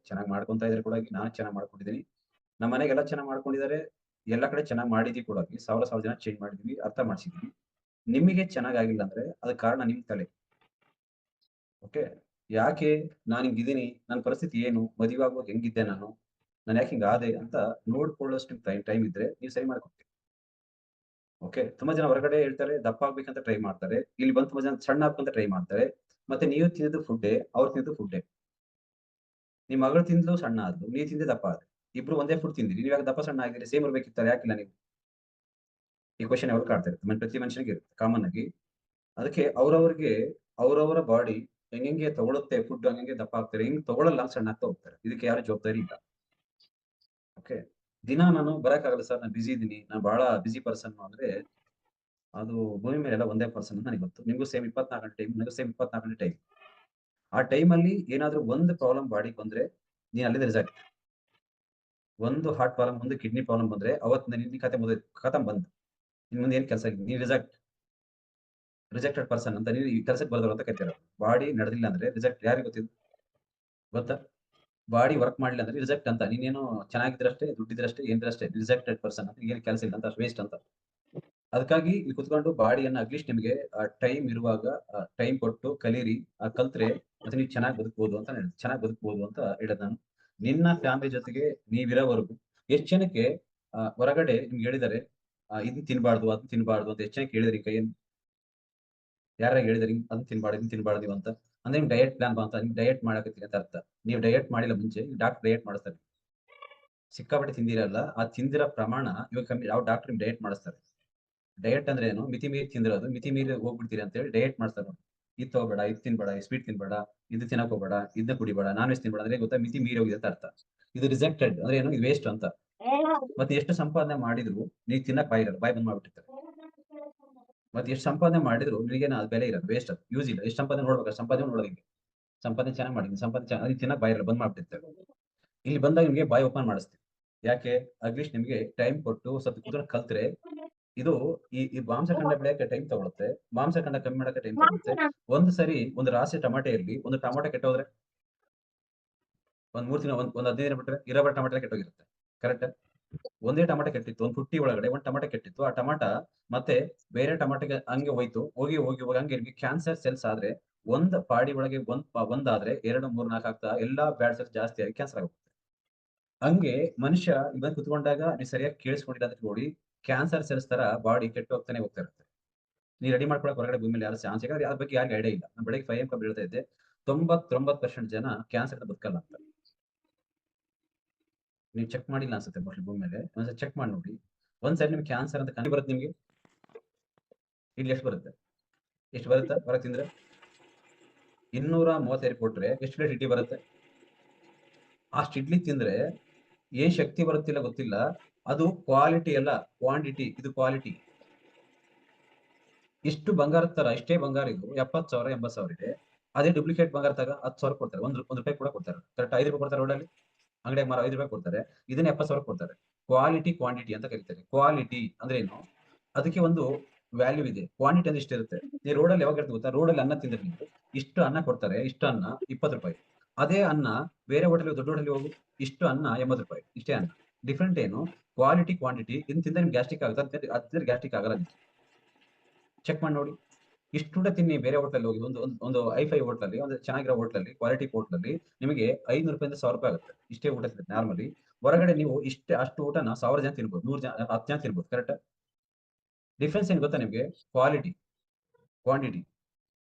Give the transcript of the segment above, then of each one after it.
ಚೆನ್ನಾಗಿ ಮಾಡ್ಕೊಂತ ಇದ್ರೆ ಕೂಡ ನಾನು ಚೆನ್ನಾಗಿ ಮಾಡ್ಕೊಂಡಿದ್ದೀನಿ. ನಮ್ಮ ಮನೆಗೆಲ್ಲ ಚೆನ್ನಾಗಿ ಮಾಡ್ಕೊಂಡಿದ್ದಾರೆ. ಎಲ್ಲ ಕಡೆ ಚೆನ್ನಾಗಿ ಮಾಡಿದೀವಿ ಕೂಡ. ಸಾವಿರ ಜನ ಚೇಂಜ್ ಮಾಡಿದೀವಿ, ಅರ್ಥ ಮಾಡ್ಸಿದೀವಿ. ನಿಮಗೆ ಚೆನ್ನಾಗಾಗಿಲ್ಲ ಅಂದ್ರೆ ಅದಕ್ಕೆ ಕಾರಣ ನಿಮ್ ತಲೆ. ಓಕೆ. ಯಾಕೆ ನಾನು ಹಿಂಗಿದ್ದೀನಿ? ನನ್ನ ಪರಿಸ್ಥಿತಿ ಏನು? ಮದುವೆ ಆಗುವಾಗ ಹೆಂಗಿದ್ದೆ ನಾನು? ನಾನು ಯಾಕೆ ಹಿಂಗಾದೆ ಅಂತ ನೋಡ್ಕೊಳ್ಳೋಷ್ಟು ಟೈಮ್ ಇದ್ರೆ ನೀವು ಸರಿ ಮಾಡ್ಕೊಳ್ತೀರಿ. ಓಕೆ. ತುಂಬಾ ಜನ ಹೊರಗಡೆ ಹೇಳ್ತಾರೆ ದಪ್ಪ ಆಗ್ಬೇಕಂತ ಟ್ರೈ ಮಾಡ್ತಾರೆ. ಇಲ್ಲಿ ಬಂದು ತುಂಬಾ ಜನ ಸಣ್ಣ ಆಗ್ಬೇಕಂತ ಟ್ರೈ ಮಾಡ್ತಾರೆ. ಮತ್ತೆ ನೀವು ತಿಂದಿದ್ದು ಫುಡ್ಡೇ, ಅವ್ರು ತಿಂದಿದ್ದು ಫುಡ್ಡೇ. ನಿಮ್ ಮಗಳು ತಿಂದ್ಲು ಸಣ್ಣ ಆದ್ಲು. ನೀವು ತಿಂದೆ ದಪ್ಪ ಆದ್ರಿ. ಇಬ್ರು ಒಂದೇ ಫುಡ್ ತಿಂದಿರಿ. ನೀವ್ ಯಾಕೆ ದಪ್ಪ ಸಣ್ಣ ಆಗಿರಿ? ಸೇಮ್ ಇರ್ಬೇಕಿತ್ತಲ್ಲ ಯಾಕಿಲ್ಲ ನೀವು? ಈ ಕ್ವೆಶ್ಚನ್ ಯಾವಾಗ್ಲೂ ಕಾಡ್ತಾ ಇರುತ್ತೆ. ಪ್ರತಿ ಮನುಷ್ಯನಿಗೆ ಇರುತ್ತೆ ಕಾಮನ್ ಆಗಿ. ಅದಕ್ಕೆ ಅವ್ರವ್ರಿಗೆ ಅವ್ರವರ ಬಾಡಿ ಹೆಂಗೆಂಗೆ ತಗೊಳುತ್ತೆ ಫುಡ್ ಹಂಗಂಗೆ ದಪ್ಪ ಆಗ್ತಾರೆ. ಹೆಂಗ್ ತಗೊಳಲ್ಲ ಸಣ್ಣ ಆಗ್ತಾ ಹೋಗ್ತಾರೆ. ಇದಕ್ಕೆ ಯಾರು ಜವಾಬ್ದಾರಿ ಇಲ್ಲ. ಓಕೆ. ದಿನ ನಾನು ಬರಕ್ಕಾಗಲ್ಲ ಸರ್ ನಾನು ಬಿಸಿ ಇದ್ದೀನಿ. ನಾನು ಬಹಳ ಬಿಸಿ ಪರ್ಸನ್ ಅಂದ್ರೆ ಅದು ಭೂಮಿ ಮೇಲೆ ಎಲ್ಲ ಒಂದೇ ಪರ್ಸನ್ ಅಂತ ನನಗೆ ಗೊತ್ತು. ನಿಮಗೂ ಸೇಮ್ 24 ಗಂಟೆ ಟೈಮ್, ನನಗೂ ಸೇಮ್ 24 ಗಂಟೆ ಟೈಮ್. ಆ ಟೈಮಲ್ಲಿ ಏನಾದ್ರೂ ಒಂದು ಪ್ರಾಬ್ಲಮ್ ಬಾಡಿಗೆ ಬಂದ್ರೆ ನೀನ್ ಅಲ್ಲಿಂದ ರಿಸಲ್ಟ್. ಒಂದು ಹಾರ್ಟ್ ಪ್ರಾಬ್ಲಮ್, ಒಂದು ಕಿಡ್ನಿ ಪ್ರಾಬ್ಲಮ್ ಬಂದ್ರೆ ಅವತ್ತಿಂದ ನಿನ್ನ ಕತೆ ಮುಗಿದೋಯ್ತು. ಖತಮ್ ಬಂದ್. ಇನ್ ಮುಂದೆ ಏನ್ ಕೆಲಸ ಇಲ್ಲ. ನೀನ್ ರಿಜೆಕ್ಟೆಡ್ ಪರ್ಸನ್ ಅಂತ ನೀವು ಈ ಕೆಲಸಕ್ಕೆ ಬರೋರು ಅಂತ ಕರಿತೀರ. ಬಾಡಿ ನಡೆದಿಲ್ಲ ಅಂದ್ರೆ ರಿಜೆಕ್ಟ್ ಯಾರಿಗೆ ಗೊತ್ತಿದ್ದು? ಗೊತ್ತಾ? ಬಾಡಿ ವರ್ಕ್ ಮಾಡಿಲ್ಲ ಅಂದ್ರೆ ರಿಜೆಕ್ಟ್ ಅಂತ. ನೀನೇನು ಚೆನ್ನಾಗಿದ್ರಷ್ಟೇ, ದುಡ್ಡಿದ್ರಷ್ಟೇ, ಏನಿದ್ರಷ್ಟೇ ರಿಜೆಕ್ಟೆಡ್ ಪರ್ಸನ್ ಅಂತ. ಏನು ಕೆಲಸ ಇಲ್ಲ ಅಂತ, ವೇಸ್ಟ್ ಅಂತ. ಅದಕ್ಕಾಗಿ ಇಲ್ಲಿ ಕುತ್ಕೊಂಡು ಬಾಡಿಯನ್ನ ಅಟ್ಲೀಸ್ಟ್ ನಿಮಗೆ ಟೈಮ್ ಇರುವಾಗ ಟೈಮ್ ಕೊಟ್ಟು ಕಲೀರಿ. ಕಲ್ತ್ರೆ ಮತ್ತೆ ನೀವು ಚೆನ್ನಾಗಿ ಬದುಕಬಹುದು ಅಂತ ಚೆನ್ನಾಗಿ ಬದುಕಬಹುದು ಅಂತ ಹೇಳೋದು ನಾನು. ನಿನ್ನ ಫ್ಯಾಮಿಲಿ ಜೊತೆಗೆ ನೀವಿರೋವರೆಗೂ ಎಷ್ಟು ಜನಕ್ಕೆ ಹೊರಗಡೆ ನಿಮ್ಗೆ ಹೇಳಿದ್ದಾರೆ ಇದನ್ನ ತಿನ್ಬಾರ್ದು, ಅದನ್ನ ತಿನ್ಬಾರ್ದು ಅಂತ ಎಷ್ಟು ಜನಕ್ಕೆ ಹೇಳಿದ್ರಿ ಕೈಯಲ್ಲಿ? ಯಾರ್ಯಾರು ಹೇಳಿದ್ರಿ ಅದನ್ನ ತಿನ್ಬಾರ್ದು, ಇದನ್ನ ತಿನ್ಬಾರ್ದು ನೀವು ಅಂತ? ಅಂದ್ರೆ ನಿಮ್ ಡಯಟ್ ಪ್ಲಾನ್ ಬಂತ, ನಿಮ್ ಡಯಟ್ ಮಾಡಕತ್ತೀರಿ ಅಂತ ಅರ್ಥ. ನೀವು ಡಯಟ್ ಮಾಡಿಲ್ಲ ಮುಂಚೆ, ಡಾಕ್ಟರ್ ಡಯಟ್ ಮಾಡಿಸ್ತಾರೆ. ಸಿಕ್ಕಾಪಟ್ಟೆ ತಿಂದಿರಲ್ಲ, ಆ ತಿಂದಿರೋ ಪ್ರಮಾಣ ಇವಾಗ ಕಮ್ಮಿ. ಯಾವ ಡಾಕ್ಟರ್ ನಿಮ್ ಡಯಟ್ ಮಾಡಿಸ್ತಾರೆ? ಡಯಟ್ ಅಂದ್ರೆ ಏನು? ಮಿತಿ ಮೀರಿ ತಿಂದಿರೋದು, ಮಿತಿ ಮೀರಿ ಹೋಗ್ಬಿಡ್ತೀರಿ ಅಂತ ಹೇಳಿ ಡಯಟ್ ಮಾಡ್ತಾರೆ ನೋಡಿ. ಇದು ತಗೋಬೇಡ, ಇದು ತಿನ್ಬೇಡ, ಸ್ವೀಟ್ ತಿನ್ಬೇಡ, ಇದು ತಿನ್ನಕ್ ಹೋಗ್ಬೇಡ, ಇದನ್ನ ಕುಡಿಬೇಡ, ನಾನ್ ವೆಜ್ ತಿನ್ಬೇಡ ಅಂದ್ರೆ ಗೊತ್ತಾ? ಮಿತಿ ಮೀರಿ ಹೋಗಿದೆ ಅಂತ ಅರ್ಥ. ಇದು ರಿಜೆಕ್ಟೆಡ್ ಅಂದ್ರೆ ಏನು? ಇದು ವೇಸ್ಟ್ ಅಂತ. ಮತ್ತೆ ಎಷ್ಟು ಸಂಪಾದನೆ ಮಾಡಿದ್ರು ನೀವು ತಿನ್ನಕ್ ಬಾಯಿ ಇರಲ್ಲ, ಬಾಯಿ ಬಂದ್ ಮಾಡ್ಬಿಟ್ಟಿರ್ತಾರೆ. ಮತ್ತೆ ಎಷ್ಟು ಸಂಪಾದನೆ ಮಾಡಿದ್ರು ನಿನಗೇನು ಅದು ಬೆಲೆ ಇರಲ್ಲ, ವೇಸ್ಟ್ ಅದು, ಯೂಸ್ ಇಲ್ಲ. ಎಷ್ಟು ಸಂಪಾದನೆ ನೋಡ್ಬೇಕು, ಸಂಪಾದನೆ ನೋಡೋದಿಕ್ಕೆ. ಸಂಪಾದನೆ ಚೆನ್ನಾಗಿ ಮಾಡಿದ್ದೀನಿ, ಸಂಪಾದನೆ ಚೆನ್ನಾಗಿ ತಿನ್ನಕ್ ಬಾಯಿ ಇರಲ್ಲ, ಬಂದ್ ಮಾಡ್ಬಿಟ್ಟಿರ್ತಾರೆ. ಇಲ್ಲಿ ಬಂದಾಗ ನಿಮಗೆ ಬಾಯಿ ಓಪನ್ ಮಾಡಿಸ್ತೀವಿ. ಯಾಕೆ? ಅಟ್ಲೀಸ್ಟ್ ನಿಮಗೆ ಟೈಮ್ ಕೊಟ್ಟು ಸ್ವಲ್ಪ ಕೂತ್ಕೊಂಡು ಕಲ್ತ್ರೆ ಇದು ಈ ಮಾಂಸಖಂಡ ಬೆಳೆಯಕ್ಕೆ ಟೈಮ್ ತಗೊಳುತ್ತೆ. ಮಾಂಸಖಂಡ ಕಮ್ಮಿ ಮಾಡಕ್ಕೆ ಟೈಮ್ ತಗೊಳುತ್ತೆ. ಒಂದು ಸರಿ ಒಂದು ರಾಶಿ ಟಮಾಟೆ ಇರ್ಲಿ, ಒಂದು ಟಮಾಟೆ ಕೆಟ್ಟೋದ್ರೆ ಒಂದ್ 3 ದಿನ, ಒಂದ್ 15 ದಿನ ಬಿಟ್ರೆ ಇರೋ ಟಮಾಟೆ ಕೆಟ್ಟೋಗಿರುತ್ತೆ. ಕರೆಕ್ಟ್? ಒಂದೇ ಟಮಾಟೆ ಕೆಟ್ಟಿತ್ತು. ಒಂದು ಪುಟ್ಟಿ ಒಳಗಡೆ ಒಂದು ಟಮಾಟೆ ಕೆಟ್ಟಿತ್ತು. ಆ ಟಮಾಟ ಮತ್ತೆ ಬೇರೆ ಟಮಾಟೆಗೆ ಹಂಗೆ ಹೋಯ್ತು. ಹೋಗಿ ಹಂಗೆ ಕ್ಯಾನ್ಸರ್ ಸೆಲ್ಸ್ ಆದ್ರೆ ಒಂದ್ ಪಾಡಿ ಒಳಗೆ ಒಂದಾದ್ರೆ 2, 3, 4 ಆಗ್ತಾ ಎಲ್ಲಾ ಬ್ಯಾಡ್ ಸೆಲ್ಸ್ ಜಾಸ್ತಿ ಆಗಿ ಕ್ಯಾನ್ಸರ್ ಆಗುತ್ತೆ. ಹಂಗೆ ಮನುಷ್ಯ ಬಂದು ಕುತ್ಕೊಂಡಾಗ ನೀವು ಸರಿಯಾಗಿ ಕೇಳಿಸ್ಕೊಂಡಿಲ್ಲ ಅಂತ ನೋಡಿ, ಕ್ಯಾನ್ಸರ್ ಸೆಲ್ಸ್ ತರ ಬಾಡಿ ಕೆಟ್ಟು ಹೋಗ್ತಾನೆ ಹೋಗ್ತಾ ಇರುತ್ತೆ. ನೀವು ರೆಡಿ ಮಾಡ್ಕೊಳಕ್ ಹೊರಗಡೆ ಭೂಮಿಲಿ ಯಾರು ಚಾನ್ಸ್ ಇಲ್ಲ. ಅದ್ರ ಬಗ್ಗೆ ಯಾರಿಗೂ ಐಡಿಯಾ ಇಲ್ಲ. ನಾನು ಬೆಳಗ್ಗೆ 5 AM ಬೀಳ್ತಾ ಇದ್ದೆ. 99% ಜನ ಕ್ಯಾನ್ಸರ್ ಬದುಕಲ್ಲ ಅಂತ. ನೀವು ಚೆಕ್ ಮಾಡಿಲ್ಲ ಅನ್ಸುತ್ತೆ ಮೋಸ್ಟ್ಲಿ ಭೂಮಿ ಮೇಲೆ. ಒಂದ್ಸಲ ಚೆಕ್ ಮಾಡಿ ನೋಡಿ. ಒಂದ್ಸರಿ ನಿಮ್ಗೆ ಕ್ಯಾನ್ಸರ್ ಅಂತ ಕಂಡು ಬರುತ್ತೆ ನಿಮ್ಗೆ. ಇಡ್ಲಿ ಎಷ್ಟು ಬರುತ್ತೆ? ಎಷ್ಟು ಬರುತ್ತೆ ಹೊರಗೆ ತಿಂದ್ರೆ? 235 ಕೊಟ್ರೆ ಎಷ್ಟು ಪ್ಲೇಟ್ ಇಡ್ಲಿ ಬರುತ್ತೆ? ಅಷ್ಟು ಇಡ್ಲಿ ತಿಂದ್ರೆ ಏನ್ ಶಕ್ತಿ ಬರುತ್ತಿಲ್ಲ ಗೊತ್ತಿಲ್ಲ. ಅದು ಕ್ವಾಲಿಟಿ ಅಲ್ಲ, ಕ್ವಾಂಟಿಟಿ. ಇದು ಕ್ವಾಲಿಟಿ. ಇಷ್ಟು ಬಂಗಾರದ ತರ ಇಷ್ಟೇ ಬಂಗಾರ ಇದು 70,000 80,000 ಇದೆ. ಅದೇ ಡೂಪ್ಲಿಕೇಟ್ ಬಂಗಾರ ತಗ 10,000 ಕೊಡ್ತಾರೆ. ಒಂದು ರೂಪಾಯಿ ಕೂಡ ಕೊಡ್ತಾರೆ. ಕರೆಕ್ಟ್? 5 ರೂಪಾಯಿ ಕೊಡ್ತಾರೆ ರೋಡಲ್ಲಿ. ಅಂಗಡಿಯಾಗ ಮಾರೋ 5 ರೂಪಾಯಿ ಕೊಡ್ತಾರೆ. ಇದನ್ನ 70,000 ಕೊಡ್ತಾರೆ. ಕ್ವಾಲಿಟಿ, ಕ್ವಾಂಟಿಟಿ ಅಂತ ಕರೀತಾರೆ. ಕ್ವಾಲಿಟಿ ಅಂದ್ರೆ ಏನು? ಅದಕ್ಕೆ ಒಂದು ವ್ಯಾಲ್ಯೂ ಇದೆ. ಕ್ವಾಂಟಿಟಿ ಅಂದ್ರೆ ಇಷ್ಟಿರುತ್ತೆ. ಈ ರೋಡಲ್ಲಿ ಯಾವಾಗ ಇರುತ್ತೆ ಗೊತ್ತಾ? ರೋಡಲ್ಲಿ ಅನ್ನ ತಿಂದ್ರೆ ನೀವು ಇಷ್ಟು ಅನ್ನ ಕೊಡ್ತಾರೆ. ಇಷ್ಟು ಅನ್ನ 20 ರೂಪಾಯಿ. ಅದೇ ಅನ್ನ ಬೇರೆ ಹೋಟೆಲ್, ದೊಡ್ಡ ಹೋಟೆಲ್ ಹೋಗು, ಇಷ್ಟು ಅನ್ನ 80 ರೂಪಾಯಿ. ಇಷ್ಟೇ ಅನ್ನ. ಡಿಫ್ರೆಂಟ್ ಏನು? Quality, quantity. ಇದನ್ನ ತಿಂದ್ರೆ ನಿಮ್ಗೆ ಗ್ಯಾಸ್ಟ್ರಿಕ್ ಆಗುತ್ತೆ, ಅದು ತಿಂದ್ರೆ ಗ್ಯಾಸ್ಟ್ರಿಕ್ ಆಗಲ್ಲ ನಿಮ್ಗೆ. ಚೆಕ್ ಮಾಡಿ ನೋಡಿ. ಇಷ್ಟು ಊಟ ತಿನ್ನಿ ಬೇರೆ ಹೋಟೆಲ್ ಹೋಗಿ, ಒಂದು ಹೈ-ಫೈ ಹೋಟ್ಲಲ್ಲಿ, ಒಂದು ಚೆನ್ನಾಗಿರೋ ಹೋಟ್ಲಲ್ಲಿ, ಕ್ವಾಲಿಟಿ ಹೋಟ್ಲಲ್ಲಿ ನಿಮಗೆ 500 ರೂಪಾಯಿಂದ 1,000 ರೂಪಾಯಿ ಆಗುತ್ತೆ. ಇಷ್ಟೇ ಊಟ ತಿಂದ್ರೆ ನಾರ್ಮಲಿ. ಹೊರಗಡೆ ನೀವು ಅಷ್ಟು ಊಟನ 1000 ಜನ ತಿನ್ಬೋದು, 100 ಜನ, 10 ಜನ ತಿನ್ಬೋದು. ಕರೆಕ್ಟ್? ಡಿಫ್ರೆನ್ಸ್ ಏನ್ ಗೊತ್ತಾ ನಿಮ್ಗೆ? Quality, quantity.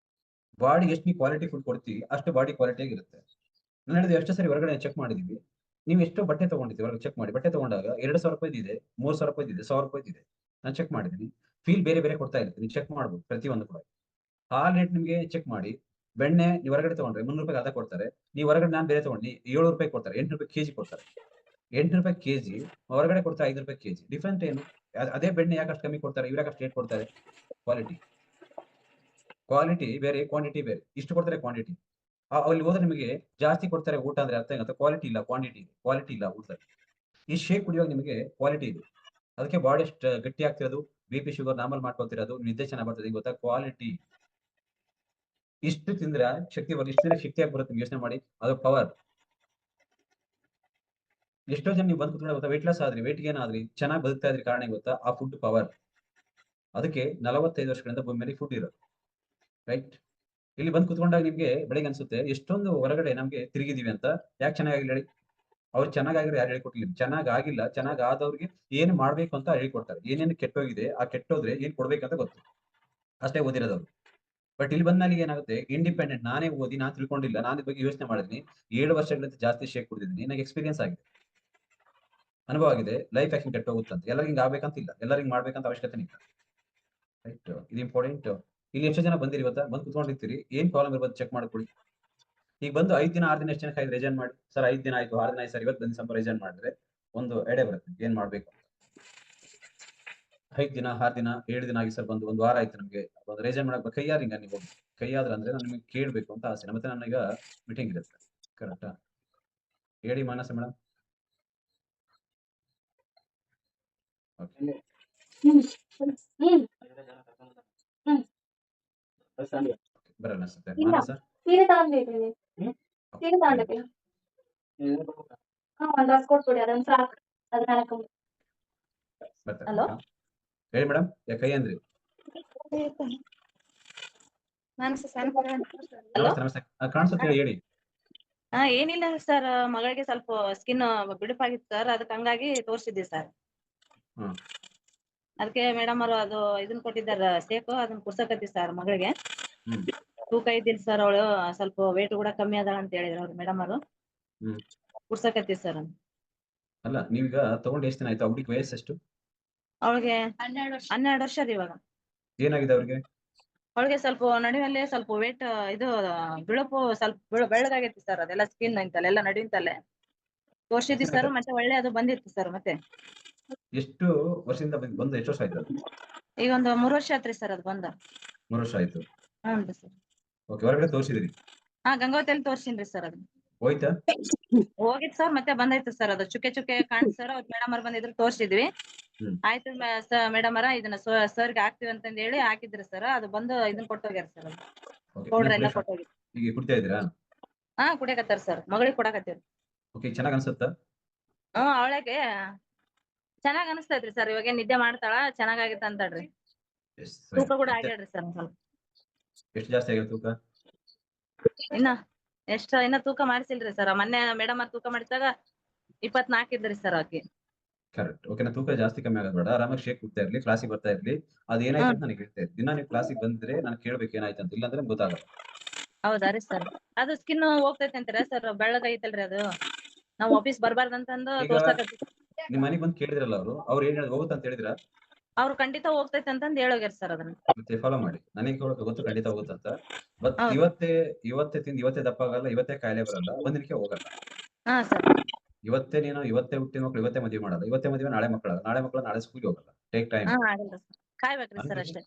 ಬಾಡಿಗೆ ಎಷ್ಟು ನೀವು ಕ್ವಾಲಿಟಿ ಫುಡ್ ಕೊಡ್ತೀವಿ ಅಷ್ಟು ಬಾಡಿ ಕ್ವಾಲಿಟಿ ಆಗಿರುತ್ತೆ. ನಾನು ಹೇಳಿದ್ದು ಎಷ್ಟೋ ಸರಿ ಹೊರಗಡೆ ಚೆಕ್ ಮಾಡಿದೀವಿ. ನೀವು ಎಷ್ಟೋ ಬಟ್ಟೆ ತಗೊಂಡಿದ್ದೀವಿ ಹೊರಗೆ ಚೆಕ್ ಮಾಡಿ. ಬಟ್ಟೆ ತಗೊಂಡಾಗ 2,000 ರೂಪಾಯಿದಿದೆ, 3,000 ರೂಪಾಯಿದಿದೆ, 1,000 ರೂಪಾಯಿದಿದೆ. ನಾನು ಚೆಕ್ ಮಾಡಿದ್ದೀನಿ. ಫೀಲ್ ಬೇರೆ ಬೇರೆ ಕೊಡ್ತಾ ಇರುತ್ತೆ. ನೀವು ಚೆಕ್ ಮಾಡ್ಬೋದು ಪ್ರತಿಯೊಂದು ಕೂಡ. ಹಾಲ್ ರೇಟ್ ನಿಮ್ಗೆ ಚೆಕ್ ಮಾಡಿ. ಬೆಣ್ಣೆ ನೀವು ಹೊರಗಡೆ ತಗೊಂಡ್ರೆ 300 ರೂಪಾಯಿಗೆ ಅರ್ಧ ಕೊಡ್ತಾರೆ. ನೀವು ಹೊರಗಡೆ ನಾನು ಬೇರೆ ತಗೊಂಡು 700 ರೂಪಾಯಿ ಕೊಡ್ತಾರೆ. 8 ರೂಪಾಯಿ ಕೆಜಿ ಕೊಡ್ತಾರೆ. 8 ರೂಪಾಯಿ ಕೆಜಿ, ಹೊರಗಡೆ ಕೊಡ್ತಾರೆ 5 ರೂಪಾಯಿ ಕೆಜಿ. ಡಿಫ್ರೆಂಟ್ ಏನು? ಅದೇ ಬೆಣ್ಣೆ ಯಾಕೆ ಅಷ್ಟು ಕಮ್ಮಿ ಕೊಡ್ತಾರೆ, ಇವ್ರು ಯಾಕೆ ಅಷ್ಟು ರೇಟ್ ಕೊಡ್ತಾರೆ? ಕ್ವಾಲಿಟಿ. ಕ್ವಾಲಿಟಿ ಬೇರೆ, ಕ್ವಾಂಟಿಟಿ ಬೇರೆ. ಇಷ್ಟು ಕೊಡ್ತಾರೆ ಕ್ವಾಂಟಿಟಿ. ಅಲ್ಲಿ ಹೋದ್ರೆ ನಿಮಗೆ ಜಾಸ್ತಿ ಕೊಡ್ತಾರೆ ಊಟ ಅಂದ್ರೆ ಅರ್ಥ ಏನಾಗುತ್ತೆ? ಕ್ವಾಲಿಟಿ ಇಲ್ಲ, ಕ್ವಾಂಟಿಟಿ ಇದೆ. ಕ್ವಾಲಿಟಿ ಇಲ್ಲ ಊಟದಲ್ಲಿ. ಈ ಶೇಕ್ ಕುಡಿಯುವಾಗ ನಿಮಗೆ ಕ್ವಾಲಿಟಿ ಇದೆ. ಅದಕ್ಕೆ ಬಾಡಿ ಅಷ್ಟು ಗಟ್ಟಿ ಆಗ್ತಿರೋದು, ಬಿಪಿ ಶುಗರ್ ನಾರ್ಮಲ್ ಮಾಡ್ಕೊತಿರೋದು, ನಿದ್ದೆ ಚೆನ್ನಾಗಿ ಬರ್ತದೆ ಗೊತ್ತಾ? ಕ್ವಾಲಿಟಿ. ಇಷ್ಟು ತಿಂದ್ರೆ ಶಕ್ತಿ ಬರುತ್ತೆ, ಇಷ್ಟು ತಿಂದ್ರೆ ಶಕ್ತಿಯಾಗಿ ಬರುತ್ತೆ. ಯೋಚನೆ ಮಾಡಿ. ಅದು ಪವರ್. ಎಷ್ಟೋ ಜನ ನೀವು ಬಂದು ಕುತ್ಕೊಂಡಾಗ ಗೊತ್ತಾ ವೆಯ್ಟ್ ಲಾಸ್ ಆದ್ರಿ, ವೆಯ್ಟ್ ಗೇನ್ ಆದ್ರಿ, ಚೆನ್ನಾಗಿ ಬದುಕ್ತಾ ಇದ್ರಿ ಕಾರಣ ಏನ್ ಗೊತ್ತಾ? ಆ ಫುಡ್ ಪವರ್. ಅದಕ್ಕೆ 45 ವರ್ಷಗಳಿಂದ ಭೂಮಿ ಮೇಲೆ ಫುಡ್ ಇರೋದು. ರೈಟ್? ಇಲ್ಲಿ ಬಂದು ಕುತ್ಕೊಂಡಾಗ ನಿಮ್ಗೆ ಬೆಳಿಗ್ಗೆ ಅನ್ಸುತ್ತೆ ಎಷ್ಟೊಂದು ಹೊರಗಡೆ ನಮ್ಗೆ ತಿರುಗಿದೀವಿ ಅಂತ. ಯಾಕೆ ಚೆನ್ನಾಗಾಗಿಲ್ಲ ಹೇಳಿ? ಅವ್ರು ಚೆನ್ನಾಗಾಗಿರೋರು ಯಾರು ಹೇಳ್ಕೊಟ್ಟಿಲ್ಲ. ಚೆನ್ನಾಗಾಗಿಲ್ಲ, ಚೆನ್ನಾಗಾದವ್ರಿಗೆ ಏನು ಮಾಡ್ಬೇಕು ಅಂತ ಹೇಳ್ಕೊಡ್ತಾರೆ. ಏನೇನು ಕೆಟ್ಟೋಗಿದೆ, ಆ ಕೆಟ್ಟೋದ್ರೆ ಏನ್ ಕೊಡ್ಬೇಕಂತ ಗೊತ್ತು. ಅಷ್ಟೇ ಓದಿರೋದವ್ರು. ಬಟ್ ಇಲ್ಲಿ ಬಂದ್ಮೇಲೆ ಏನಾಗುತ್ತೆ ಇಂಡಿಪೆಂಡೆಂಟ್ ನಾನೇ ಓದಿ, ನಾನ್ ತಿಳ್ಕೊಂಡಿಲ್ಲ, ನಾನ್ ಇದ್ರ ಬಗ್ಗೆ ಯೋಚನೆ ಮಾಡಿದೀನಿ. 7 ವರ್ಷಗಳಿಂದ ಜಾಸ್ತಿ ಶೇಕ್ ಕುಡ್ದಿದ್ದೀನಿ. ನನಗೆ ಎಕ್ಸ್‌ಪೀರಿಯನ್ಸ್ ಆಗಿದೆ. ಅನುಭವ ಆಗಿದೆ. ಲೈಫ್ ಯಾಕೆ ಹಿಂಗ್ ಕೆಟ್ಟೋಗುತ್ತಂತ. ಎಲ್ಲರಿಗೂ ಹಿಂಗ್ ಆಗ್ಬೇಕಂತಿಲ್ಲ. ಎಲ್ಲರಿಗೂ ಹಿಂಗ್ ಮಾಡ್ಬೇಕಂತ ಅವಶ್ಯಕತೆನೇ ಇಲ್ಲ. ರೈಟ್? ಇದು ಇಂಪಾರ್ಟೆಂಟ್. ಇಲ್ಲಿ ಎಷ್ಟೋ ಜನ ಬಂದಿರಿ ಇವತ್ತ? ಬಂದ್ ಕುತ್ಕೊಂಡಿರ್ತೀರಿ. ಏನ್ ಪ್ರಾಬ್ಲಮ್ ಇರ್ಬೋದು ಚೆಕ್ ಮಾಡ್ಕೊಳ್ಳಿ. ಈಗ ಬಂದು 5 ದಿನ, 6 ದಿನ ಎಷ್ಟು ಜನಕ್ಕೆ ಆಯ್ತು ರೆಜೈನ್ ಮಾಡಿ. ಸರ್ 5 ದಿನ ಆಯ್ತು, 6 ದಿನ ಆಯ್ತು ಸರ್ ಇವತ್ತು ಬಂದು ಸ್ವಲ್ಪ ರೆಜೈನ್ ಮಾಡಿದ್ರೆ ಒಂದು ಐಡಿಯಾ ಬರುತ್ತೆ ಏನ್ ಮಾಡ್ಬೇಕು ಅಂತ. 5 ದಿನ, 6 ದಿನ, 7 ದಿನ ಆಗಿ ಸರ್ ಬಂದು 1 ವಾರ ಆಯ್ತು ನಮ್ಗೆ. ಒಂದು ರೆಜೈನ್ ಮಾಡಕ್ ಕೈಯಾರಿಂಗ ನೀವು ಹೋಗಿ. ಕೈಯಾದ್ರ ಅಂದ್ರೆ ನಾನು ನಿಮಗೆ ಕೇಳ್ಬೇಕು ಅಂತ ಆಸೆ. ಮತ್ತೆ ನನಗ ಮೀಟಿಂಗ್ ಇರುತ್ತೆ. ಕರೆಕ್ಟಾ? ಹೇಳಿ ಮಾನಸ ಮೇಡಮ್. ಓಕೆ. ಹ್ಮ್ ಹ್ಮ್ ಹ್ಮ್ ಬರಲ್ಲ ಅನ್ಸುತ್ತೆ. ಇಲ್ಲ ಮಾನಸ? ಸೀರೆ ತಗೊಂಡಿದ್ದೀನಿ. ಸೀರೆ ಓಕೆ. ತಗೊಂಡಿದ್ದೀನಿ. ಒಂದ್ ಡ್ರೆಸ್ ಕೊಟ್ಬಿಡಿ ಅದೊಂದ್ ಫ್ರಾಕ್ ಅದನ್ನ ಹಾಕೊಂಡು. ಬರ್ತಾರೆ. ಹಲೋ ಹೇಳಿ ಮೇಡಮ್. ಕೈ ಅಂದ್ರಿ. ಹಲೋ ನಮಸ್ತೆ, ನಮಸ್ತೆ. ಕಾಣಿಸುತ್ತೆ ಹೇಳಿ. ಏನಿಲ್ಲ ಸರ್, ಮಗಳಿಗೆ ಸ್ವಲ್ಪ ಸ್ಕಿನ್ ಬಿಡುಪಾಗಿತ್ತು ಸರ್, ಅದಕ್ಕೆ ಹಂಗಾಗಿ ತೋರಿಸಿದ್ವಿ ಸರ್. ಹ್ಮ್. ಅದಕ್ಕೆ ಮೇಡಮ್ ಅವರು ಅದು ಇದನ್ನ ಕೊಟ್ಟಿದ್ದಾರ ಶೇಕು, ಅದನ್ನ ಕುಡ್ಸಕತ್ತಿ ಸರ್ ಮಗಳಿಗೆ. ಹ್ಮ್. ತೂಕ ಇದ್ದಿಲ್ಲ ಸರ್, ಅವಳು ಸ್ವಲ್ಪ ವೇಟ್ ಕೂಡ ಕಮ್ಮಿ ಅದಾಳ ಅಂತ ಹೇಳಿದ್ರು ಅವ್ರು ಮೇಡಮ್ ಅವರು. ಹ್ಮ್. ಕುಡ್ಸಕತ್ತಿ ಸರ್. ಅಲ್ಲ ನೀವೀಗ ತಗೊಂಡು ಎಷ್ಟು ದಿನ ಆಯ್ತು? ಹುಡುಗಿ ವಯಸ್ಸೆಷ್ಟು? ಅವಳಿಗೆ 12 ವರ್ಷ ರೀ ಇವಾಗ. ಏನಾಗಿದೆ ಅವ್ರಿಗೆ? ಅವಳಿಗೆ ಸ್ವಲ್ಪ ನಡುವಲ್ಲೇ ಸ್ವಲ್ಪ ವೇಟ್ ಇದು ಬಿಳುಪು ಸ್ವಲ್ಪ ಬೆಳ್ಳಗಾಗೈತಿ ಸರ್, ಅದೆಲ್ಲ ಸ್ಕಿನ್ ಇಂತಲ್ಲೆಲ್ಲ ನಡುವಿಂತಲ್ಲೇ ತೋರ್ಸಿದ್ವಿ ಸರ್. ಮತ್ತೆ ಒಳ್ಳೆ ಅದು ಬಂದಿತ್ತು ಸರ್. ಮತ್ತೆ ಎಷ್ಟು ವರ್ಷದಿಂದ ಬಂದು ಎಷ್ಟು ವರ್ಷ ಆಯ್ತು? ಈಗ ಒಂದು 3 ವರ್ಷ ಆತ್ರಿ ಸರ್ ಅದು ಬಂದ. 3 ವರ್ಷ ಆಯ್ತು. ಹ್ಞೂ ಸರ್. ಓಕೆ. ಹೊರಗಡೆ ತೋರಿಸಿದ್ರಿ? ಗಂಗಾವತಿಯಲ್ಲಿ ತೋರ್ಸಿನ್ರಿ ಸರ್ ಅದು. ಹೋಯ್ತಾ? ಹೋಗಿತ್ ಸರ್, ಮತ್ತೆ ಬಂದೈತೆ ಸರ್ ಅದು ಚುಕ್ಕೆ ಚುಕ್ಕೆ ಕಾಣಿಸ್ ಸರ್. ಅವ್ರ ಮೇಡಮ್ ಅವ್ರು ಬಂದಿದ್ರು, ತೋರ್ಸಿದ್ವಿ. ಹ್ಮ್. ಆಯ್ತು ಮೇಡಮ್ ಅವರ ಇದನ್ನ ಸರ್ಗೆ ಹಾಕ್ತಿವಿ ಅಂತಂದ್ ಹೇಳಿ ಹಾಕಿದ್ರಿ ಸರ್. ಅದು ಬಂದು ಇದನ್ನ ಕೊಟ್ಟೋಗ್ಯಾರ ಸರ್, ಅದು ಓಕೆ. ಪೌಡರ್ ಎಲ್ಲ ಕೊಟ್ಟೋಗಿ. ಈಗ ಕುಡಿತಾ ಇದ್ದೀರಾ? ಕುಡಿಯಕತ್ತಾರ ಸರ್, ಮಗಳಿಗೆ ಕೊಡಕತ್ತೀವಿ. ಓಕೆ. ಚೆನ್ನಾಗಿ ಅನ್ಸುತ್ತಾ? ಅವಳಿಗೆ ಚೆನ್ನಾಗ್ ಅನಿಸ್ತೈತ್ರಿ ಸರ್. ಇವಾಗ ನಿದ್ದೆ ಮಾಡ್ತಾಳ, ಚೆನ್ನಾಗಾಗಿತ್ತ ಅಂತಾಳ್ರಿ. ಎಸ್. ತೂಕ ಕೂಡ ಆಗ್ಯಾಳ್ರಿ ಸರ್ ಸ್ವಲ್ಪ. ಎಷ್ಟು ಜಾಸ್ತಿ ಆಗಿರೋ ತೂಕ? ಇನ್ನ ತೂಕ ಮಾಡಿಸಿಲ್ರಿ ಸರ್. ಮೊನ್ನೆ ಮೇಡಮ್ ಅವ್ರ ತೂಕ ಮಾಡಿದಾಗ 24 ಇದ್ರಿ ಸರ್ ಆಕಿ. ಕರೆಕ್ಟ್. ಓಕೆ. ತೂಕ ಜಾಸ್ತಿ ಕಮ್ಮಿ ಆಗೋದು ಬೇಡ. ಆರಾಮಾಗಿ ಶೇಕ್ ಕುಡ್ತಾ ಇರ್ಲಿ, ಕ್ಲಾಸಿಗೆ ಬರ್ತಾ ಇರ್ಲಿ. ಅದೇನಾಯ್ತು ಅಂತ ನನಗೆ ಹೇಳ್ತಾ ಇರ್ಲಿ. ದಿನ ನೀವು ಕ್ಲಾಸಿಗೆ ಬಂದ್ರೆ ನಾನು ಕೇಳ್ಬೇಕು ಏನಾಯ್ತು ಅಂತ. ಇಲ್ಲಾಂದ್ರೆ ನಮ್ಗೆ ಗೊತ್ತಾಗಲ್ಲ. ಹೌದಾ ರೀ ಸರ್? ಅದು ಸ್ಕಿನ್ ಹೋಗ್ತೈತೆ ಅಂತೀರಾ ಸರ್? ಬೆಳ್ಳಗೈತಲ್ರಿ ಅದು. ನಾವ್ ಆಫೀಸ್ ಬರ್ಬಾರ್ದಂತಂದು ಈಗ ತೋರ್ಸಕತ್ತಿ. ನಿಮ್ ಮನೆಗೆ ಬಂದು ಕೇಳಿದ್ರಲ್ಲ ಅವ್ರು ಏನ್ ಹೇಳಿದ್ರು? ಹೋಗುತ್ತೆ ಅಂತ ಹೇಳಿದ್ರಾ? ಅವ್ರು ಖಂಡಿತ ಹೋಗ್ತೈತೆ ಅಂತಂದ್ ಹೇಳೋಗ್ಯಾರ ಸರ್ ಅದನ್ನ. ಮತ್ತೆ ಫಾಲೋ ಮಾಡಿ. ನನಗೆ ಗೊತ್ತು ಖಂಡಿತ ಹೋಗುತ್ತಂತ. ಬಟ್ ಹೌದು. ಇವತ್ತೇ ತಿಂದು ಇವತ್ತೇ ದಪ್ಪ ಆಗಲ್ಲ, ಇವತ್ತೇ ಕಾಯಿಲೆ ಬರಲ್ಲ, ಒಂದಿನಕ್ಕೆ ಹೋಗಲ್ಲ. ಸರ್. ಇವತ್ತೇ ಹುಟ್ಟಿದ ಮಕ್ಳು ಇವತ್ತೇ ಮದುವೆ ಮಾಡಲ್ಲ. ಇವತ್ತೇ ಮದುವೆ ನಾಳೆ ಮಕ್ಕಳಲ್ಲ. ನಾಳೆ ಮಕ್ಕಳು ನಾಳೆ ಸ್ಕೂಲ್‌ಗೆ ಹೋಗಲ್ಲ. Take time. ಆಗಲ್ರಿ ಸರ್. ಕಾಯ್ಬೇಕ್ರಿ ಸರ್ ಹಂಗಾಗಿ ಅಷ್ಟೇ.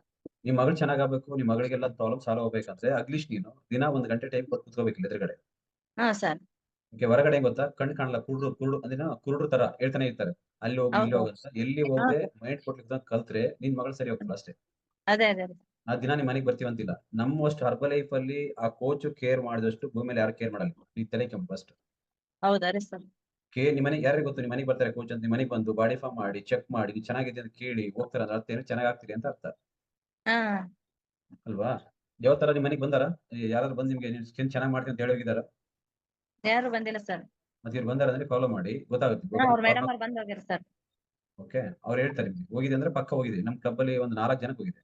ನಿಮ್ ಮಗಳು ಚೆನ್ನಾಗಾಗ್ಬೇಕು, ನಿಮ್ ಮಗಳಿಗೆಲ್ಲ ಪ್ರಾಬ್ಲಮ್ ಸಾಲ್ವ್ ಆಗ್ಬೇಕಂದ್ರೆ ಅಟ್ಲೀಸ್ಟ್ ನೀನು ದಿನ 1 ಗಂಟೆ ಟೈಮ್ ಕೊಟ್ಟು ಕುತ್ಕೋಬೇಕಿಲ್ಲ ಎದುರುಗಡೆ. ಸರ್. ಓಕೆ. ಹೊರಗಡೆ ಹೆಂಗ್ ಗೊತ್ತಾ? ಕಣ್ಣು ಕಾಣಲ್ಲ, ಕುರುಡ್ರು ಅದೇನೋ ಕುರುಡ್ರ ತರ ಹೇಳ್ತಾನೆ ಇರ್ತಾರೆ. ಅಲ್ಲಿ ಹೋಗು, ಇಲ್ಲಿ ಹೌದು. ಹೋಗು ಅಂತ. ಎಲ್ಲಿ ಹಾ ಹೋಗದೆ ಮೈಂಡ್ ಕೊಡ್ಲಿಕ್ಕೆ ಕಲ್ತ್ರೆ ನಿನ್ ಮಗಳು ಸರಿ ಹೋಗ್ತಾಳೆ ಅಷ್ಟೇ. ಅದೇ ರೀ. ನಾವ್ ದಿನ ನಿಮ್ ಮನೆಗ್ ಬರ್ತೀವಂತಿಲ್ಲ. ನಮ್ಮಷ್ಟು ಹರ್ಬಲ್ ಲೈಫ್ ಅಲ್ಲಿ ಆ ಕೋಚ್ ಕೇರ್ ಮಾಡಿದಷ್ಟು ಭೂಮಿ ಮೇಲೆ ಯಾರು ಕೇರ್ ಮಾಡಲ್ಲ. ನೀವ್ ತಲೆ ಕೆಂಪು ಫಸ್ಟ್. ಹೌದಾ ರೀ ಸರ್? ನಿಮ್ ಮನೆಗೆ ಯಾರಿಗ್ ಗೊತ್ತು? ನಿಮ್ ಮನೆಗೆ ಬರ್ತಾರೆ ಕೋಚ್ ಅಂತ. ನಿಮ್ ಮನೆಗೆ ಬಂದು ಬಾಡಿ ಫಾರ್ಮ್ ಮಾಡಿ, ಚೆಕ್ ಮಾಡಿ, ನೀವ್ ಚೆನ್ನಾಗಿದೆ ಅಂತ ಕೇಳಿ ಹೋಗ್ತಾರೆ ಅಂದ್ರೆ ಅರ್ಥ ಏನು? ಚೆನ್ನಾಗಾಗ್ತೀರಿ ಅಂತ ಅರ್ಥ. ಹಾ ಅಲ್ವಾ? ಯಾವ ತರ ನಿಮ್ ಮನೆಗೆ ಬಂದಾರ? ಯಾರಾದ್ರು ಬಂದು ನಿಮ್ಗೆ ನೀವ್ ಸ್ಕಿನ್ ಚೆನ್ನಾಗಿ ಮಾಡ್ತೀನಿ ಅಂತ ಹೇಳಿ ಹೋಗಿದಾರ? ಯಾರು ಬಂದಿಲ್ಲ ಸರ್. ಮತ್ತೆ ಇವ್ರು ಬಂದಾರ ಅಂದ್ರೆ ಫಾಲೋ ಮಾಡಿ ಗೊತ್ತಾಗುತ್ತೆ. ಅವ್ರ ಮೇಡಮ್ ಅವ್ರು ಬಂದ್ ಹೋಗ್ಯಾರ ಸರ್. ಓಕೆ. ಅವ್ರು ಹೇಳ್ತಾರೆ ನಿಮ್ಗೆ. ಹೋಗಿದೆ ಅಂದ್ರೆ ಪಕ್ಕ ಹೋಗಿದೆ. ನಮ್ ಕ್ಲಬ್ ಅಲ್ಲಿ ಒಂದು 4 ಜನಕ್ಕೆ ಹೋಗಿದೆ.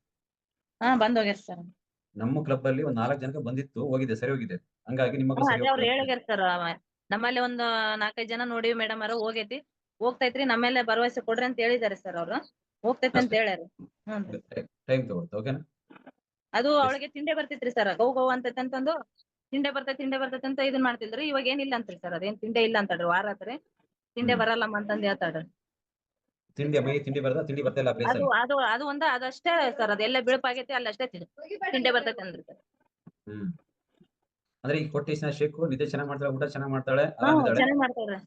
ಬಂದ್ ಹೋಗ್ಯಾರ ಸರ್. ನಮ್ಮ ಕ್ಲಬ್ ಅಲ್ಲಿ ಒಂದು 4 ಜನಕ್ಕೆ ಬಂದಿತ್ತು, ಹೋಗಿದೆ, ಸರಿ ಹೋಗಿದೆ. ಹಂಗಾಗಿ ನಿಮ್ಮ ಮಗಳು ಸರಿ ಅದೇ ಅವ್ರು ಹೋಗ್ತಾಳೆ. ಹೇಳೋಗ್ಯಾರ ಸರ್. ನಮ್ಮಲ್ಲಿ ಒಂದು 4-5 ಜನ ನೋಡಿವಿ ಮೇಡಮ್ ಅವ್ರ, ಹೋಗೈತಿ, ಹೋಗ್ತೈತ್ರಿ, ನಮ್ಮೇಲೆ ಭರವಸೆ ಕೊಡ್ರಿ ಅಂತ ಹೇಳಿದಾರೆ ಸರ್ ಅವ್ರು. ಹೋಗ್ತೈತಿ ಅಂತ ಅಷ್ಟೇ. ಹೇಳ್ಯಾರ. ಹ್ಞೂ. ಟೈಮ್ ತಗೊಳುತ್ತೆ. ಓಕೆನಾ? ಅದು ಎಸ್. ಅವಳಿಗೆ ತಿಂಡೆ ಬರ್ತೈತ್ರಿ ಸರ್. ಗೌ ಗೌ ಅಂತೈತೆ ಅಂತಂದು ತಿಂಡೆ ಬರ್ತೈತೆ ಅಂತ ಇದನ್ ಮಾಡ್ತಿಲ್ರಿ. ಇವಾಗ ಏನಿಲ್ಲ ಅಂತ್ರಿ ಸರ್. ಅದೇನ್ ತಿಂಡೆ ಇಲ್ಲ ಅಂತಾಳ್ರಿ. ವಾರ ಆತ್ರಿ ತಿಂಡೆ ಬರಲ್ಲಮ್ಮ ಅಂತಂದ್ ಹೇಳ್ತಾಳ್ರಿ. ತಿಂಡಿ ಬರ್ತಾ ಇಲ್ಲ ಪ್ಲೇಸ್ ಅದು ಅಲ್ಲಿ. ಅದು ಅದು ಅದಷ್ಟೇ ಸರ್. ಅದೆಲ್ಲ ಬಿಳುಪಾಗೈತಿ ಅಲ್ಲಷ್ಟೇ ತಿಂಡೆ ಬರ್ತೈತೆ ಅಂದ್ರಿ ಸರ್. ಹ್ಮ್. ಅಂದ್ರೆ ಈಗ ಕೊಟ್ಟಿನ ಶೇಕು ನಿದ್ದೆ ಚೆನ್ನಾಗಿ ಮಾಡ್ತಾಳೆ, ಊಟ ಚೆನ್ನಾಗಿ ಮಾಡ್ತಾಳೆ, ಆರಾಮಿದ್ದಾಳೆ. ಚೆನ್ನಾಗ್ ಮಾಡ್ತಾಳ್ರಿ.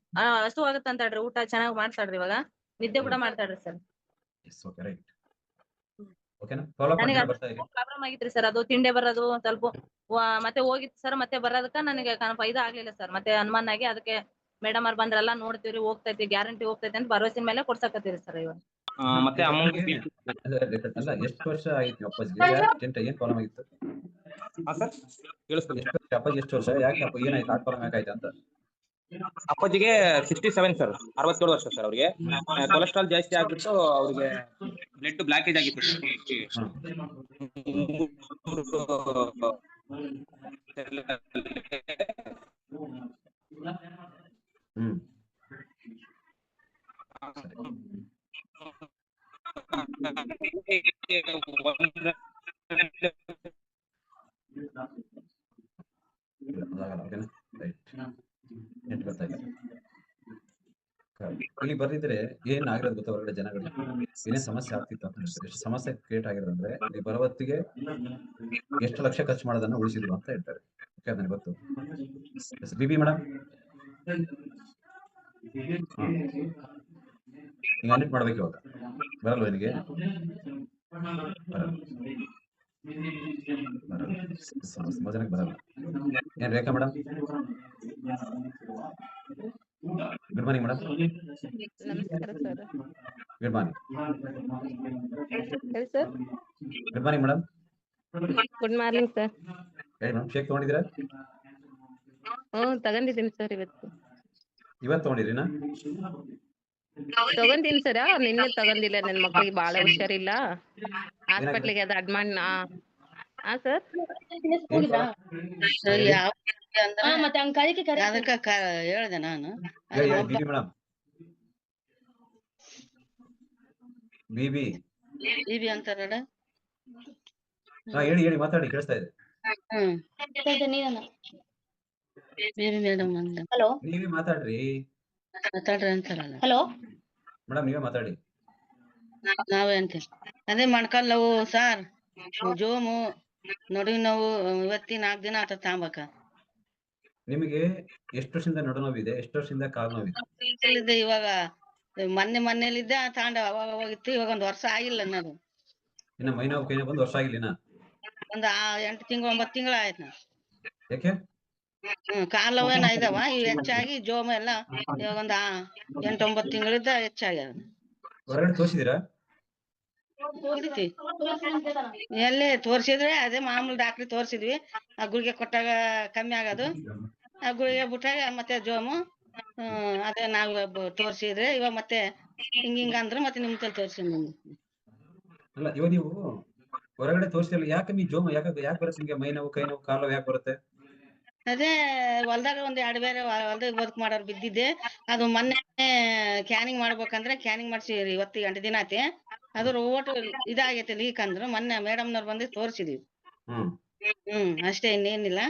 ಹಸು ಆಗತ್ತ ಅಂತಾಳ್ರಿ. ಊಟ ಚೆನ್ನಾಗ್ ಮಾಡ್ತಾಳ್ರಿ ಇವಾಗ. ನಿದ್ದೆ ಕೂಡ ಮಾಡ್ತಾಳ್ರಿ ಸರ್. ಎಸ್. ಓಕೆ. ರೈಟ್. ಓಕೆನಾ? ಫಾಲೋ ಅಪ್ ಮಾಡಿ ನನಗೆ ದಿನ ಅದು ಬರ್ತಾ ಇರಿ. ಪ್ರಾಬ್ಲಮ್ ಆಗಿತ್ರಿ ಸರ್. ಅದು ತಿಂಡೆ ಬರೋದು ಸ್ವಲ್ಪ ಮತ್ತೆ ಹೋಗಿತ್ತು ಸರ್. ಮತ್ತೆ ಬರೋದಕ್ಕ ನನಗೆ ಇದು ಆಗ್ಲಿಲ್ಲ ಸರ್. ಮತ್ತೆ ಅನುಮಾನ ಆಗಿ ಅದಕ್ಕೆ ಮೇಡಮ್ ಅವ್ರು ಬಂದ್ರಲ್ಲ ನೋಡ್ತೀವ್ರಿ ಹೋಗ್ತೈತಿ ಗ್ಯಾರಂಟಿ ಹೋಗ್ತೈತಿ ಅಂತ ಭರವಸೆ ಮೇಲೆ ಕೊಡ್ಸಕತ್ತೀರಿ ಸರ್ ಇವಾಗ. ಮತ್ತೆ ಅಮೌಂಟ್ ಅಲ್ಲ ಎಷ್ಟು ವರ್ಷ ಆಗಿತ್ತು ನಿಮ್ಮ ಅಪ್ಪಾಜಿಗೆ? ಯಾಕೆ ಏನ್ ಪ್ರಾಬ್ಲಮ್ ಆಗಿತ್ತು? ಸರ್ ಕೇಳಿಸ್ತೀನಿ. ಅಪ್ಪಾಜಿ ಎಷ್ಟು ವರ್ಷ? ಯಾಕೆ ಏನಾಯ್ತು? ಹಾರ್ಟ್ ಪ್ರಾಬ್ಲಮ್ ಯಾಕಾಯ್ತು ಅಂತ? ಅಪ್ಪಾಜಿಗೆ 67 ಸರ್, 67 ವರ್ಷ ಸರ್. ಅವ್ರಿಗೆ ಕೊಲೆಸ್ಟ್ರಾಲ್ ಜಾಸ್ತಿ ಆಗ್ಬಿಟ್ಟು ಅವ್ರಿಗೆ ಬ್ಲಡ್ ಬ್ಲಾಕೇಜ್ ಆಗಿತ್ತು ಸರ್. ಹ್ಮ್ ಇಲ್ಲಿ ಬರ್ದಿದ್ರೆ ಏನ್ ಆಗಿರೋದು ಗೊತ್ತಾ? ಹೊರಗಡೆ ಜನಗಳಿಗೆ ಏನೇ ಸಮಸ್ಯೆ ಆಗ್ತಿತ್ತು ಅಂತ ಹೇಳ್ತಾರೆ. ಎಷ್ಟು ಸಮಸ್ಯೆ ಕ್ರಿಯೇಟ್ ಆಗಿರೋದಂದ್ರೆ ಇಲ್ಲಿ ಬರವತ್ತಿಗೆ ಎಷ್ಟು ಲಕ್ಷ ಖರ್ಚು ಮಾಡೋದನ್ನ ಉಳಿಸಿದ್ರು ಅಂತ ಹೇಳ್ತಾರೆ. ಓಕೆ, ನನಗೆ ಗೊತ್ತು. ಬಿಬಿ ಮೇಡಮ್ ಹಿಂಗ ಅಡ್ಮಿಟ್ ಮಾಡ್ಬೇಕು ಇವಾಗ. ಬರಲ್ವ ನಿನಗೆ? ತುಂಬಾ ಜನಕ್ಕೆ ಬರಲ್ಲ. ಏನ್ Rekha madam? Good morning madam. ನಮಸ್ಕಾರ ಸರ್. Good morning. ಹೇಳಿ sir. Good morning madam. Good morning sir. ಹೇಳಿ ಮೇಡಮ್, ಶೇಕ್ ತಗೊಂಡಿದ್ದೀರಾ? ತಗೊಂಡಿದ್ದೀನಿ ಸರ್. ಇವತ್ತು ತಗೊಂಡಿದ್ದೀರಾ? ತಗೊಂಡಿನಿ ಸರ್. ನಿನ್ನೆ ತಗೊಂಡಿಲ್ಲ, ನನ್ನ ಮಕ್ಕಳಿಗೆ ಬಹಳ ಹುಷಾರಿಲ್ಲ, ಹಾಸ್ಪಿಟ್ಲಿಗೆ ಅದು ಅಡ್ಮಿಟ್. ಸರ್ ಮತ್ತೆ ಅಂಕಲಿಗೆ ಅದಕ್ಕ ಹೇಳ್ದೆ ನಾನು. ಬಿಬಿ ಮೇಡಮ್, ಬಿಬಿ ಬಿಬಿ ಅಂತಾರ. ಹೇಳಿ ಹೇಳಿ, ಮಾತಾಡಿ, ಕೇಳಿಸ್ತಾ ಇದೆ. ಬಿಬಿ ಮೇಡಮ್ ಅಂತ ಹಲೋ ನೀವೇ ಮಾತಾಡ್ರಿ. ಮಾತಾಡ್ರಿ ಅಂತಾರಲ್ಲ. ಹಲೋ ಮೇಡಮ್ ನೀವೇ ಮಾತಾಡಿ. ನಾವೇ ಅಂತೀವಿ. ಅದೇ ಮೊಣಕಾಲ್ ನೋವು ಸಾರ್, ಜೋಮು, ನಡುವಿನ ನೋವು. ಇವತ್ತಿ 4 ದಿನ ಆತ ತಾಂಬಕ. ನಿಮಗೆ ಎಷ್ಟು ವರ್ಷದಿಂದ ನಡು ನೋವಿದೆ? ಎಷ್ಟು ವರ್ಷದಿಂದ ಕಾಲು ನೋವಿದೆ? ಇವಾಗ ಮನೇಲಿದ್ದೆ ತಾಂಡ ಅವಾಗ ಹೋಗಿತ್ತು. ಇವಾಗ 1 ವರ್ಷ ಆಗಿಲ್ಲ ಅನ್ನೋದು. ಇನ್ನ ಮೈ ನೋವು ಕೈ ನೋವು ಬಂದು ವರ್ಷ ಆಗಿಲ್ಲ. ಒಂದ್ 8 ತಿಂಗಳು 9 ತಿಂಗಳು ಆಯ್ತು. ಯಾಕೆ? ಕಾಲವೇನ ಇದಾವ, ಇವ್ ಹೆಚ್ಚಾಗಿ ಜೋಮ ಎಲ್ಲ ಇವಾಗ ಒಂದ್ 8-9 ತಿಂಗಳಿಂದ ಹೆಚ್ಚಾಗ್ಯಾವ. ಹೊರಗಡೆ ತೋರಿಸಿದೀರಾ? ಎಲ್ಲಿ ತೋರ್ಸಿದ್ರೆ ಅದೇ ಮಾಮೂಲಿ ಡಾಕ್ಟ್ರಿಗೆ ತೋರ್ಸಿದ್ವಿ. ಆ ಗುಳಿಗೆ ಕೊಟ್ಟಾಗ ಕಮ್ಮಿ ಆಗೋದು, ಆ ಗುಳಿಗೆ ಬಿಟ್ಟಾಗ ಮತ್ತೆ ಜೋಮು. ಅದೇ ನಾವು ತೋರ್ಸಿದ್ರೆ ಇವಾಗ ಮತ್ತೆ ಹಿಂಗ ಅಂದ್ರು ಮತ್ತೆ ನಿಮ್ ತಲೆ ತೋರ್ಸಿದ್ವಿ. ಅಲ್ಲ, ಇವಾಗ ನೀವು ಹೊರಗಡೆ ತೋರಿಸಿಲ್ಲ, ಯಾಕೆ ನೀವು ಜೋಮ ಯಾಕೆ ಬರುತ್ತೆ ನಿಮ್ಗೆ? ಮೈ ನೋವು ಕೈ ನೋವು ಕಾಲು ನೋವು ಯಾಕೆ ಬರುತ್ತೆ? ಅದೇ ಹೊಲ್ದಾಗ ಒಂದ್ 2 ಬೇರೆ ಹೊಲ್ದಾಗ ಬದುಕು ಮಾಡೋರು ಬಿದ್ದಿದ್ದೆ. ಅದು ಮೊನ್ನೆ ಕ್ಯಾನಿಂಗ್ ಮಾಡ್ಬೇಕಂದ್ರೆ ಕ್ಯಾನಿಂಗ್ ಮಾಡ್ಸಿದ್ರಿ. ಇವತ್ತು 8 ದಿನ ಆತಿ. ಅದ್ರ ಓಟು ಇದಾಗೈತೆ ಲೀಕ್ ಅಂದ್ರು. ಮೊನ್ನೆ ಮೇಡಮ್ನವ್ರು ಬಂದು ತೋರ್ಸಿದ್ವಿ. ಅಷ್ಟೇ, ಇನ್ನೇನಿಲ್ಲ.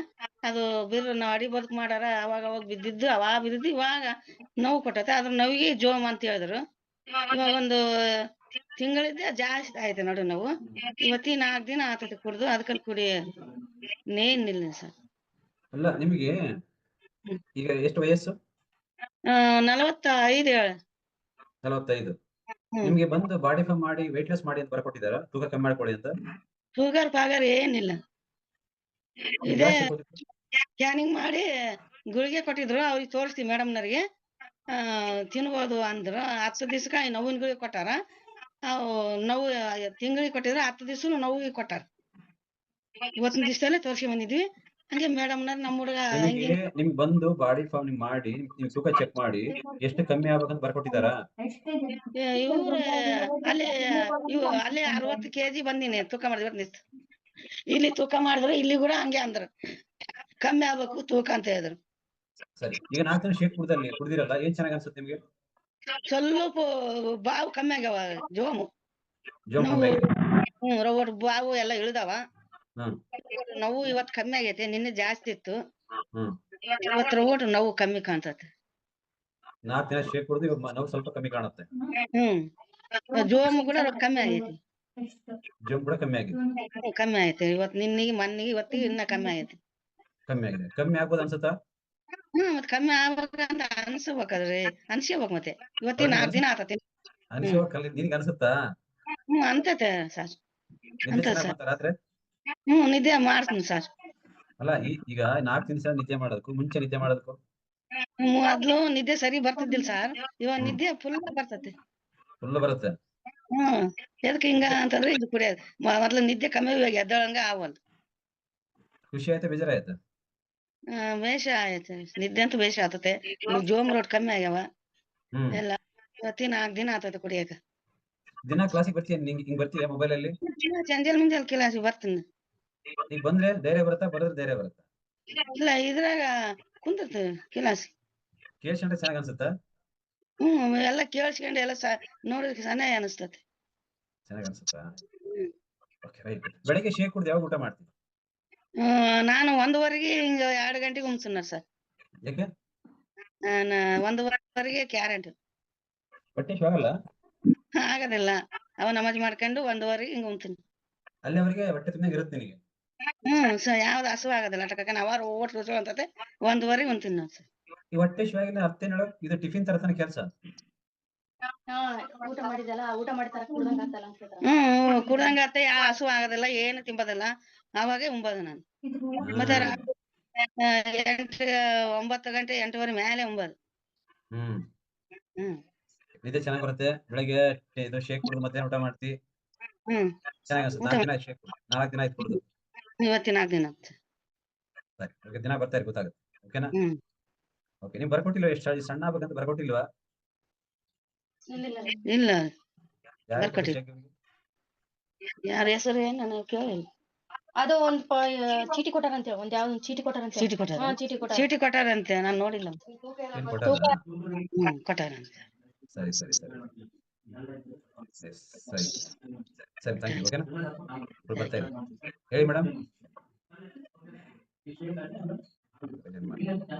ಅದು ಬಿರ್ರು ನಾವ್ ಅಡಿ ಬದುಕು ಮಾಡಾರ ಅವಾಗ ಬಿದ್ದಿದ್ದು, ಅವಾಗ ಬಿದ್ದಿದ್ದು. ಇವಾಗ ನೋವು ಕೊಟ್ಟತೆ. ಅದ್ರ ನೋವಿಗೆ ಜೋಮ್ ಅಂತ ಹೇಳಿದ್ರು. ಇವಾಗ ಒಂದು ತಿಂಗಳಿದ್ದೆ ಜಾಸ್ತಿ ಆಯ್ತು ನಡು ನೋವು. ಇವತ್ತಿ 4 ದಿನ ಆತೈತಿ ಕುಡ್ದು. ಅದಕ್ಕಲ್ಲಿ ಕುಡಿ ಇನ್ನೇನಿಲ್ಲ ಸರ್. ಅಲ್ಲ, ನಿಮಗೆ ಈಗ ಎಷ್ಟು ವಯಸ್ಸು? 45 ಹೇಳ. 45. ನಿಮ್ಗೆ ಬಂದು ಬಾಡಿ ಫಾರ್ಮ್ ಮಾಡಿ weight loss ಮಾಡಿ ಅಂತ ಬರ್ಕೊಟ್ಟಿದಾರ? ತೂಕ ಕಮ್ಮಿ ಮಾಡ್ಕೊಳ್ಳಿ ಅಂತ? ಶುಗರ್ ಪಾಗರ್ ಏನಿಲ್ಲ. ಇದೇ ಸ್ಕ್ಯಾನಿಂಗ್ ಮಾಡಿ ಗುಳಿಗೆ ಕೊಟ್ಟಿದ್ರು. ಅವ್ರಿಗೆ ತೋರಿಸ್ತೀವಿ ಮೇಡಮ್ನವ್ರಿಗೆ. ತಿನ್ಬೋದು ಅಂದ್ರು. 10 ದಿವ್ಸಕ್ಕೆ ನೋವಿನ ಗುಳಿಗೆ ಕೊಟ್ಟಾರ. ನೋವು ತಿಂಗಳಿಗೆ ಕೊಟ್ಟಿದ್ರು. 10 ದಿವ್ಸ ನೋವಿಗೆ ಕೊಟ್ಟಾರ. ಇವತ್ತಿನ ದಿವಸದಲ್ಲೇ ತೋರ್ಸಿ ಬಂದಿದ್ವಿ. ಹಂಗೆ ಮೇಡಮ್ನವ್ರು ನಮ್ಮ ಹುಡುಗ ನಿಮ್ಗೆ ಬಂದು ಬಾಡಿ ಫಾರ್ಮ್ ಮಾಡಿ ನಿಮ್ ತೂಕ ಚೆಕ್ ಮಾಡಿ ಎಷ್ಟು ಕಮ್ಮಿ ಆಗ್ಬೇಕಂತ ಬರ್ಕೊಟ್ಟಿದಾರ? ಇವ್ರ ಅಲ್ಲೇ 60 kg ಬಂದಿನಿ ತೂಕ ಮಾಡಿದ್. ಇಲ್ಲಿ ತೂಕ ಮಾಡಿದ್ರು. ಇಲ್ಲಿ ಕೂಡ ಹಂಗೆ ಅಂದ್ರು, ಕಮ್ಮಿ ಆಗ್ಬೇಕು ತೂಕ ಅಂತ ಹೇಳಿದ್ರು. ಸರಿ, ಈಗ 4 ದಿನ ಶೇಕ್ ಕುಡ್ದಿರಲ್ಲ, ಏನ್ ಚೆನ್ನಾಗಿ ಅನ್ಸುತ್ತೆ ನಿಮ್ಗೆ? ಸ್ವಲ್ಪ ಬಾವು ಕಮ್ಮಿ ಆಗ್ಯಾವ. ಜೋಮು ಕಮ್ಮಿ ಆಗಿದೆ. ರವ್ವರ್ ಬಾವು ಎಲ್ಲ ಇಳ್ದಾವ. ನೋವು ಇವತ್ ಕಮ್ಮಿ ಆಗೈತೆ. ನಿನ್ನೆ ಜಾಸ್ತಿ ಇತ್ತು. ಇವತ್ತು ರವ್ವಟ್ ನೋವು ಕಮ್ಮಿ ಕಾಣ್ತತೆ. 4 ದಿನ ಶೇಕ್ ಕುಡ್ದು ಇವಾಗ ನೋವು ಸ್ವಲ್ಪ ಕಮ್ಮಿ ಕಾಣುತ್ತೆ. ಜೋಮು ಕೂಡ ಕಮ್ಮಿ ಆಗೈತಿ. ಜೋಮ್ ಕೂಡ ಕಮ್ಮಿ ಆಗಿದೆ. ಕಮ್ಮಿ ಆಗೈತೆ. ಇವತ್ತು ನಿನ್ನಿಗೆ ಮೊನ್ನಿಗೆ ಇವತ್ತಿಗೆ ಇನ್ನ ಕಮ್ಮಿ ಆಗೈತಿ. ಕಮ್ಮಿ ಆಗಿದೆ. ಕಮ್ಮಿ ಆಗ್ಬೋದು ಅನ್ಸುತ್ತಾ? ಮತ್ ಕಮ್ಮಿ ಆಗ್ಬೇಕಂತ ಅನ್ಸ್ಬೇಕಾದ್ರಿ ಅನ್ಸ್ಕೋಬೇಕು. ಮತ್ತೆ ಇವತ್ತಿಗೆ 4 ದಿನ ಆತತಿ. ನಿನ್ಗೆ ಅನ್ಸುತ್ತಾ? ಅಂತತೆ ಸರ್. ಅಂತ ಸರ್. ರಾತ್ರಿ ನಿದ್ದೆ ಮಾಡ್ತೀನಿ ಸರ್. ಅಲ್ಲ, ಈಗ 4 ದಿನ ನಿದ್ದೆ ಮಾಡೋದಕ್ಕೂ ಮುಂಚೆ ನಿದ್ದೆ ಮಾಡೋದಕ್ಕೂ ಮೊದ್ಲು ನಿದ್ದೆ ಸರಿ ಬರ್ತಿದ್ದಿಲ್ಲ ಸರ್, ಇವಾಗ ಹ್ಮ್. ನಿದ್ದೆ ಫುಲ್ ಬರ್ತೈತಿ. ಫುಲ್ ಬರುತ್ತೆ. ಎದಕ್ ಹಿಂಗ ಅಂತಂದ್ರೆ ಇದು ಕುಡಿಯೋದು. ಮೊದ್ಲು ನಿದ್ದೆ ಕಮ್ಮಿ, ಇವಾಗ ಎದ್ದಳಂಗ ಆಗವಲ್ದು. ಖುಷಿ ಆಯ್ತಾ ಬೇಜಾರಾಯ್ತಾ? ಬೇಷ ಆಯ್ತು, ನಿದ್ದೆ ಅಂತೂ ಬೇಷ ಆತತೆ. ಜೋಮ್ ರೋಡ್ ಕಮ್ಮಿ ಆಗ್ಯಾವ ಹ್ಮ್. ಎಲ್ಲ. ಇವತ್ತಿನ 4 ದಿನ ಆತತೆ ಕುಡಿಯಕ. ದಿನ ಕ್ಲಾಸಿಗೆ ಬರ್ತೀಯ, ಹಿಂಗ್ ಬರ್ತೀಯ ಮೊಬೈಲ್ ಅಲ್ಲಿ? ಮುಂಜಾನೆ ಕ್ಲಾಸಿಗೆ ಬರ್ತೀನಿ. ಈಗ ಬಂದ್ರೆ ಧೈರ್ಯ ಬರುತ್ತಾ, ಬರೋದ್ರೆ ಧೈರ್ಯ ಬರುತ್ತಾ? ಇಲ್ಲ, ಇದ್ರಾಗ ಕುಂದಿರ್ತೀವಿ ಕ್ಲಾಸ್. ಕೇಳ್ಕೊಂಡ್ರೆ ಚೆನ್ನಾಗ್ ಅನ್ಸುತ್ತಾ? ಎಲ್ಲ ಕೇಳಿಸ್ಕೊಂಡು ಎಲ್ಲ ನೋಡಿದ್ರೆ ಸಣ್ಣ ಅನಿಸ್ತತೆ. ಚೆನ್ನಾಗ್ ಅನ್ಸುತ್ತಾ? Okay, right. ಬೆಳಗ್ಗೆ ಶೇಕ್ ಕುಡ್ದು ಯಾವಾಗ ಊಟ ಮಾಡ್ತೀವಿ? ನಾನು 1:15 ಹಿಂಗ 2 ಗಂಟೆಗೆ ಉಣ್ತೀನಿ ಸರ್. ಯಾಕೆ? ನಾನು 1:15 ಕ್ಯಾರೆಟ್ ಹೊಟ್ಟೆ ಆಗಲ್ಲ? ಆಗೋದಿಲ್ಲ. ಅವ ನಮಾಜ್ ಮಾಡ್ಕೊಂಡು 1:15 ಹಿಂಗ ಉಣ್ತೀನಿ. ಅಲ್ಲಿವರೆಗೆ ಹೊಟ್ಟೆ ತಿನ್ನಂಗ್ ಇರುತ್ತೆ ನಿನಗೆ? ಯಾವ್ದು ಹಸು ಆಗೋದಿಲ್ಲ. ಅಟಕ ಅವಾರ ಓಟ್ ಅಂತತೆ 1:15 ಉಣ್ತೀನಿ ನಾನು ಸರ್. ಈ ಹೊಟ್ಟೆ ಶಿವಾಗಿಲ್ಲ ಅರ್ಥ ಹೇಳೋ, ಇದು ಟಿಫಿನ್ ತರತನ ಕೆಲಸ. ಊಟ ಮಾಡಿದಲ್ಲ, ಊಟ ಮಾಡ್ತಾರ ಕುಡ್ದಂಗ ಆತಲ್ಲ ಅನ್ಸುತ್ತೆ. ಕುಡ್ದಂಗತ್ತೆ, ಹಸು ಆಗೋದಿಲ್ಲ, ಏನು ತಿಂಬೋದಿಲ್ಲ. ಅವಾಗೆ ಉಂಬೋದು ನಾನು. ಮತ್ತೆ ರಾತ್ರಿ 9 ಗಂಟೆ 8:15 ಮೇಲೆ ಉಂಬೋದು. ನಿದ್ದೆ ಚೆನ್ನಾಗ್ ಬರುತ್ತೆ. ಬೆಳಗ್ಗೆ ಇದು ಶೇಕ್ ಕುಡಿದು ಮಧ್ಯಾಹ್ನ ಊಟ ಮಾಡ್ತಿ, ಚೆನ್ನಾಗ್ ಅನ್ಸುತ್ತೆ. 4 ದಿನ ಆಯ್ತು ಶೇಕ್ ಕುಡ್ದು, 4 ದಿನ ಆಯ್ತು ಕುಡ್ದು. ಇವತ್ತಿನ 4 ದಿನ ಆಯ್ತು. ಸರಿ, ದಿನ ಬರ್ತಾ ಇರಿ, ಗೊತ್ತಾಗುತ್ತೆ. ಓಕೆನಾ? ಓಕೆ, ನೀವು ಬರ್ಕೊಟ್ಟಿಲ್ವಾ? ಎಷ್ಟು ಸಣ್ಣ ಆಗ್ಬೇಕಂತ ಬರ್ಕೊಟ್ಟಿಲ್ವಾ? ಇಲ್ಲ, ಬರ್ಕೊಟ್ಟಿಲ್ಲ. ಯಾರ ಹೆಸರು ಏನು ನನಗೆ ಕೇಳಿಲ್ಲ. ಅದು ಒಂದ್ ಚೀಟಿ ಕೊಟ್ಟಾರಂತೆ, ಒಂದ್ ಯಾವ್ದೊಂದ್ ಚೀಟಿ ಕೊಟ್ಟಾರಂತೆ. ಚೀಟಿ ಕೊಟ್ಟಾರ? ಚೀಟಿ ಕೊಟ್ಟಾರಂತೆ, ನಾನು ನೋಡಿಲ್ಲ. ಕೊಟ್ಟಾರಂತೆ. ಸರಿ ಸರಿ ಸರಿ ಸರಿ ಸರಿ, ಥ್ಯಾಂಕ್ ಯು. ಓಕೆನಾ? ಬರ್ತಾ ಇರಿ. ಹೇಳಿ ಮೇಡಮ್.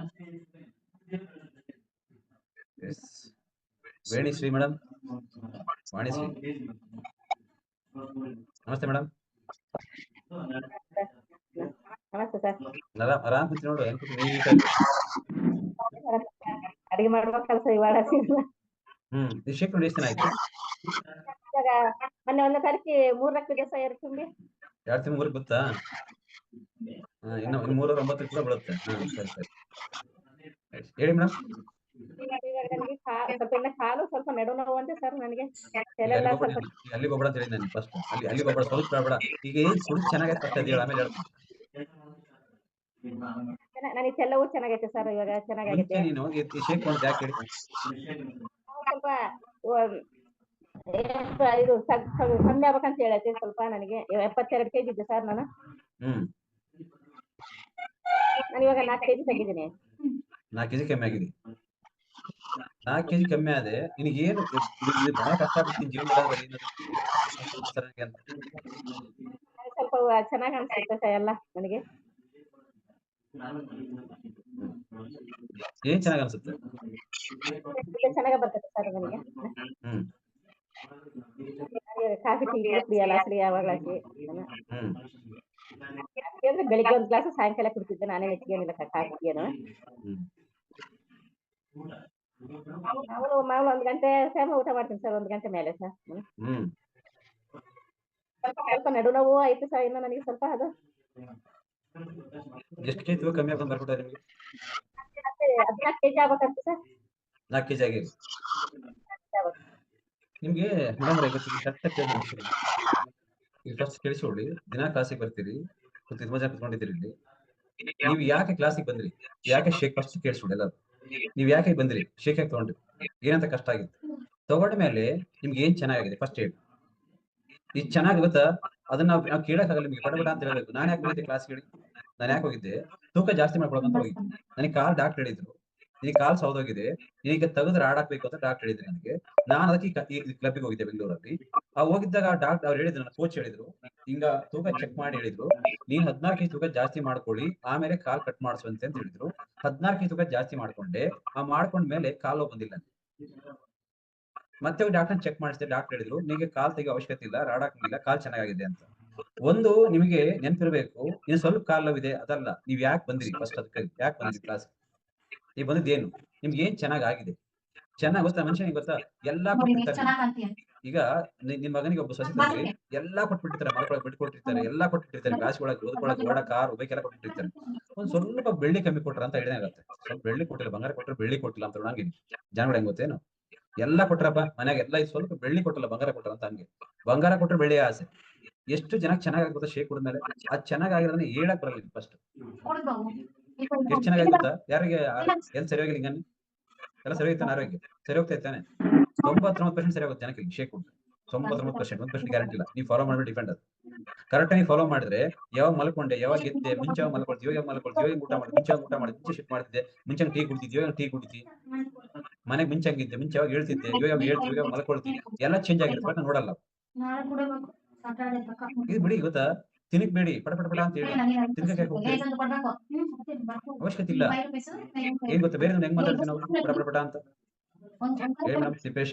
ವೇಣಿಶ್ರೀ ಮೇಡಮ್, ವಾಣಿಶ್ರೀ, ನಮಸ್ತೆ ಮೇಡಮ್. ನಮಸ್ತೆ ಸರ್. ಆರಾಮ್ ಕೂತಿ ನೋಡು, ನೀಟಾಗಿ. ಅಡಿಗೆ ಮಾಡುವ ಕೆಲಸ ಇವಾಗ ಈ ಶೇಕ್ ನೋಡಿ ಎಷ್ಟು ದಿನ ಆಯ್ತು? ಮೊನ್ನೆ 1 ತಾರೀಕು 3 ದಿವಸ ತುಂಬಿ 2 ತಿಂಗಳು 3 ಗೊತ್ತಾ? ಇನ್ನು 3 9 ಕೂಡ ಬೀಳುತ್ತೆ. ಸರಿ ಸರಿ, ಹೇಳಿ ಮೇಡಮ್. ಸ್ವಲ್ಪ ಇನ್ನ ಕಾಲು ಸ್ವಲ್ಪ ನಡು ನೋವು ಅಂತೆ ಸರ್ ನನಗೆ. ಅಲ್ಲಿಗೆ ಹೋಗ್ಬೇಡ ಅಂತ ಹೇಳಿ ನಾನು ಫಸ್ಟ್. ಅಲ್ಲಿಗೆ ಹೋಗ್ಬೇಡ, ಸ್ವಲ್ಪ ಬೇಡ. ಈಗ ಏನ್ ಕುಡಿದು ಚೆನ್ನಾಗೈತೆ ಫಸ್ಟ್ ಅದು ಹೇಳಿ, ಆಮೇಲೆ ಹೇಳ್ತೀನಿ. ನನಗೆ ಎಲ್ಲವೂ ಚೆನ್ನಾಗೈತೆ ಸರ್, ಇವಾಗ ಚೆನ್ನಾಗೈತೆ. ನೀನು ಶೇಕ್ ಮಾಡೋದು ಯಾಕೆ ಹೇಳಿ? ಸ್ವಲ್ಪ ಇದು ಕಮ್ಮಿ ಆಗ್ಬೇಕಂತ ಹೇಳೈತೆ ಸ್ವಲ್ಪ. ನನಗೆ 72 kg ಇದ್ದೆ ಸರ್ ನಾನು. ಇವಾಗ 4 kg ತೆಗಿದ್ದೀನಿ. 4 kg ಕಮ್ಮಿ ಆಗಿದೆ. 4 kg ಕಮ್ಮಿ ಆದೆ. ನಿನಗೇನು ಬಹಳ ಕಷ್ಟ ಆಗ್ಬಿಡ್ತೀನಿ ಜೀವನದಲ್ಲಿ ಸ್ವಲ್ಪ ಚೆನ್ನಾಗಿ ಅನ್ಸುತ್ತೆ ಎಲ್ಲ ನನಗೆ. ಏನ್ ಚೆನ್ನಾಗಿ ಅನ್ಸುತ್ತೆ? ಚೆನ್ನಾಗಿ ಬರ್ತದೆ ಸರ್ ನನಗೆ. ಕಾಫಿ ಟೀ ಕುಡಿಯಲ್ಲ ಅಸಲಿ ಯಾವಾಗ್ಲಾಸಿ. ಬೆಳಿಗ್ಗೆ 1 ಗ್ಲಾಸ್, ಸಾಯಂಕಾಲ ಕುಡಿತಿದ್ದೆ. ನಾನೇ ಹೆಚ್ಚಿಗೇನಿಲ್ಲ ಕಾಫಿ ಟೀನು. ಮಾಮೂಲು 1 ಗಂಟೆ ಸಮಯ ಊಟ ಮಾಡ್ತೀನಿ ಸರ್, 1 ಗಂಟೆ ಮೇಲೆ ಸರ್. ಸ್ವಲ್ಪ ನಡು ನೋವು ಆಯ್ತು ಸರ್ ಇನ್ನು ನನಗೆ ಸ್ವಲ್ಪ. ಅದು ಎಷ್ಟು ಕೆಜಿ ಕಮ್ಮಿ ಆಗ್ಕೊಂಡು ಬರ್ಕೊಟ್ಟಾರೆ ನಿಮಗೆ? 14 kg ಆಗ್ಬೇಕಂತ ಸರ್. 4 kg ಆಗಿದೆ ನಿಮ್ಗೆ ಮೇಡಮ್. ಈಗ ಫಸ್ಟ್ ಕೇಳಿಸ್ಕೊಳ್ಳಿ. ದಿನ ಕ್ಲಾಸಿಗೆ ಬರ್ತೀರಿ, ಮಜಾ ಕುತ್ಕೊಂಡಿದ್ದೀರಿ ಇಲ್ಲಿ. ನೀವು ಯಾಕೆ ಕ್ಲಾಸಿಗೆ ಬಂದ್ರಿ? ಯಾಕೆ ಶೇಕ್ ಫಸ್ಟ್ ಕೇಳಿಸ್ಕೊಳ್ಳಿ ಎಲ್ಲರೂ. ನೀವ್ ಯಾಕೆ ಬಂದ್ರಿ? ಶೇಕ್ ಯಾಕೆ ತಗೊಂಡ್ರಿ? ಏನಂತ ಕಷ್ಟ ಆಗಿತ್ತು? ತಗೊಂಡ ಮೇಲೆ ನಿಮ್ಗೆ ಏನ್ ಚೆನ್ನಾಗಿದೆ ಫಸ್ಟ್ ಹೇಳಿ. ಇದು ಚೆನ್ನಾಗಿ ಗೊತ್ತಾ? ಅದನ್ನ ನಾವು ಕೇಳಕ್ಕಾಗಲ್ಲ ನಿಮ್ಗೆ, ಪಡಬೇಡ ಅಂತ ಹೇಳ್ಬೇಕು. ನಾನು ಯಾಕೆ ಹೋಗಿದ್ದೆ ಕ್ಲಾಸ್ ಹೇಳಿ? ನಾನು ಯಾಕೆ ಹೋಗಿದ್ದೆ? ತೂಕ ಜಾಸ್ತಿ ಮಾಡ್ಕೊಳಕಂತ ಹೋಗಿದ್ದೆ. ನನಗೆ ಕಾಲ್ ಡಾಕ್ಟರ್ ಹೇಳಿದ್ರು, ನಿನಗೆ ಕಾಲ್ ಸೌದೋಗಿದೆ, ನಿನಗೆ ತೆಗೆದ್ರೆ ಆಡಾಕ್ಬೇಕು ಅಂತ ಡಾಕ್ಟರ್ ಹೇಳಿದ್ರು ನನಗೆ. ನಾನು ಅದಕ್ಕೆ ಈ ಕ್ಲಬ್ಗೆ ಹೋಗಿದ್ದೆ ಬೆಂಗಳೂರಲ್ಲಿ. ಹೋಗಿದ್ದಾಗ ಡಾಕ್ಟರ್ ಅವ್ರು ಹೇಳಿದ್ರು, ನನ್ನ ಕೋಚ್ ಹೇಳಿದ್ರು, ಹಿಂಗ ತೂಕ ಚೆಕ್ ಮಾಡಿ ಹೇಳಿದ್ರು, ನೀನ್ 14 kg ತೂಕ ಜಾಸ್ತಿ ಮಾಡ್ಕೊಳ್ಳಿ, ಆಮೇಲೆ ಕಾಲ್ ಕಟ್ ಮಾಡಿಸುವಂತೆ ಅಂತ ಹೇಳಿದ್ರು. 14 kg ತೂಕ ಜಾಸ್ತಿ ಮಾಡ್ಕೊಂಡೆ. ಮಾಡ್ಕೊಂಡ್ಮೇಲೆ ಕಾಲು ಬಂದಿಲ್ಲ. ಮತ್ತೆ ಡಾಕ್ಟರ್ ಚೆಕ್ ಮಾಡಿಸಿದೆ. ಡಾಕ್ಟರ್ ಹೇಳಿದ್ರು, ನಿಮಗೆ ಕಾಲ್ ತೆಗೆಯೋ ಅವಶ್ಯಕತೆ ಇಲ್ಲ, ರಾಡಾಕಿಲ್ಲ, ಕಾಲ್ ಚೆನ್ನಾಗಿದೆ ಅಂತ. ಒಂದು ನಿಮಗೆ ನೆನಪಿರ್ಬೇಕು, ಇನ್ನು ಸ್ವಲ್ಪ ಕಾಲ್ ನೋವಿದೆ ಅದಲ್ಲ. ನೀವ್ ಯಾಕೆ ಬಂದಿರಿ ಫಸ್ಟ್? ಅದಕ್ಕೆ ಯಾಕೆ ಬಂದ್ರಿ ಕ್ಲಾಸ್? ನೀವು ಬಂದಿದ್ದೇನು? ನಿಮ್ಗೆ ಏನ್ ಚೆನ್ನಾಗಿದೆ? ಚೆನ್ನಾಗ್ ಗೊತ್ತಾ ಮನುಷ್ಯನಿಗೆ? ಗೊತ್ತಾ? ಎಲ್ಲಾ ಕೊಟ್ಟಿರ್ತಾರೆ, ಈಗ ನಿಮ್ ಮಗನಿಗೆ ಒಬ್ಬ ಸೊಸೆ ತಂದ್ರಿ, ಎಲ್ಲಾ ಕೊಟ್ಬಿಟ್ಟಿರ್ತಾರೆ, ಮಲ್ಕೊಳಕ್ ಬಿಟ್ಕೊಟ್ಟಿರ್ತಾರೆ, ಎಲ್ಲಾ ಕೊಟ್ಟಿರ್ತಾರೆ, ಬ್ಯಾಸ್ಕೊಳಕ್ ಓದ್ಕೊಳಕ್ ಓಡ ಕಾರ್ ಬೈಕ್ ಎಲ್ಲ ಕೊಟ್ಟಿರ್ತಾರೆ. ಒಂದ್ ಸ್ವಲ್ಪ ಬೆಳ್ಳಿ ಕಮ್ಮಿ ಕೊಟ್ರ ಅಂತ ಹೇಳಿದೆ ಆಗುತ್ತೆ. ಸ್ವಲ್ಪ ಬೆಳ್ಳಿ ಕೊಟ್ಟಿಲ್ಲ, ಬಂಗಾರ ಕೊಟ್ರೆ ಬೆಳ್ಳಿ ಕೊಟ್ಟಿಲ್ಲ ಅಂತ ಹಂಗೆ ಜಾನಗಳು ಹೆಂಗ್ ಗೊತ್ತೇನು? ಎಲ್ಲಾ ಕೊಟ್ರಪ್ಪ ಮನ್ಯಾಗ ಎಲ್ಲ ಸ್ವಲ್ಪ ಬೆಳ್ಳಿ ಕೊಟ್ಟಲ್ಲ ಬಂಗಾರ ಕೊಟ್ಟರ ಅಂತ ಹಂಗೆ. ಬಂಗಾರ ಕೊಟ್ರೆ ಬೆಳ್ಳಿ ಆಸೆ. ಎಷ್ಟು ಜನಕ್ಕೆ ಚೆನ್ನಾಗಿ ಗೊತ್ತಾ ಶೇಕ್ ಕುಡಿದ್ಮೇಲೆ? ಅದ್ ಚೆನ್ನಾಗಿರೋದನ್ನ ಹೇಳಕ್ ಬರಲ್ಲ ಫಸ್ಟ್. ಎಷ್ಟು ಚೆನ್ನಾಗಿ ಗೊತ್ತಾ ಯಾರಿಗೆ? ಎಲ್ಲಿ ಸರಿ ಹೋಗಿಲ್ಲ ಹಿಂಗನ್ ಎಲ್ಲ ಸರಿ ಹೋಗ್ತಾನೆ, ಆರೋಗ್ಯ ಸರಿ ಹೋಗ್ತಾ ಇರ್ತಾನೆ. 99% ಸರಿ ಹೋಗುತ್ತೆ ಜನಕ್ಕೆ ಶೇಕ್ ಕುಡಿದ್ರೆ. 99%, 1% ಗ್ಯಾರಂಟಿ ಇಲ್ಲ. ನೀವು ಫಾಲೋ ಮಾಡ್ಬಿಟ್ಟು ಡಿಪೆಂಡ್ ಅದು. ಕರೆಕ್ಟ್ ಆಗಿ ಫಾಲೋ ಮಾಡಿದ್ರೆ ಯಾವಾಗ ಮಲ್ಕೊಂಡೆ, ಯಾವಾಗ ಗೆದ್ದೆ, ಮುಂಚೆ ಮಲ್ಕೊಳ್ತೀವಿ, ಇವಾಗ ಮಲ್ಕೊಳ್ತೀವಿ, ಇವಾಗ ಊಟ ಮಾಡಿ, ಊಟ ಮಾಡಿ, ಮುಂಚೆ ಶಿಫ್ಟ್ ಮಾಡ್ತಿದ್ದೆ, ಮುಂಚೆ ಟೀ ಕುಡಿತಿದ್ವಿ, ಇವಾಗ ಟೀ ಕುಡಿತಿ, ಮನೆಗೆ ಮುಂಚೆ ಹಂಗಿದ್ದೆ, ಮುಂಚೆ ಯಾವಾಗ ಹೇಳ್ತಿದ್ದೆ, ಇವಾಗ ಹೇಳ್ತೀವಿ, ಇವಾಗ ಮಲ್ಕೊಳ್ತೀವಿ, ಎಲ್ಲ ಚೇಂಜ್ ಆಗಿರುತ್ತೆ. ಬಟ್ ನೋಡಲ್ಲ. ಇದು ಬಿಡಿ ಗೊತ್ತಾ, ತಿನ್ನಕ್ ಬೇಡಿ ಪಟ ಪಟ ಪಟ ಅಂತ ಹೇಳಿ ತಿನ್ಕಕ್ಕೆ ಹೋಗ್ತೀವಿ, ಅವಶ್ಯಕತೆ ಇಲ್ಲ. ಏನ್ ಗೊತ್ತಾ, ಬೇರೆ ಹೆಂಗ್ ಮಾತಾಡ್ತೀವಿ ನಾವು ಪಟ ಪಟ ಪಟ ಅಂತ ಹೇಳಿ ಮೇಡಮ್. ತಿಪ್ಪೇಶ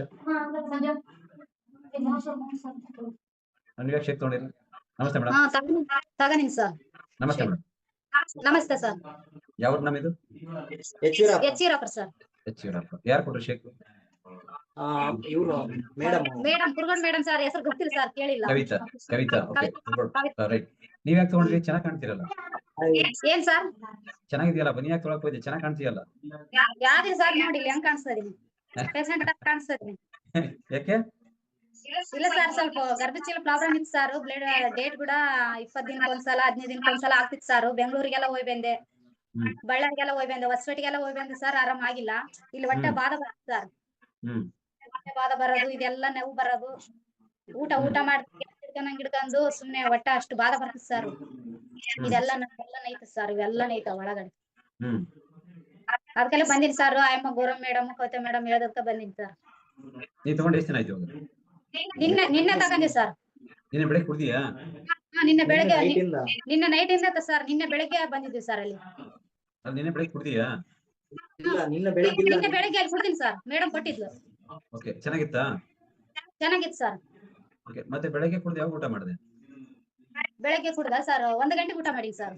ಶೇಕ್ ತಗೊಂಡಿಲ್ಲ. ನಮಸ್ತೆ ಮೇಡಮ್. ತಗನಿ ಸರ್. ನಮಸ್ತೆ ಮೇಡಮ್. ನಮಸ್ತೆ ಸರ್. ಯಾವ ನಮ್ ಇದು? ಎಚ್ಚಿರಪ್ಪ ಸರ್. ಎಚ್ಚಿರಪ್ಪ. ಯಾರು ಕೊಟ್ರು ಶೇಕ್? ಇವರು ಮೇಡಮ್ ಕುರ್ಗಡ್ ಮೇಡಮ್ ಸರ್. ಹೆಸರು ಗೊತ್ತಿಲ್ಲ ಸರ್, ಕೇಳಿಲ್ಲ. ಕವಿತಾ. Okay, right. ನೀವ್ ಯಾಕೆ ತಗೊಂಡ್ರಿ? ಚೆನ್ನಾಗಿ ಕಾಣ್ತೀರಲ್ಲ. ಏನ್ ಸರ್ ಚೆನ್ನಾಗಿದೆಯಲ್ಲ, ಬನ್ನಿ ಯಾಕೆ ತೊಳಕ್ ಹೋಯ್ದೆ? ಚೆನ್ನಾಗಿ ಕಾಣ್ತೀಯಲ್ಲ. ಯಾವ್ದಿಲ್ಲ ಸರ್, ನೋಡಿ ಹೆಂಗ್ ಕಾಣಿಸ್ತಾ ಇದೀನಿ, ಪೇಷಂಟ್ ಕಾಣಿಸ್ತಾ ಇದೀನಿ. ಯಾಕೆ? ಇಲ್ಲ ಸರ್, ಸ್ವಲ್ಪ ಗರ್ಭಚೀಲ ಪ್ರಾಬ್ಲಮ್ ಇತ್ತು ಸರ್. ಬ್ಲಡ್ ಡೇಟ್ ಕೂಡ 20 ದಿನಕ್ಕೊಂದ್ಸಲ 15 ದಿನಕ್ಕೊಂದ್ಸಲ ಆಗ್ತಿತ್ತು ಸರ್. ಬೆಂಗಳೂರಿಗೆಲ್ಲ ಹೋಗಿ ಬಂದೆ, ಬಳ್ಳಾರಿಗೆಲ್ಲ ಹೋಗಿ ಬಂದೆ, ಹೊಸಪೇಟೆಗೆಲ್ಲ ಹೋಗಿ ಬಂದೆ ಸರ್. ಆರಾಮ ಆಗಿಲ್ಲ. ಇಲ್ಲಿ ಹೊಟ್ಟೆ ಬಾಧ ಬರುತ್ತೆ ಸರ್. ಹೊಟ್ಟೆ ಬಾಧ ಬರೋದು, ಇದೆಲ್ಲ ನೋವು ಬರೋದು, ಊಟ ಮಾಡ್ತೀವಿ ಹಿಡ್ಕೊಂಡು ಸುಮ್ನೆ ಹೊಟ್ಟೆ ಅಷ್ಟು ಬಾಧ ಬರ್ತದೆ ಸರ್. ಇದೆಲ್ಲ ನೈತೆ ಸರ್, ಇವೆಲ್ಲ ನೈತ ಒಳಗಡೆ. ಅದಕ್ಕೆಲ್ಲ ಬಂದಿನಿ ಸರ್. ಆಯಮ್ಮ ಗೌರವ್ ಮೇಡಮ್, ಕವಿತಾ ಮೇಡಮ್ ಹೇಳದಕ್ಕ ಬಂದಿನಿ ಸರ್. ನೀ ತಗೊಂಡು ಎಷ್ಟು ದಿನ ಆಯ್ತು? ನಿನ್ನೆ ತಗೊಂಡಿ ಸರ್. ನಿನ್ನೆ ಬೆಳಗ್ಗೆ ಕುಡ್ದಿಯಾ? ನಿನ್ನೆ ಬೆಳಗ್ಗೆ, ನಿನ್ನೆ ನೈಟ್ ಇಂದ ಸರ್. ನಿನ್ನೆ ಬೆಳಗ್ಗೆ ಬಂದಿದ್ವಿ ಸರ್ ಅಲ್ಲಿ. ನಿನ್ನೆ ಬೆಳಗ್ಗೆ ಕುಡ್ದಿಯಾ? ನಿನ್ನೆ ಬೆಳಿಗ್ಗೆ ಅಲ್ಲಿ ಕುಡ್ತೀನಿ ಸರ್. ಮೇಡಮ್ ಕೊಟ್ಟಿದ್ಲು. ಓಕೆ, ಚೆನ್ನಾಗಿತ್ತಾ? ಚೆನ್ನಾಗಿತ್ತು ಸರ್. ಓಕೆ, ಮತ್ತೆ ಬೆಳಗ್ಗೆ ಕುಡ್ದು ಯಾವಾಗ ಊಟ ಮಾಡಿದೆ? ಬೆಳಗ್ಗೆ ಕುಡ್ದ ಸರ್, 1 ಗಂಟೆಗೆ ಊಟ ಮಾಡಿ ಸರ್.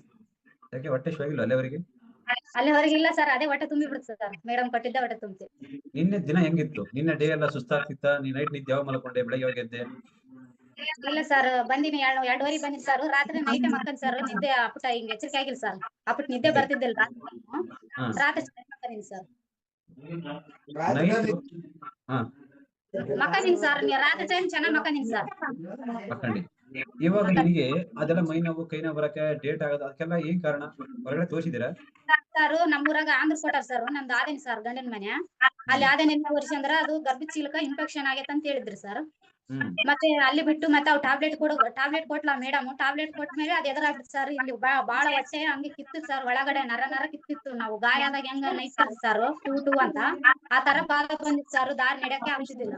ಯಾಕೆ ಹೊಟ್ಟೆ ಶೋಗಿಲ್ಲ ಅಲ್ಲಿವರೆಗೆ? ಅಲ್ಲಿ ಹೊರಗೆ ಇಲ್ಲ ಸರ್, ಅದೇ ಹೊಟ್ಟೆ ತುಂಬಿ ಬಿಡುತ್ತೆ ಸರ್. ಮೇಡಮ್ ಕೊಟ್ಟಿದ್ದ ಹೊಟ್ಟೆ ತುಂಬಿ. ನಿನ್ನೆ ದಿನ ಹೆಂಗಿತ್ತು? ನಿನ್ನೆ ಡೇ ಎಲ್ಲ ಸುಸ್ತಾಗ್ತಿತ್ತ? ನೀ ನೈಟ್ ನಿದ್ದೆ ಯಾವಾಗ ಮಲ್ಕೊಂಡೆ, ಬೆಳಗ್ಗೆ ಯಾವಾಗ ಎದ್ದೆ? ಇಲ್ಲ ಸರ್, ಬಂದಿನಿ 2:30 ಬಂದಿನಿ ಸರ್. ರಾತ್ರಿ ನೈಟ್ ಮಕ್ಕನ್ ಸರ್. ನಿದ್ದೆ ಅಪ್ಪಟ ಹಿಂಗ್ ಎಚ್ಚರಿಕೆ ಆಗಿಲ್ಲ ಸರ್. ಅಪ್ಪಟ್ ನಿದ್ದೆ ಬರ್ತಿದ್ದಿಲ್ಲ ರಾತ್ರಿ ಮಕ್ಕಂದಿನಿ ಸರ್. ಮಕ್ಕಂದಿನಿ ಸರ್, ರಾತ್ರಿ ಟೈಮ್ ಚೆನ್ನಾಗ್ ಮಕ್ಕಂದಿನಿ ಸರ್. ಮಕ್ಕಂಡಿ. ಇವಾಗ ನಿನಗೆ ಅದೆಲ್ಲ ಮೈ ನೋವು, ಕೈ ನೋವು ಬರಕ್ಕೆ ಡೇಟ್ ಆಗೋದು, ಅದಕ್ಕೆಲ್ಲ ಏನ್ ಕಾರಣ? ಹೊರಗಡೆ ತೋರಿಸಿದೀರಾ? ಸರ್ ನಮ್ಮೂರಾಗ ಆಂಧ್ರ ಕೊಟ್ಟಾರ ಸರ್. ನಮ್ದು ಆದೇನಿ ಸರ್ ಗಂಡನ ಮನೆ. ಅಲ್ಲಿ ಆದೇನಿ ವರ್ಷ ಅದು ಗರ್ಭಚೀಲಕ ಇನ್ಫೆಕ್ಷನ್ ಆಗೈತೆ ಅಂತ ಹೇಳಿದ್ರಿ ಸರ್. ಮತ್ತೆ ಅಲ್ಲಿ ಬಿಟ್ಟು ಮತ್ತೆ ಅವ್ ಟಾಬ್ಲೆಟ್ ಕೊಟ್ಲಾ ಮೇಡಮ್. ಟಾಬ್ಲೆಟ್ ಕೊಟ್ಮೇಲೆ ಅದ್ ಎದುರಾಗ್ಬಿಟ್ಟು ಸರ್. ಇಲ್ಲಿ ಬಾಳ ಹೊಟ್ಟೆ ಹಂಗೆ ಕಿತ್ತು ಸರ್, ಒಳಗಡೆ ನರ ಕಿತ್ತಿತ್ತು. ನಾವು ಗಾಯ ಆದಾಗ ಹೆಂಗ ನೈತಾರ ಸರ್ ಟೂ ಅಂತ ಆ ತರ ಬಾಧ ಬಂದಿತ್ತು ಸರ್. ದಾರಿ ನಡೆಯಕ್ಕೆ ಆಗ್ತಿದ್ದಿಲ್ಲ.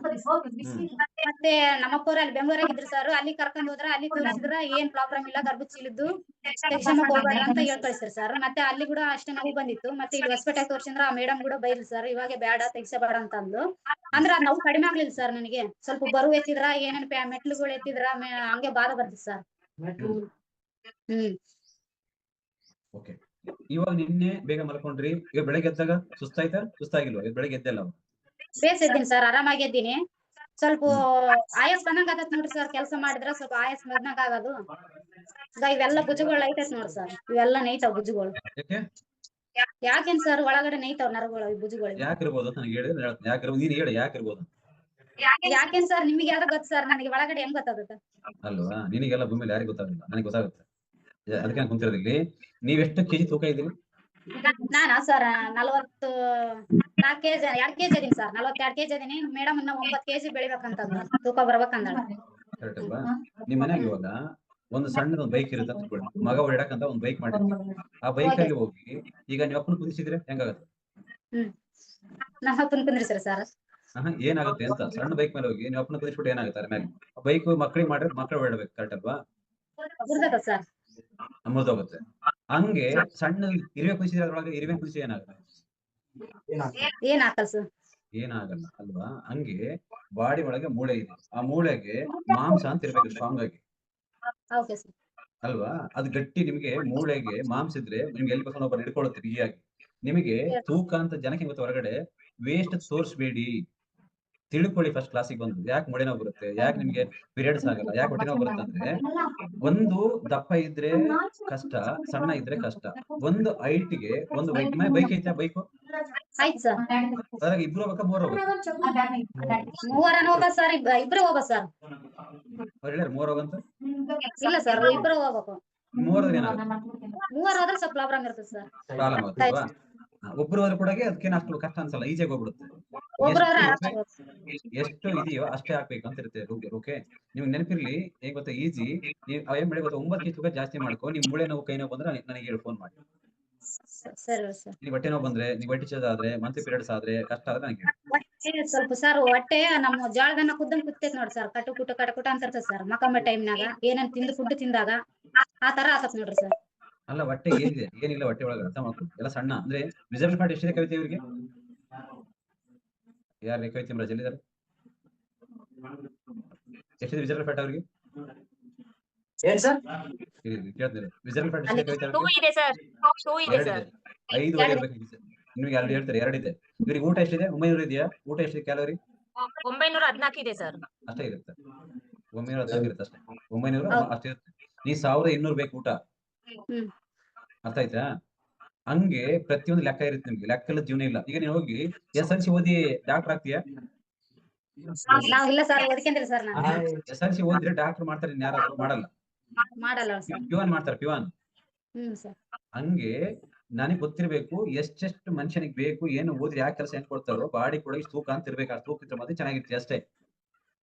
ಮತ್ತೆ ನಮ್ಮಪ್ಪವ್ರು ಅಲ್ಲಿ ಬೆಂಗಳೂರಾಗ ಇದ್ರು ಸರ್. ಅಲ್ಲಿ ಕರ್ಕೊಂಡ್ ಹೋದ್ರ, ಅಲ್ಲಿ ತೋರಿಸಿದ್ರ ಏನ್ ಪ್ರಾಬ್ಲಮ್ ಇಲ್ಲ, ಗರ್ಭಚೀಲದ್ದು ತೆಗ್ಸಮಕ್ ಹೋಗ್ಬೇಡ ಅಂತ ಹೇಳ್ ಕಳ್ಸಿರ್ ಸರ್. ಮತ್ತೆ ಅಲ್ಲಿ ಕೂಡ ಅಷ್ಟೇ ನೋವು ಬಂದಿತ್ತು. ಮತ್ತೆ ಇಲ್ಲಿ ಹೊಸಪೇಟೆ ತೋರ್ಸಿದ್ರ ಆ ಮೇಡಮ್ ಕೂಡ ಬೈದ್ರಿ ಸರ್, ಇವಾಗ ಬೇಡ ತೆಗ್ಸಬೇಡ ಅಂತ ಅಂದು. ಅಂದ್ರೆ ಅದ್ ನೋವು ಕಡಿಮೆ ಆಗ್ಲಿಲ್ಲ ಸರ್ ನನಗೆ. ಸ್ವಲ್ಪ ಬರು ಎತ್ತಿದ್ರ, ಏನೇನ್ ಮೆಟ್ಲುಗಳು ಎತ್ತಿದ್ರ ಹಂಗೆ ಬಾಧ ಬರ್ತಿತ್ತು ಸರ್. ಓಕೆ, ಇವಾಗ ನಿನ್ನೆ ಬೇಗ ಮಲ್ಕೊಂಡ್ರಿ, ಈಗ ಬೆಳಗ್ಗೆ ಎದ್ದಾಗ ಸುಸ್ತಾಯ್ತಾ? ಸುಸ್ತಾಗಿಲ್ವಾ? ಬೆಳಗ್ಗೆ ಎದ್ದೆಲ್ಲ ಬೇಸ್ ಇದ್ದೀನಿ ಸರ್, ಆರಾಮಾಗಿ ಇದ್ದೀನಿ. ಸ್ವಲ್ಪ ಆಯಾಸ್ ಬಂದಂಗ ಆಗತ್ ನೋಡ್ರಿ ಸರ್. ಕೆಲಸ ಮಾಡಿದ್ರ ಸ್ವಲ್ಪ ಆಯಾಸ್ ಬಂದಂಗ ಆಗೋದು. ಇವೆಲ್ಲ ಭುಜಗಳು ಐತೈತ್ ನೋಡ್ರಿ ಸರ್. ಇವೆಲ್ಲ ನೈತಾವ್ ಭುಜಗಳು. ಯಾಕೇನ್ ಸರ್, ಒಳಗಡೆ ನೈತಾವ್ ನರಗಳು, ಭುಜಗಳು. ಯಾಕಿರ್ಬೋದು ನನಗೆ ಹೇಳಿದ್ರೆ ಯಾಕಿರ್ಬೋದು, ನೀನ್ ಹೇಳಿ ಯಾಕಿರ್ಬೋದು? ಯಾಕೇನ್ ಸರ್, ನಿಮ್ಗೆ ಯಾವ್ದು ಗೊತ್ತು ಸರ್? ನನಗೆ ಒಳಗಡೆ ಹೆಂಗ್ ಗೊತ್ತಾಗುತ್ತೆ ಅಲ್ವಾ? ನಿನಗೆಲ್ಲ ಭೂಮಿಯಲ್ಲಿ ಯಾರಿಗೂ ಗೊತ್ತಾಗಲ್ಲ, ನನಗೆ ಗೊತ್ತಾಗುತ್ತೆ. ಅದಕ್ಕೆ ನಾನು ಕುಂತಿರೋದಿಲ್ಲಿ. ನೀವೆಷ್ಟು ಕೆಜಿ ತೂಕ ಇದ್ದೀರಿ? ನಾನಾ ಸರ್ 44 kg, 2 kg ಇದೀನಿ ಸರ್. 42 kg ಇದೀನಿ. ಮೇಡಮ್ 9 kg ಬೆಳಿಬೇಕಂತ ತೂಕ ಬರ್ಬೇಕಂದ. ಕರೆಕ್ಟ್ ಅಲ್ವಾ? ನಿಮ್ ಮನ್ಯಾಗ ಇವಾಗ ಒಂದು ಸಣ್ಣದ ಒಂದು ಬೈಕ್ ಇರುತ್ತೆ ಅಂತ ತಿಳ್ಕೊಳ್ಳಿ. ಮಗ ಹೊಡಕಂತ ಒಂದು ಬೈಕ್ ಮಾಡಿರ್ತೀವಿ. ಆ ಬೈಕ್ ಅಲ್ಲಿ ಹೋಗಿ ಈಗ ನೀವು ಅಪ್ಪನ ಕುದಿಸಿದ್ರೆ ಹೆಂಗಾಗುತ್ತೆ? ನಮ್ಮ ಅಪ್ಪನ ಕುಂದ್ರಿಸ್ರಿ ಸರ್. ಏನಾಗುತ್ತೆ ಅಂತ. ಸಣ್ಣ ಬೈಕ್ ಮೇಲೆ ಹೋಗಿ ನೀವು ಅಪ್ಪನ ಕುದಿಸ್ಬಿಟ್ಟು ಏನಾಗುತ್ತೆ? ಅದ್ರ ಮೇಲೆ ಬೈಕ್ ಮಕ್ಕಳಿಗೆ ಮಾಡಿದ್ರೆ ಮಕ್ಕಳು ಹೊಡಬೇಕು. ಕರೆಕ್ಟ್ ಅಲ್ವಾ? ಸರ್ ಮುರಿದೋಗುತ್ತೆ. ಹಂಗೆ ಸಣ್ಣ ಇರುವೆ ಕುದಿಸಿದ್ರೆ ಅದ್ರೊಳಗೆ ಇರುವೆ ಕುದಿಸಿ ಏನಾಗುತ್ತೆ? ಏನಾಗಲ್ಲ ಸರ್. ಏನಾಗಲ್ಲ ಅಲ್ವಾ? ಹಂಗೆ ಬಾಡಿ ಒಳಗೆ ಮೂಳೆ ಇದೆ. ಆ ಮೂಳೆಗೆ ಮಾಂಸ ಅಂತ ಇರ್ಬೇಕು, ಸ್ಟ್ರಾಂಗ್ ಆಗಿ ಅಲ್ವಾ? ಅದು ಗಟ್ಟಿ. ನಿಮ್ಗೆ ಮೂಳೆಗೆ ಮಾಂಸ ಇದ್ರೆ ನಿಮ್ಗೆ ಎಲ್ಲಿ ಬೇಕೋ ಒಬ್ಬರು ಹಿಡ್ಕೊಳ್ಳುತ್ತೆ ಬಿಗಿಯಾಗಿ. ನಿಮಗೆ ತೂಕ ಅಂತ ಜನಕ್ಕೆ ಗೊತ್ತ ಹೊರಗಡೆ ವೇಸ್ಟ್ ತೋರಿಸ್ಬೇಡಿ. ತಿಳ್ಕೊಳ್ಳಿ ಫಸ್ಟ್ ಕ್ಲಾಸಿಗೆ ಬಂದು ಯಾಕೆ ಮೊಳೆ ನೋವು ಬರುತ್ತೆ, ಯಾಕೆ ನಿಮ್ಗೆ ಪೀರಿಯಡ್ಸ್ ಆಗಲ್ಲ, ಯಾಕೆ ಹೊಟ್ಟೆ ನೋವು ಬರುತ್ತೆ ಅಂದ್ರೆ ಒಂದು ದಪ್ಪ ಇದ್ರೆ ಕಷ್ಟ, ಸಣ್ಣ ಇದ್ರೆ ಕಷ್ಟ. ಒಂದು ಹೈಟ್ಗೆ ಒಂದು ವೈಟ್ ಬೈಕ್ ಐತೆ ಬೈಕು ಆಯ್ತು ಸರ್. ಅದ್ರಾಗ ಇಬ್ರು ಹೋಗ್ಬೇಕಾ ಮೂರ್ ಹೋಗ್ಬೇಕು? ಮೂವರನ್ನ ಹೋಗ ಸರ್, ಇಬ್ರು ಹೋಗ ಸರ್. ಅವ್ರು ಹೇಳ್ಯಾರ ಮೂರ್ ಹೋಗಂತ. ಇಲ್ಲ ಸರ್, ಇಬ್ರು ಹೋಗ್ಬೇಕು. ಮೂವರದ್ರೆ ಏನಾಗುತ್ತೆ? ಮೂವರ್ ಹೋದ್ರೆ ಸ್ವಲ್ಪ ಪ್ರಾಬ್ಲಮ್ ಇರ್ತದೆ ಸರ್. ಪ್ರಾಬ್ಲಮ್ ಆಗುತ್ತಲ್ವಾ? ಒಬ್ರು ಹೋದ್ರೆ ಕೂಡ ಅದಕ್ಕೇನು ಅಷ್ಟು ಕಷ್ಟ ಅನ್ಸಲ್ಲ, ಈಜಿಯಾಗಿ ಹೋಗ್ಬಿಡುತ್ತೆ. ಒಬ್ರು ಹೋದ್ರೆ ಎಷ್ಟು ಇದೆಯೋ ಅಷ್ಟೇ ಹಾಕ್ಬೇಕು ಅಂತ ಇರುತ್ತೆ. ಓಕೆ, ನಿಮ್ಗೆ ನೆನಪಿರ್ಲಿ ಏನ್ ಗೊತ್ತಾ, ಈಜಿ ನೀವು ಏನ್ ಮಾಡಿ ಗೊತ್ತಾ, 9 ಕೆಜಿ ತೂಕ ಜಾಸ್ತಿ ಮಾಡ್ಕೊ. ನಿಮ್ ಮೂಳೆ ನೋವು ಕೈ ನೋವು ಬಂದ್ರೆ ನನಗೆ ಹೇಳಿ ಫೋನ್ ಮಾಡಿ. ಸರಿ ಸರ್. ನೀವು ಹೊಟ್ಟೆ ನೋವು ಬಂದ್ರೆ, ನೀವು ಹೊಟ್ಟೆ ಚೇದ ಆದ್ರೆ, ಮಂತ್ಲಿ ಪೀರಿಯಡ್ಸ್ ಆದ್ರೆ, ಕಷ್ಟ ಆದ್ರೆ ನನಗೆ ಹೇಳಿ. ಹೊಟ್ಟೆ ಸ್ವಲ್ಪ ಸರ್, ಹೊಟ್ಟೆ ನಮ್ಮ ಜೋಳದನ್ನ ಕುದ್ದಂಗ್ ಕುತ್ತೈತ್ ನೋಡಿ ಸರ್. ಕಟಕುಟ ಅಂತ ಇರ್ತದೆ ಸರ್. ಮಕ್ಕಂಬ ಟೈಮ್ನಾಗ ಏನೇನ್ ತಿಂದು ಫುಡ್ ತಿಂದಾಗ ಆ ತರ ಆತತ್ ನೋಡ್ರಿ ಸರ್. ಅಲ್ಲ, ಹೊಟ್ಟೆ ಏನಿದೆ ಏನಿಲ್ಲ ಹೊಟ್ಟೆ ಒಳಗೆ ಅರ್ಥ ಮಾಡ್ಕೊಂಡು ಎಲ್ಲ ಸಣ್ಣ ಅಂದ್ರೆ ವಿಸರ್ಜ್ ಫ್ಯಾಟ್ ಎಷ್ಟಿದೆ ಕವಿತೆ ಇವ್ರಿಗೆ? ಯಾರು ಕವಿತೆ ಮರಾಜ್ ಎಲ್ಲಿದ್ದಾರೆ? ಎಷ್ಟಿದೆ ವಿಸರ್ಜ್ ಫ್ಯಾಟ್ ಅವ್ರಿಗೆ? ಏನ್ ಸರ್? ಕೇಳ್ತಾರೆ ವಿಸರ್ಜ್ ಫ್ಯಾಟ್ ಎಷ್ಟಿದೆ ಕವಿತೆ ಅವ್ರಿಗೆ? 2 ಇದೆ ಸರ್, 2 ಇದೆ ಸರ್. 5 ಇರ್ಬೇಕು. ನಿಮ್ಗೆ 2 ಹೇಳ್ತಾರೆ, 2 ಇದೆ. ಇವ್ರಿಗೆ ಊಟ ಎಷ್ಟಿದೆ? 900 ಇದೆಯಾ? ಊಟ ಎಷ್ಟಿದೆ ಕ್ಯಾಲೋರಿ? 914 ಇದೆ ಸರ್. ಅಷ್ಟೇ ಇರುತ್ತೆ. 914 ಇರುತ್ತೆ ಅಷ್ಟೇ. 900 ಅಷ್ಟೇ ಇರುತ್ತೆ. ಈ 1200 ಬೇಕು ಊಟ. ಅರ್ಥ ಆಯ್ತಾ? ಹಂಗೆ ಪ್ರತಿಯೊಂದು ಲೆಕ್ಕ ಇರುತ್ತೆ ನಿಮ್ಗೆ. ಲೆಕ್ಕಲ್ಲ ಜೀವನ ಇಲ್ಲ. ಈಗ ನೀವು ಹೋಗಿ SLC ಓದಿ ಡಾಕ್ಟರ್ ಆಗ್ತೀಯಾ? ನಾವ್ ಇಲ್ಲ ಸರ್, ಓದ್ಕೊಂಡ್ರಿ ಸರ್. ನಾನು SLC ಓದಿದ್ರೆ ಡಾಕ್ಟರ್ ಮಾಡ್ತಾರೆ, ಯಾರು ಮಾಡಲ್ಲ. ಮಾಡಲ್ಲ ಸರ್. ಪಿವಾನ್ ಮಾಡ್ತಾರೆ, ಪಿವಾನ್. ಸರ್. ಹಂಗೆ ನನಗೆ ಗೊತ್ತಿರ್ಬೇಕು ಎಷ್ಟೆಷ್ಟು ಮನುಷ್ಯನಿಗೆ ಬೇಕು, ಏನು ಓದಿ ಯಾವ ಕೆಲಸ ಏನ್ ಕೊಡ್ತಾರೋ, ಬಾಡಿ ಕೂಡ ಇಷ್ಟು ತೂಕ ಅಂತ ಇರ್ಬೇಕು. ಆ ತೂಕ ಇದ್ರೆ ಮತ್ತೆ ಚೆನ್ನಾಗಿರ್ತೀವಿ ಅಷ್ಟೇ.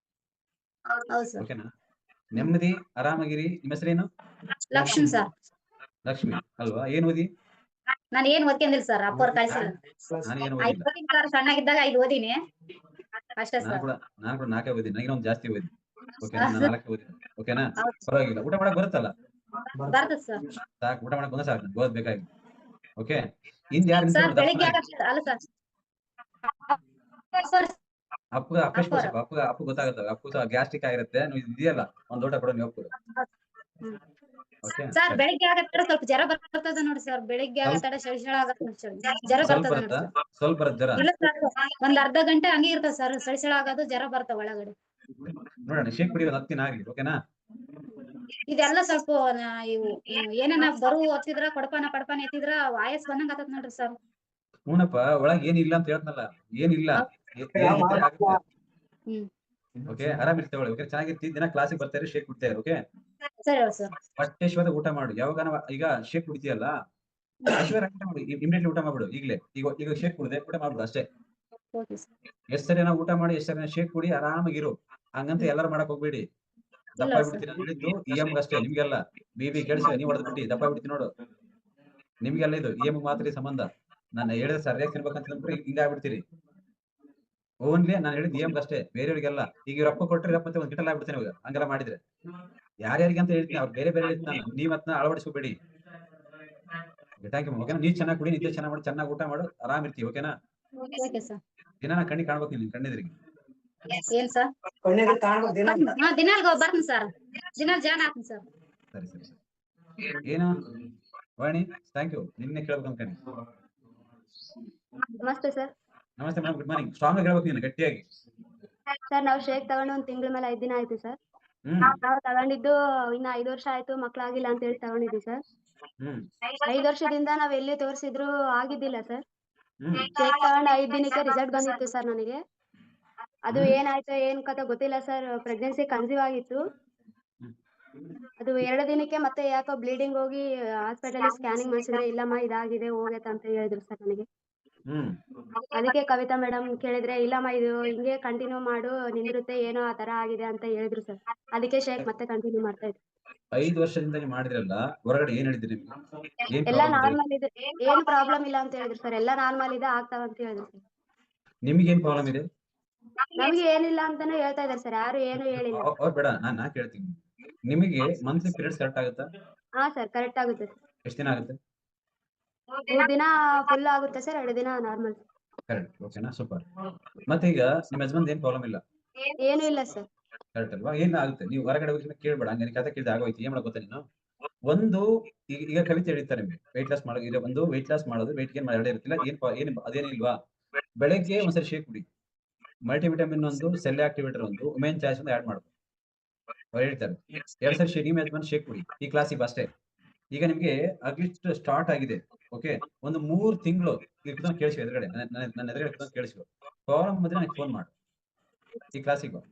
ಹೌದು ಸರ್. ಓಕೆನಾ? ನೆಮ್ಮದಿ, ಆರಾಮಾಗಿರಿ. ನಿಮ್ಮ ಹೆಸರೇನು? ಲಕ್ಷ್ಮಿ ಸರ್. ಲಕ್ಷ್ಮಿ ಅಲ್ವಾ? ಏನ್ ಓದಿ? ನಾನು ಏನ್ ಓದ್ಕೊಂಡಿಲ್ಲ ಸರ್, ಅಪ್ಪವ್ರು ಕಳ್ಸಿಲ್ಲ. ನಾನು ಏನು 5 ಓದಿಲ್ಲ. ಓದಿನಿ ಸರ್, ಸಣ್ಣಗಿದ್ದಾಗ 5 ಓದಿನಿ ಅಷ್ಟೇ ನಾನು ಸರ್. ಕೂಡ 4 ಓದಿನಿ. ನನಗೆ ಜಾಸ್ತಿ ಓದಿ. ಓಕೆನಾ? ನಾನು 4 ಓದಿನಿ. ಓಕೆನಾ? ಪರವಾಗಿಲ್ಲ. ಊಟ ಮಾಡಕ್ ಬರುತ್ತಲ್ಲ? ಬರ್ತದೆ ಸರ್. ಸಾಕು, ಊಟ ಮಾಡಕ್ ಬಂದ ಸಾಕು, ನನಗೆ ಓದ್ಬೇಕಾಗಿ. ಓಕೆ, ಇನ್ ಯಾರು ಸರ್ ಬೆಳಿಗ್ಗೆ ಅಲ್ಲ ಸರ್, ಅಪ್ಪು ಗೊತ್ತಾಗುತ್ತೆ. ಅಪ್ಪು ಗ್ಯಾಸ್ಟ್ರಿಕ್ ಆಗಿರುತ್ತೆ. ನೀವು ಇದೆಯಲ್ಲ, ಒಂದ್ ಊಟ ಕೊಡೋ ನೀವು. ಸರ್ ಬೆಳಿಗ್ಗೆ ಆಗತ್ತ ಸ್ವಲ್ಪ ಜ್ವರ ಬರ್ತದ ನೋಡಿ ಸರ್. ಬೆಳಿಗ್ಗೆ ಆಗತ್ತ ಸೆಳಸೆಳ ಆಗತ್ತ, ಜ್ವರ ಬರ್ತದ ನೋಡಿ ಸರ್. ಸ್ವಲ್ಪ ಬರುತ್ತೆ ಜ್ವರ. ಇಲ್ಲ ಸರ್, ಒಂದ್ ಅರ್ಧ ಗಂಟೆ ಹಂಗೆ ಇರ್ತದೆ ಸರ್. ಸೆಳಸೆಳ ಆಗೋದು, ಜ್ವರ ಬರ್ತದೆ ಒಳಗಡೆ. ನೋಡೋಣ, ಶೇಕ್ ಕುಡಿ, 10 ದಿನ ಆಗ್ಲಿ. ಓಕೆನಾ? ಇದೆಲ್ಲ ಸ್ವಲ್ಪ ಇವು ಏನೇನ ಬರು ಒತ್ತಿದ್ರ ಕಡಪಾನ ಎತ್ತಿದ್ರ ವಾಯಸ್ ಬಂದಂಗ ಆತತ್ ನೋಡ್ರಿ ಸರ್. ಹೂನಪ್ಪ, ಒಳಗ್ ಏನಿಲ್ಲ ಅಂತ ಹೇಳ್ತನಲ್ಲ, ಏನಿಲ್ಲ. ಓಕೆ, ಆರಾಮಿರ್ತೇವೆ. ಓಕೆ, ಚೆನ್ನಾಗಿರ್ತಿ. ದಿನ ಕ್ಲಾಸಿಗೆ ಬರ್ತಾರೆ, ಶೇಕ್ ಕುಡ್ತಾರೆ. ಓಕೆ, ಸರಿ ಸರ್. ಹೊಟ್ಟೆಶ್ವರ ಊಟ ಮಾಡು. ಯಾವಾಗ ಈಗ ಶೇಕ್ ಕುಡಿತೀಯಲ್ಲ, ಇಮಿಡಿಯೇಟ್ಲಿ ಊಟ ಮಾಡ್ಬಿಡು. ಈಗ ಶೇಕ್ ಕುಡಿದೆ ಊಟ ಮಾಡ್ಬಿಡು ಅಷ್ಟೇ. ಎಷ್ಟ್ ಸರಿ ನಾವು ಊಟ ಮಾಡಿ, ಎಷ್ಟ್ ಸರಿ ಶೇಕ್ ಕುಡಿ, ಆರಾಮಾಗಿರು. ಹಂಗಂತ ಎಲ್ಲರೂ ಮಾಡಕ್ ಹೋಗ್ಬೇಡಿ. ದಪ್ಪ ಆಗ್ಬಿಡ್ತೀನಿ ಅಂತ ಹೇಳಿದ್ದು EM ಅಷ್ಟೇ, ನಿಮ್ಗೆಲ್ಲ. BB ಕೆಡಿಸಿ ನೀವು ಹೊಡೆದ್ಬಿಟ್ಟು ದಪ್ಪ ಆಗ್ಬಿಡ್ತೀನಿ ನೋಡು. ನಿಮ್ಗೆಲ್ಲ ಇದು EM ಮಾತ್ರ ಸಂಬಂಧ. ನಾನು ಹೇಳಿದ್ರೆ ಸರಿಯಾಗಿ ತಿನ್ಬೇಕಂತ ಹಿಂಗ ಆಗ್ಬಿಡ್ತೀರಿ. ಓನ್ಲಿ ನಾನು ಹೇಳಿದ್ EM ಅಷ್ಟೇ, ಬೇರೆಯವ್ರಿಗೆಲ್ಲ. ಈಗ ರೊಕ್ಕ ಕೊಟ್ಟರೆ ಮತ್ತೆ ಒಂದ್ ಗಿಟಲ್ ಆಗ್ಬಿಡ್ತೇನೆ ಇವಾಗ ಹಂಗೆಲ್ಲ ಮಾಡಿದ್ರೆ. ಯಾರ್ಯಾರಿಗೆ ಅಂತ ಹೇಳ್ತೀನಿ, ಅವ್ರು ಬೇರೆ ಹೇಳ್ತೀನಿ ನಾನು. ನೀವ್ ಅದನ್ನ ಅಳವಡಿಸ್ಕೋಬೇಡಿ. Thank you. ಓಕೆನಾ? ನೀವ್ ಚೆನ್ನಾಗಿ ಕುಡಿ, ನಿದ್ದೆ ಚೆನ್ನಾಗಿ ಮಾಡಿ, ಚೆನ್ನಾಗಿ ಊಟ ಮಾಡು, ಆರಾಮಿರ್ತೀವಿ. ಓಕೆನಾ? ದಿನ ನಾ ಕಣ್ಣಿಗೆ ಕಾಣ್ಬೇಕು, ನಿನ್ ಕಣ್ಣಿದ್ರಿಗೆ. ಏನ್ ಸರ್? ದಿನಾಲ್ ಬರ್ತೀನಿ ಸರ್. ದಿನಾಲ್ ಜಾನ್ ಆಗ್ತೀನಿ ಸರ್. ಸರಿ. ಏನು ವಾಣಿ, ಥ್ಯಾಂಕ್ ಯು. ನಿನ್ನೆ ಕೇಳ್ಬೇಕು ಅನ್ಕಂಡಿ. ನಮಸ್ತೆ ಸರ್. ನಮಸ್ತೆ ಮೇಡಮ್, ಗುಡ್ ಮಾರ್ನಿಂಗ್. ಸ್ಟ್ರಾಂಗ್ ಆಗಿ ಹೇಳ್ಬೇಕು ನೀನು, ಗಟ್ಟಿಯಾಗಿ. ಸರ್ ನಾವು ಶೇಕ್ ತಗೊಂಡು 1 ತಿಂಗಳ ಮೇಲೆ 5 ದಿನ ಆಯ್ತು ಸರ್. ನಾವು ತಗೊಂಡಿದ್ದು ಇನ್ನ 5 ವರ್ಷ ಆಯ್ತು, ಮಕ್ಳಾಗಿಲ್ಲ ಅಂತ ಹೇಳಿ ತಗೊಂಡಿದ್ವಿ ಸರ್. 5 ವರ್ಷದಿಂದ ನಾವ್ ಎಲ್ಲಿ ತೋರಿಸಿದ್ರು ಆಗಿದ್ದಿಲ್ಲ ಸರ್. ಶೇಕ್ ತಗೊಂಡು 5 ದಿನಕ್ಕೆ ರಿಸಲ್ಟ್ ಬಂದಿತ್ತು ಸರ್ ನನಗೆ. ಅದು ಏನಾಯ್ತು ಏನ್ ಕಥೆ ಗೊತ್ತಿಲ್ಲ ಸರ್. ಪ್ರೆಗ್ನೆನ್ಸಿ ಕನ್ಸೀವ್ ಆಗಿತ್ತು. ಅದು 2 ದಿನಕ್ಕೆ ಮತ್ತೆ ಯಾಕೋ ಬ್ಲೀಡಿಂಗ್ ಹೋಗಿ ಹಾಸ್ಪಿಟಲ್ ಸ್ಕ್ಯಾನಿಂಗ್ ಮಾಡಿಸಿದ್ರೆ, ಇಲ್ಲಮ್ಮ ಇದಾಗಿದೆ, ಹೋಗೈತೆ ಅಂತ ಹೇಳಿದ್ರು ಸರ್ ನನಗೆ. ಅದಕ್ಕೆ ಕವಿತಾ ಮೇಡಮ್ ಕೇಳಿದ್ರೆ, ಇಲ್ಲಮ್ಮ ಇದು ಹಿಂಗೆ ಕಂಟಿನ್ಯೂ ಮಾಡು, ನಿಂದಿರುತ್ತೆ, ಏನೋ ಆ ತರ ಆಗಿದೆ ಅಂತ ಹೇಳಿದ್ರು ಸರ್. ಅದಕ್ಕೆ ಶೇಕ್ ಮತ್ತೆ ಕಂಟಿನ್ಯೂ ಮಾಡ್ತಾ ಇದ್ದೆ. 5 ವರ್ಷದಿಂದ ನೀವು ಮಾಡಿದ್ರಲ್ಲ, ಹೊರಗಡೆ ಏನ್ ಹೇಳಿದ್ರಿ ನಿಮ್ಗೆ? ಎಲ್ಲ ನಾರ್ಮಲ್ ಇದೆ, ಏನು ಪ್ರಾಬ್ಲಮ್ ಇಲ್ಲ ಅಂತ ಹೇಳಿದ್ರು ಸರ್. ಎಲ್ಲ ನಾರ್ಮಲ್ ಇದೆ, ಆಗ್ತಾವ ಅಂತ ಹೇಳಿದ್ರು ಸರ್. ನಿಮ್ಗೆ ಏನ್ ಪ್ರಾಬ್ಲಮ್ ಇದೆ? ನಮಗೆ ಏನಿಲ್ಲ ಅಂತಾನೆ ಹೇಳ್ತಾ ಇದಾರೆ ಸರ್, ಯಾರು ಏನು ಹೇಳಿಲ್ಲ. ಅವ್ರು ಬೇಡ, ನಾ ಕೇಳ್ತೀನಿ. ನಿಮಗೆ ಮಂತ್ಲಿ ಪೀರಿಯಡ್ಸ್ ಕರೆಕ್ಟ್ ಆಗುತ್ತಾ? ಹಾ ಸರ್, ಕರೆಕ್ಟ್ ಆಗುತ್ತೆ ಸರ್. ಎಷ್ಟು ದಿನ ಆಗುತ್ತೆ? 3 ದಿನ ಫುಲ್ ಆಗುತ್ತೆ ಸರ್, 2 ದಿನ ನಾರ್ಮಲ್. ಕರೆಕ್ಟ್. ಓಕೆನಾ? ಸೂಪರ್. ಮತ್ತೆ ಈಗ ನಿಮ್ಮ ಹಸ್ಬೆಂಡ್ ಏನ್ ಪ್ರಾಬ್ಲಮ್ ಇಲ್ಲ? ಏನು ಇಲ್ಲ ಸರ್. ಕರೆಕ್ಟ್ ಅಲ್ವಾ? ಏನ್ ಆಗುತ್ತೆ? ನೀವು ಹೊರಗಡೆ ಹೋಗಿ ಕೇಳ್ಬೇಡ. ಹಂಗೆ ಕತೆ ಕೇಳಿದ ಆಗೋಯ್ತು. ಏನ್ ಮಾಡಕ್ ಗೊತ್ತಾ ನೀನು? ಒಂದು ಈಗ ಕವಿತೆ ಹೇಳಿರ್ತಾರೆ ನಿಮ್ಗೆ, ವೆಯ್ಟ್ ಲಾಸ್ ಮಾಡೋದು. ಒಂದು ವೆಯ್ಟ್ ಲಾಸ್ ಮಾಡೋದು, ವೆಯ್ಟ್ ಗೇನ್ ಎರಡೇ ಇರುತ್ತಿಲ್ಲ. ಅದೇನಿಲ್ವಾ? ಬೆಳಗ್ಗೆ ಒಂದ್ಸರಿ ಶೇಕ್ ಕುಡಿ. ಮಲ್ಟಿವಿಟಮಿನ್ ಒಂದು, ಸೆಲ್ ಆಕ್ಟಿವೇಟರ್ ಒಂದು, ವುಮೆನ್ ಚಾಯ್ಸ್ ಒಂದು ಆಡ್ ಮಾಡ್ಬೋದು. ಅವ್ರು ಹೇಳ್ತಾರೆ 2 ಸರಿ ಶೇಕ್ ಬಂದು ಶೇಕ್ ಕುಡಿ ಈ ಕ್ಲಾಸಿಗೆ ಅಷ್ಟೇ. ಈಗ ನಿಮ್ಗೆ ಅಗ್ಲಿಸ್ಟ್ ಸ್ಟಾರ್ಟ್ ಆಗಿದೆ. ಓಕೆ, ಒಂದು 3 ತಿಂಗಳು ಕೇಳಿಸಿ ಎದುರುಗಡೆ ನನ್ನ ಎದುರುಗಡೆ ಕೇಳಿಸ್ಕೊ. ಪ್ರಾಬ್ಲಮ್ ಬಂದ್ರೆ ನನಗೆ ಫೋನ್ ಮಾಡು, ಈ ಕ್ಲಾಸಿಗೆ.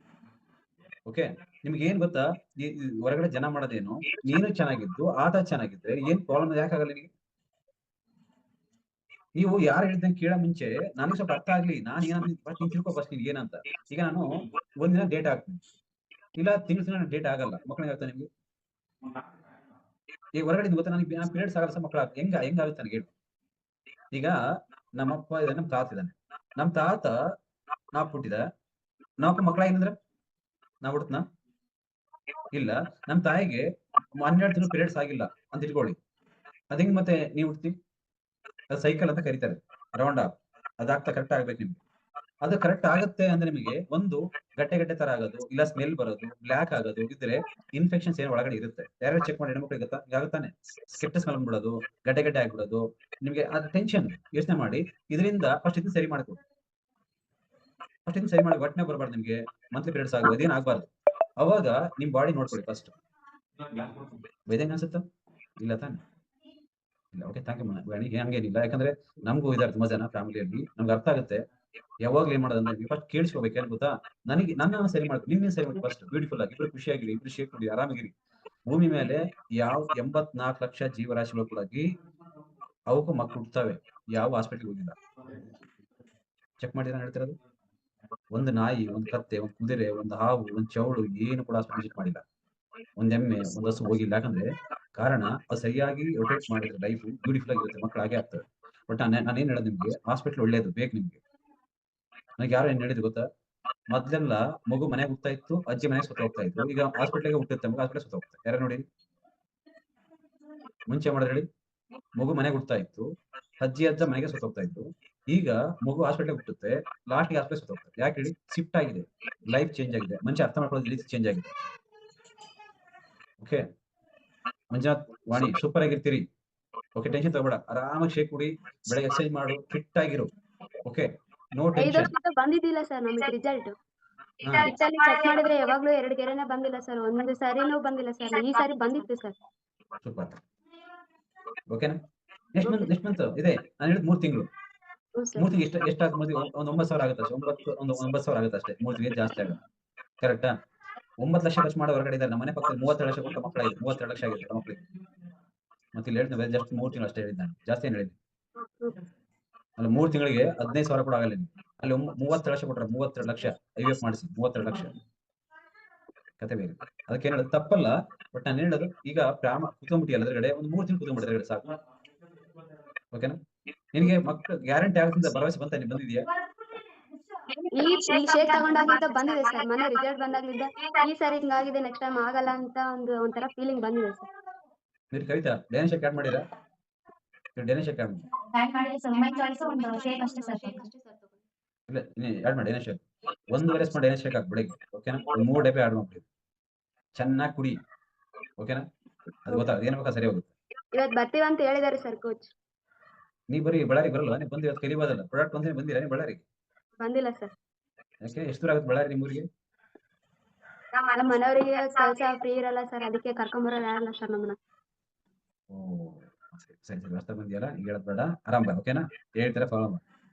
ಓಕೆ, ನಿಮ್ಗೆ ಏನ್ ಗೊತ್ತಾ, ಹೊರಗಡೆ ಜನ ಮಾಡೋದೇನು, ನೀನು ಚೆನ್ನಾಗಿದ್ದು ಆತ ಚೆನ್ನಾಗಿದ್ರೆ ಏನ್ ಪ್ರಾಬ್ಲಮ್ ಯಾಕಾಗಲ್ಲ ನಿನಗೆ? ನೀವು ಯಾರು ಹೇಳಿದಂಗೆ ಕೇಳೋ ಮುಂಚೆ ನನಗೆ ಸ್ವಲ್ಪ ಅರ್ಥ ಆಗ್ಲಿ, ನಾನು ಏನಂತ ಫಸ್ಟ್ ನೀನ್ ತಿಳ್ಕೊ ಫಸ್ಟ್ ನೀನ್ ಏನಂತ. ಈಗ ನಾನು ಒಂದಿನ ಡೇಟ್ ಹಾಕ್ತೀನಿ, ಇಲ್ಲ ತಿಂಗಳ ಡೇಟ್ ಆಗಲ್ಲ, ಮಕ್ಕಳಿಗೆ ಆಗ್ತಾ ನಿಮ್ಗೆ ಈಗ ಹೊರಗಡೆ ಗೊತ್ತಾ, ನನಗೆ ಪೀರಿಯಡ್ಸ್ ಆಗಲ್ಲ ಮಕ್ಕಳ ಹೆಂಗಾಗುತ್ತೆ ನನಗೆ ಹೇಳು. ಈಗ ನಮ್ಮಪ್ಪ ಇದ್ದಾನೆ, ನಮ್ಮ ತಾತ ಇದ್ದಾನೆ. ನಮ್ಮ ತಾತ ನಾವು ಹುಟ್ಟಿದ, ನಮ್ಮಪ್ಪ ಮಕ್ಕಳ ಏನಂದ್ರೆ ನಾವು ಹುಡುತ್ನ ಇಲ್ಲ. ನಮ್ಮ ತಾಯಿಗೆ 12 ತಿಂಗಳು ಪೀರಿಯಡ್ಸ್ ಆಗಿಲ್ಲ ಅಂತ ಇಟ್ಕೊಳ್ಳಿ, ಅದ್ ಹೆಂಗ್ ಮತ್ತೆ ನೀವು ಹುಡ್ತಿ? ಅದು ಸೈಕಲ್ ಅಂತ ಕರೀತಾರೆ, ರೌಂಡ್ ಆಫ್ ಅದಾಗ್ತಾ ಕರೆಕ್ಟ್ ಆಗ್ಬೇಕು ನಿಮ್ಗೆ. ಅದು ಕರೆಕ್ಟ್ ಆಗುತ್ತೆ ಅಂದ್ರೆ ನಿಮಗೆ ಒಂದು ಗಟ್ಟೆ ತರ ಆಗೋದು, ಇಲ್ಲ ಸ್ಮೆಲ್ ಬರೋದು, ಬ್ಲ್ಯಾಕ್ ಆಗೋದು ಇದ್ರೆ ಇನ್ಫೆಕ್ಷನ್ಸ್ ಏನು ಒಳಗಡೆ ಇರುತ್ತೆ. ಯಾರು ಚೆಕ್ ಮಾಡಿ ಹೆಣ್ಮಕ್ಳಿಗೆ ಆಗುತ್ತಾನೆ, ಕೆಟ್ಟ ಸ್ಮೆಲ್ ಬಂದ್ಬಿಡೋದು, ಗಡ್ಡೆ ಆಗ್ಬಿಡೋದು. ನಿಮ್ಗೆ ಅದು ಟೆನ್ಷನ್. ಯೋಚನೆ ಮಾಡಿ, ಇದರಿಂದ ಫಸ್ಟ್ ಇದನ್ನ ಸರಿ ಮಾಡ್ಕೊಡಿ. ಫಸ್ಟ್ ಇದನ್ನ ಸರಿ ಮಾಡಿ, ಒಟ್ಟನೆ ಬರಬಾರ್ದು ನಿಮ್ಗೆ ಮಂತ್ಲಿ ಪೀರಿಯಡ್ಸ್ ಆಗೋದು, ಇದೇನು ಆಗ್ಬಾರ್ದು. ಅವಾಗ ನಿಮ್ ಬಾಡಿ ನೋಡ್ಕೊಳ್ಳಿ ಫಸ್ಟ್. ವೈದ್ಯಂಗ ಅನ್ಸುತ್ತ ಇಲ್ಲ ತಾನೆ? ಇಲ್ಲ. ಓಕೆ, ಥ್ಯಾಂಕ್ ಯು ಬೇಣಿ. ಹಂಗೇನಿಲ್ಲ, ಯಾಕಂದ್ರೆ ನಮಗೂ ಇದಾರೆ ತುಂಬಾ ಜನ ಫ್ಯಾಮಿಲಿಯಲ್ಲಿ, ನಮ್ಗೆ ಅರ್ಥ ಆಗುತ್ತೆ. ಯಾವಾಗ್ಲೂ ಏನ್ ಮಾಡೋದಂದ್ರೆ ಫಸ್ಟ್ ಕೇಳಿಸ್ಕೋಬೇಕು. ಏನ್ ಗೊತ್ತಾ, ನನಗೆ ನನ್ನ ಸರಿ ಮಾಡ್ಕೊ, ನಿನ್ನ ಸರಿ ಮಾಡಿ ಫಸ್ಟ್. ಬ್ಯೂಟಿಫುಲ್ ಆಗಿ ಇಬ್ರು ಖುಷಿಯಾಗಿರಿ, ಇಬ್ರು ಶೇಕ್ ಕೊಡಿ, ಆರಾಮಾಗಿರಿ. ಭೂಮಿ ಮೇಲೆ ಯಾವ 84 ಲಕ್ಷ ಜೀವರಾಶಿಗಳು ಕೂಡ ಅವಕ್ಕೂ ಮಕ್ಕಳು ಹುಡ್ತವೆ, ಯಾವ ಹಾಸ್ಪಿಟಲ್ ಹೋಗಿಲ್ಲ. ಚೆಕ್ ಮಾಡಿ ನಾನು ಹೇಳ್ತಿರೋದು. ಒಂದು ನಾಯಿ, ಒಂದು ಕತ್ತೆ, ಒಂದು ಕುದುರೆ, ಒಂದು ಹಾವು, ಒಂದು ಚವಳು ಏನು ಕೂಡ ಹಾಸ್ಪಿಟಲ್ ವಿಸಿಟ್ ಮಾಡಿಲ್ಲ. ಒಂದ್ ಎಮ್ಮೆ, ಒಂದು ಹಸು ಹೋಗಿಲ್ಲ. ಯಾಕಂದ್ರೆ ಕಾರಣ ಅದು ಸರಿಯಾಗಿ ರೊಟೇಟ್ ಮಾಡಿದ್ರೆ ಲೈಫ್ ಬ್ಯೂಟಿಫುಲ್ ಆಗಿರುತ್ತೆ, ಮಕ್ಕಳು ಹಾಗೆ ಆಗ್ತವೆ. ಬಟ್ ನಾನು ಏನ್ ಹೇಳೋದು ನಿಮ್ಗೆ, ಹಾಸ್ಪಿಟಲ್ ಒಳ್ಳೇದು ಬೇಕು ನಿಮ್ಗೆ. ನನಗೆ ಯಾರು ಏನ್ ಹೇಳಿದ್ರು ಗೊತ್ತಾ, ಮೊದ್ಲೆಲ್ಲ ಮಗು ಮನೆಗೆ ಹುಡ್ತಾ ಇತ್ತು, ಅಜ್ಜಿ ಮನೆಗೆ ಸುತ್ತ ಹೋಗ್ತಾ ಇತ್ತು. ಈಗ ಹಾಸ್ಪಿಟ್ಲಿಗೆ ಹುಟ್ಟುತ್ತೆ ಮಗು, ಹಾಸ್ಪಿಟಲ್ ಸುತ್ತ ಹೋಗ್ತಾರೆ. ಯಾರು ನೋಡಿ ಮುಂಚೆ ಮಾಡಿದ್ರೆ ಹೇಳಿ, ಮಗು ಮನೆಗೆ ಹುಡ್ತಾ ಇತ್ತು, ಅಜ್ಜಿ ಅಜ್ಜ ಮನೆಗೆ ಸುತ್ತ ಹೋಗ್ತಾ ಇತ್ತು. ಈಗ ಮಗು ಹಾಸ್ಪಿಟಲ್ ಹುಟ್ಟುತ್ತೆ, ಲಾಸ್ಟ್ಗೆ ಹಾಸ್ಪಿಟಲ್ ಸುತ್ತ ಹೋಗ್ತಾರೆ. ಯಾಕೆ ಹೇಳಿ? ಶಿಫ್ಟ್ ಆಗಿದೆ, ಲೈಫ್ ಚೇಂಜ್ ಆಗಿದೆ, ಮನುಷ್ಯ ಅರ್ಥ ಮಾಡ್ಕೊಳ್ಳೋದು ರೀತಿ ಚೇಂಜ್ ಆಗಿದೆ. ಓಕೆ ಮಂಜುನಾಥ್, ವಾಣಿ ಸೂಪರ್ ಆಗಿರ್ತೀರಿ. ಓಕೆ, ಟೆನ್ಷನ್ ತಗೋಬೇಡ, ಆರಾಮಾಗಿ ಶೇಕ್ ಕುಡಿ, ಬೆಳಗ್ಗೆ ಎಕ್ಸರ್ಸೈಜ್ ಮಾಡು, ಫಿಟ್ ಆಗಿರು. Okay, no 5 tension. ವರ್ಷದಿಂದ ಬಂದಿದ್ದಿಲ್ಲ ಸರ್ ನಮಗೆ ರಿಸಲ್ಟ್. ಕಿಟ್ಟಲ್ಲಿ ಚೆಕ್ ಮಾಡಿದ್ರೆ ಯಾವಾಗ್ಲೂ 2 ಗೆರೆನೇ ಬಂದಿಲ್ಲ ಸರ್, ಒಂದು ಸಾರಿನೂ ಬಂದಿಲ್ಲ ಸರ್. ಈ ಸಾರಿ ಬಂದಿತ್ತು ಸರ್. ಸೂಪರ್. ಓಕೆನಾ? ನೆಕ್ಸ್ಟ್ ಮಂತ್ ಇದೆ, ನಾನು ಹೇಳಿದ್ 3 ತಿಂಗಳು. 3 ತಿಂಗಳು ಎಷ್ಟಾಗುತ್ತೆ? ಒಂದು 9,000 ಆಗುತ್ತೆ ಅಷ್ಟೇ. 9,000 ಆಗುತ್ತೆ ಅಷ್ಟೇ. 3 ತಿಂಗಳು ಜಾಸ್ತಿ ಆಗುತ್ತೆ. ಕರೆಕ್ಟಾ? 9 ಲಕ್ಷ ಖರ್ಚು ಮಾಡೋ ಹೊರಗಡೆ ಇದ್ದಾರೆ. ನಮ್ಮ ಮನೆ ಪಕ್ಕದಲ್ಲಿ 32 ಲಕ್ಷ ಕೊಟ್ಟ ಮಕ್ಕಳಾಗಿದೆ. 32 ಲಕ್ಷ ಆಗಿದೆ ಮಕ್ಕಳಿಗೆ. ಮತ್ತೆ ಇಲ್ಲಿ ಹೇಳ್ತೀನಿ, ಜಸ್ಟ್ 3 ತಿಂಗಳು ಅಷ್ಟೇ ಹೇಳಿದ್ದು ನಾನು, ಜಾಸ್ತಿ ಏನು ಹೇಳಿದ್ದೀನಿ. ಅಲ್ಲಿ 3 ತಿಂಗಳಿಗೆ 15,000 ಕೂಡ ಆಗಲ್ಲ ನಿಮ್ಗೆ. ಅಲ್ಲಿ 32 ಲಕ್ಷ ಕೊಟ್ಟರೆ 32 ಲಕ್ಷ IVF ಮಾಡಿಸಿ 32 ಲಕ್ಷ ಕತೆ ಬೇರೆ. ಅದಕ್ಕೆ ಹೇಳೋದು ತಪ್ಪಲ್ಲ, ಬಟ್ ನಾನು ಹೇಳೋದು ಈಗ ಕುತ್ಕೊಂಡ್ಬಿಟ್ಟಿಯಲ್ಲ ಎದುರುಗಡೆ, ಒಂದು 3 ತಿಂಗಳು ಕುತ್ಕೊಂಡ್ಬಿಟ್ಟು ಎದುರುಗಡೆ ಸಾಕು. ಓಕೆನಾ? ನಿನಗೆ ಮಕ್ಕಳು ಗ್ಯಾರಂಟಿ ಆಗುತ್ತೆ ಭರವಸೆ ಬಂತ? ನೀನು ಬಂದಿದ್ಯಾ? ಈ ಶೇಕ್ ತಗೊಂಡಾಗಿಂದ ಬಂದಿದೆ ಸರ್, ಮೊನ್ನೆ ರಿಸಲ್ಟ್ ಬಂದಾಗ್ಲಿಂದ ಈ ಸಾರಿ ಹಿಂಗಾಗಿದೆ, ನೆಕ್ಸ್ಟ್ ಟೈಮ್ ಆಗಲ್ಲ ಅಂತ ಒಂಥರ ಫೀಲಿಂಗ್ ಬಂದಿದೆ ಸರ್. మీరు ಕವಿತಾ ಡ್ಯಾನ್ಸ್ ಶೇಕ್ ಆಡ್ ಮಾಡಿರಾ? ಡ್ಯಾನ್ಸ್ ಶೇಕ್ ಆಡ್ ಮಾಡಿ. ಇಲ್ಲ ಆಡ್ ಮಾಡಿ dance shake. 1.5 spoon dance shake ಹಾಕಿ ಬೆಳಗ್ಗೆ. ಓಕೆನಾ? 3 ಡಬ್ಬೆ ಆಡ್ ಮಾಡಿ ಚೆನ್ನಾಗಿ ಕುಡಿ. ಓಕೆನಾ? ಅದು ಗೊತ್ತಾ, ಏನು ಬೇಕಾ ಸರಿ ಹೋಗುತ್ತೆ. ಇವತ್ತು ಬರ್ತೀವಿ ಅಂತ ಹೇಳಿದಾರೆ ಸರ್ ಕೋಚ್. ನೀ ಬರೀ ಬಳ್ಳಾರಿ ಬರಲ್ಲ, ನೀವು ಬಂದು ಇವತ್ತು ಕಲಿಬೋದಲ್ಲ. ಪ್ರಾಡಕ್ಟ್ ಒಂದೇ ಬಂದಿರಾ ನೀವು ಬಳ್ಳಾರಿಗೆ? ಬಂದಿಲ್ಲ ಸರ್. ಯಾಕೆ, ಎಷ್ಟು ದೂರ ಆಗುತ್ತೆ ಬಳ್ಳಾರಿ ನಿಮ್ಮೂರಿಗೆ? ನಮ್ಮ ಮನೆಯವರಿಗೆ ಕೆಲಸ ಫ್ರೀ ಇರಲ್ಲ ಸರ್, ಅದಕ್ಕೆ ಕರ್ಕೊಂಬರೋರು ಯಾರಲ್ಲ ಸರ್ ನಮ್ಮನ್ನ. ಓ ಸರಿ ಸರಿ ಸರಿ, ಹೊಸ್ತಾ ಬಂದಿಯಲ್ಲ, ಈಗ ಹೇಳೋದು ಬೇಡ, ಆರಾಮ್ ಬಾ. ಓಕೆನಾ? ಹೇಳ್ತಾರೆ ಫಾಲೋ ಮಾಡಿ.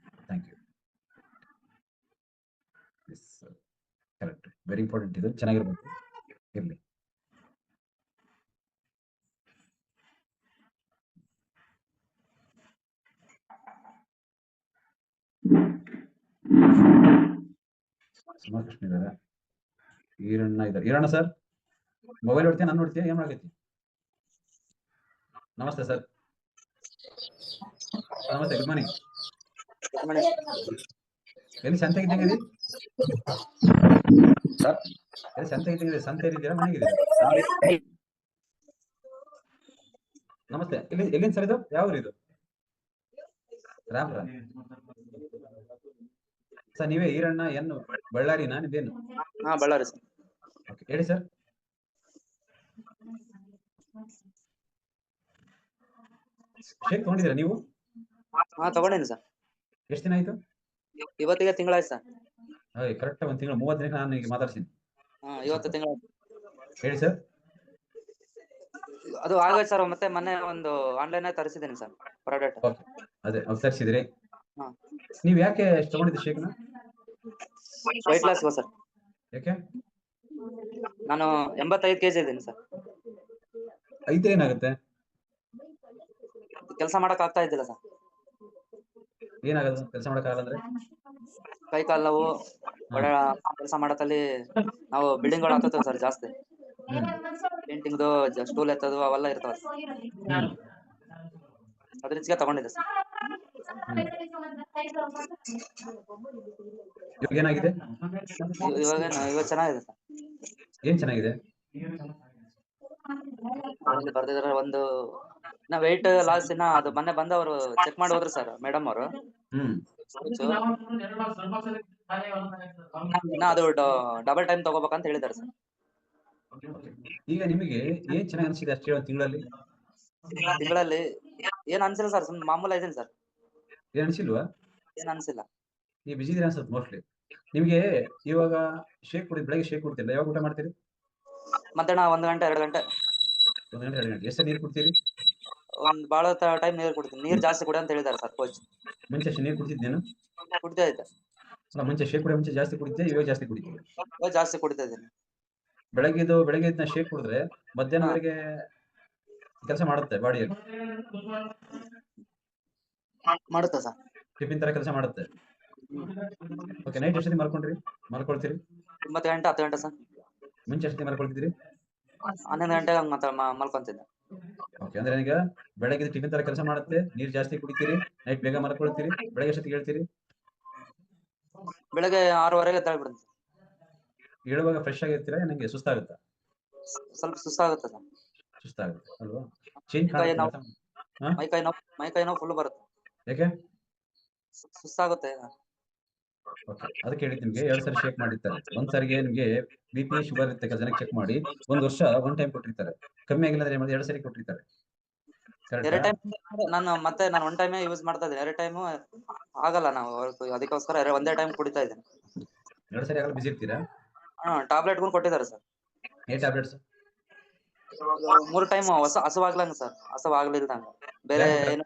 Thank you. Yes correct, very important. ಇದು ಚೆನ್ನಾಗಿರ್ಬೇಕು, ಇರಲಿ. ಸುಮಾಕೃಷ್ಣ ಇದ್ದಾರೆ, ಈರಣ್ಣ ಇದ್ದಾರೆ. ಈರಣ್ಣ ಸರ್ ಮೊಬೈಲ್ ನೋಡ್ತೀಯ, ನಾನು ನೋಡ್ತೀಯ, ಏನ್ ಮಾಡಕೈತಿ? ನಮಸ್ತೆ ಸರ್. ನಮಸ್ತೆ, ಗುಡ್ ಮಾರ್ನಿಂಗ್. ಎಲ್ಲಿ ಸಂತೆ ಇದ್ದಂಗೆ? ಎಲ್ಲಿ ಸಂತೆ ಇದ್ದಂಗೆ? ಸಂತೆ ಇದ್ದೀರಾ, ಮನೆಗಿದ್ದೀರಾ? ನಮಸ್ತೆ. ಎಲ್ಲಿಂದ ಸರ್ ಇದು? ಯಾವ ಊರು ಇದು? ರಾಮಪುರ ಸರ್. ನೀವೇ ಈರಣ್ಣ ಏನು ಬಳ್ಳಾರಿನಾ ನಿಮ್ದೇನು? ಬಳ್ಳಾರಿ ಸರ್. ಓಕೆ, ಹೇಳಿ ಸರ್. ಶೇಕ್ ತಗೊಂಡಿದ್ದೀರಾ ನೀವು? ತಗೊಂಡೇನಿ ಸರ್. ಎಷ್ಟು ದಿನ ಆಯ್ತು? ಇವತ್ತಿಗೆ ತಿಂಗಳಾಯ್ತು ಸರ್. ಕರೆಕ್ಟ್ ಒಂದ್ ತಿಂಗಳು 30 ದಿನಕ್ಕೆ ನಾನು ಈಗ ಮಾತಾಡ್ತೀನಿ. ಇವತ್ತು ತಿಂಗಳ ಹೇಳಿ ಸರ್. ಅದು ಆಗೋಯ್ತು ಸರ್. ಮತ್ತೆ ಮೊನ್ನೆ ಒಂದು ಆನ್ಲೈನ್ ತರಿಸಿದ್ದೀನಿ ಸರ್ ಪ್ರಾಡಕ್ಟ್. ಓಕೆ, ಅದೇ ತರಿಸಿದ್ರಿ. ಹಾ. ನೀವ್ ಯಾಕೆ ತಗೊಂಡಿದ್ರಿ ಶೇಕ್ನ? Weight loss sir. ಯಾಕೆ? ನಾನು 85 kg ಇದ್ದೀನಿ ಸರ್. ಐತೆ ಏನಾಗುತ್ತೆ? ಕೆಲಸ ಮಾಡಕ್ ಆಗ್ತಾ ಇದ್ದಿಲ್ಲ ಸರ್. ಏನಾಗದು ಕೆಲಸ ಮಾಡಕ್ಕಾಗಲ್ಲ ಅಂದ್ರೆ? ಕೈ ಕಾಲು ನೋವು, ಕೆಲಸ ಮಾಡಕಲ್ಲಿ ನಾವು ಬಿಲ್ಡಿಂಗ್ ಗಳು ಹತ್ತುತ್ತೇವೆ ಸರ್ ಜಾಸ್ತಿ. ಪೇಂಟಿಂಗ್ದು ಸ್ಟೂಲ್ ಎತ್ತದು ಅವೆಲ್ಲ ಇರ್ತಾವ. ಅದ್ರ ಹೆಚ್ಚಿಗೆ ತಗೊಂಡಿದ್ದೆ ಸರ್. ಇವಾಗ ಏನಾಗಿದೆ? ಇವಾಗ ಚೆನ್ನಾಗಿದೆ ಸರ್. ಏನ್ ಚೆನ್ನಾಗಿದೆ? ಬರ್ದಿದ್ರೆ ಒಂದು ವೆಯ್ಟ್ ಲಾಸ್ ಇನ್ನ ಅದು ಮೊನ್ನೆ ಬಂದವರು ಚೆಕ್ ಮಾಡಿ ಹೋದ್ರು ಸರ್ ಮೇಡಮ್ ಅವರು. ಇನ್ನ ಅದು ಡಬಲ್ ಟೈಮ್ ತಗೋಬೇಕಂತ ಹೇಳಿದಾರೆ ಸರ್. ಈಗ ನಿಮಗೆ ಏನ್ ಚೆನ್ನಾಗಿ ಅನ್ಸಿದೆ ಅಷ್ಟೇ ಒಂದು ತಿಂಗಳಲ್ಲಿ ಏನ್ ಅನ್ಸಿಲ್ಲ ಸರ್. ಸುಮ್ಮನೆ ಮಾಮೂಲಿ ಇದೀನಿ ಸರ್. ಏನ್ ಅನ್ಸಿಲ್ವಾ? ಏನ್ ಅನ್ಸಿಲ್ಲ. ನೀವು ಬಿಜಿ ಇದೀರ ಅನ್ಸುತ್ತೆ ಮೋಸ್ಟ್ಲಿ. ನಿಮ್ಗೆ ಇವಾಗ ಶೇಕ್ ಕುಡಿದ್ ಬೆಳಗ್ಗೆ ಶೇಕ್ ಕುಡ್ತಿಲ್ಲ, ಯಾವಾಗ ಊಟ ಮಾಡ್ತೀರಿ? ಮಧ್ಯಾಹ್ನ 1 ಗಂಟೆ 2 ಗಂಟೆ. 1 ಗಂಟೆ 2 ಗಂಟೆ. ಎಷ್ಟು ನೀರು ಕುಡ್ತೀರಿ? ಒಂದ್ ಬಾಳ ಟೈಮ್ ನೀರ್ ಕುಡ್ತೀನಿ. ನೀರ್ ಜಾಸ್ತಿ ಕುಡಿ ಅಂತ ಹೇಳಿದಾರೆ ಸರ್ ಕೋಚ್. ಮುಂಚೆ ನೀರು ಕುಡ್ತಿದ್ದೇನು? ಕುಡಿತಾ ಇದ್ದೆ. ಅಲ್ಲ, ಮುಂಚೆ ಶೇಕ್ ಕುಡಿಯೋ ಮುಂಚೆ ಜಾಸ್ತಿ ಕುಡಿದ್ದೆ, ಇವಾಗ ಜಾಸ್ತಿ ಕುಡಿತೀವಿ? ಇವಾಗ ಜಾಸ್ತಿ ಕುಡಿತಾ ಇದ್ದೀನಿ. ಬೆಳಗ್ಗೆ ಶೇಕ್ ಕುಡಿದ್ರೆ ಮಧ್ಯಾಹ್ನವರೆಗೆ ಕೆಲಸ ಮಾಡುತ್ತೆ ಬಾಡಿಯಲ್ಲಿ. ಮಾಡುತ್ತಾ ಸರ್? ಟಿಫಿನ್ ತರ ಕೆಲಸ ಮಾಡುತ್ತೆ. ಓಕೆ, ನೈಟ್ ಎಷ್ಟೊತ್ತಿಗೆ ಮಲ್ಕೊಳ್ತೀರಿ? 9 ಗಂಟೆ 10 ಗಂಟೆ ಸರ್. ಮುಂಚೆ ಎಷ್ಟೊತ್ತಿಗೆ ಮಲ್ಕೊಳ್ತಿದ್ರಿ? 11 ಗಂಟೆಗೆ ಹಂಗ ಮಲ್ಕೊಂತಿದ್ದೆ. ಓಕೆ, ಅಂದ್ರೆ ಈಗ ಬೆಳಗ್ಗೆ ಟಿಫಿನ್ ತರ ಕೆಲಸ ಮಾಡುತ್ತೆ, ನೀರ್ ಜಾಸ್ತಿ ಕುಡಿತೀರಿ, ನೈಟ್ ಬೇಗ ಮಲ್ಕೊಳ್ತೀರಿ, ಬೆಳಗ್ಗೆ ಎಷ್ಟೊತ್ತಿಗೆ ಹೇಳ್ತೀರಿ? ಬೆಳಗ್ಗೆ 6:30ಗೆ ಎದ್ದೇಳ್ಬಿಡ್ತೀನಿ. ಹೇಳುವಾಗ ಫ್ರೆಶ್ ಆಗಿರ್ತೀರಾ, ನಂಗೆ ಸುಸ್ತಾಗುತ್ತಾ? ಸ್ವಲ್ಪ ಸುಸ್ತಾಗುತ್ತೆ ಸರ್. ಸುಸ್ತಾಗುತ್ತೆ ಅಲ್ವಾ? ಚೇಂಜ್ ಮೈ ಕೈ ನೋವು ಫುಲ್ ಬರುತ್ತೆ. ಯಾಕೆ? ಸುಸ್ತಾಗುತ್ತೆ. ಓಕೆ, ಅದಕ್ಕೆ ಹೇಳಿದ್ ನಿಮ್ಗೆ 2 ಸರಿ ಶೇಕ್ ಮಾಡಿರ್ತಾರೆ. ಒಂದ್ ಸರಿಗೆ ನಿಮ್ಗೆ BP ಶುಗರ್ ಇರುತ್ತೆ, ಕೆಲವು ಜನಕ್ಕೆ ಚೆಕ್ ಮಾಡಿ 1 ವರ್ಷ 1 ಟೈಮ್ ಕೊಟ್ಟಿರ್ತಾರೆ. ಕಮ್ಮಿ ಆಗಿಲ್ಲ ಅಂದ್ರೆ 2 ಸರಿ ಕೊಟ್ಟಿರ್ತಾರೆ. ಎರಡು ಟೈಮ್ ನಾನು 1 ಟೈಮೇ ಯೂಸ್ ಮಾಡ್ತಾ ಇದ್ದೀನಿ. 2 ಟೈಮು ಆಗಲ್ಲ. ನಾವು ಅದಕ್ಕೋಸ್ಕರ ಒಂದೇ ಟೈಮ್ ಕುಡಿತಾ ಇದ್ದೀನಿ. 2 ಸರಿ ಆಗಲ್ಲ, ಬಿಸಿ ಇರ್ತೀರಾ? ಟ್ಯಾಬ್ಲೆಟ್ಗಳು ಕೊಟ್ಟಿದ್ದಾರೆ ಸರ್. ಏ ಟ್ಯಾಬ್ಲೆಟ್ಸ್? 3 ಟೈಮ್ ಹಸುವಾಗ್ಲಂಗ ಸರ್. ಹಸುವಾಗ್ಲಿಲ್ದಂಗ ಬೇರೆ ಏನು?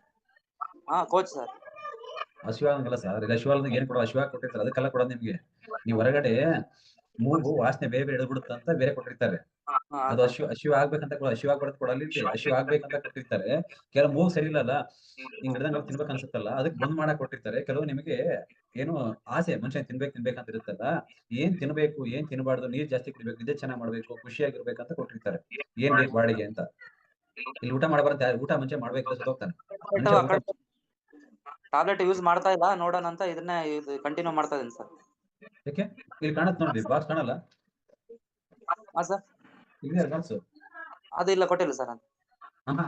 Coach sir. ಹಸಿವಾಗಲ್ಲ ಸರ್. ಹಸಿವಾಗಲ್ಲ ಏನ್ ಕೊಡೋ? ಹಸಿವಾಗ ಕೊಟ್ಟಿರ್ತಾರೆ, ಅದಕ್ಕೆಲ್ಲ ಕೊಡೋದು ನಿಮ್ಗೆ. ನೀವು ಹೊರಗಡೆ ಮೂಗು ವಾಸನೆ ಬೇರೆ ಹಿಡಿದ್ಬಿಡುತ್ತೆ ಅಂತ ಬೇರೆ ಕೊಟ್ಟಿರ್ತಾರೆ. ಅದು ಹಸಿವು ಆಗ್ಬೇಕಂತ ಹಸಿವಾಗ್ಬಾರ್ದು ಕೊಡಲ್ಲ. ಹಸಿವು ಆಗ್ಬೇಕಂತ ಕೊಟ್ಟಿರ್ತಾರೆ. ಕೆಲವು ಮೂಗು ಸರಿ ಇಲ್ಲಲ್ಲ, ಹಿಂಗ್ ಹಿಡ್ದಂಗ ತಿನ್ಬೇಕು ಅನ್ಸುತ್ತಲ್ಲ, ಅದಕ್ಕೆ ಬಂದ್ ಮಾಡಕ್ ಕೊಟ್ಟಿರ್ತಾರೆ. ಕೆಲವು ನಿಮಗೆ ಏನು ಆಸೆ ಮನುಷ್ಯನ್ ತಿನ್ಬೇಕಂತ ಇರುತ್ತಲ್ಲ, ಏನ್ ತಿನ್ಬೇಕು ಏನ್ ತಿನ್ಬಾರ್ದು, ನೀರ್ ಜಾಸ್ತಿ ಕುಡಿಬೇಕು, ಇದೇ ಚೆನ್ನಾಗ್ ಮಾಡ್ಬೇಕು, ಖುಷಿಯಾಗಿರ್ಬೇಕಂತ ಕೊಟ್ಟಿರ್ತಾರೆ. ಏನ್ ಬೇಕು ಬಾಡಿಗೆ ಅಂತ. ಇಲ್ಲಿ ಊಟ ಮಾಡಬಾರ್ದು, ಊಟ ಮುಂಚೆ ಮಾಡ್ಬೇಕಿಲ್ಲ ಸತ್ತೋಗ್ತಾನೆ ಮನುಷ್ಯ. ಟ್ಯಾಬ್ಲೆಟ್ ಯೂಸ್ ಮಾಡ್ತಾ ಇಲ್ಲ, ನೋಡೋಣ ಅಂತ ಇದನ್ನೇ ಕಂಟಿನ್ಯೂ ಮಾಡ್ತಾ ಇದೀನಿ ಸರ್. ಯಾಕೆ? ಇಲ್ಲಿ ಕಾಣತ್ ನೋಡ್ರಿ, ಬಾಕ್ಸ್ ಕಾಣಲ್ಲ? ಸರ್ ಇದೆ ಬಾಕ್ಸ್. ಅದು ಇಲ್ಲ, ಕೊಟ್ಟಿಲ್ಲ ಸರ್.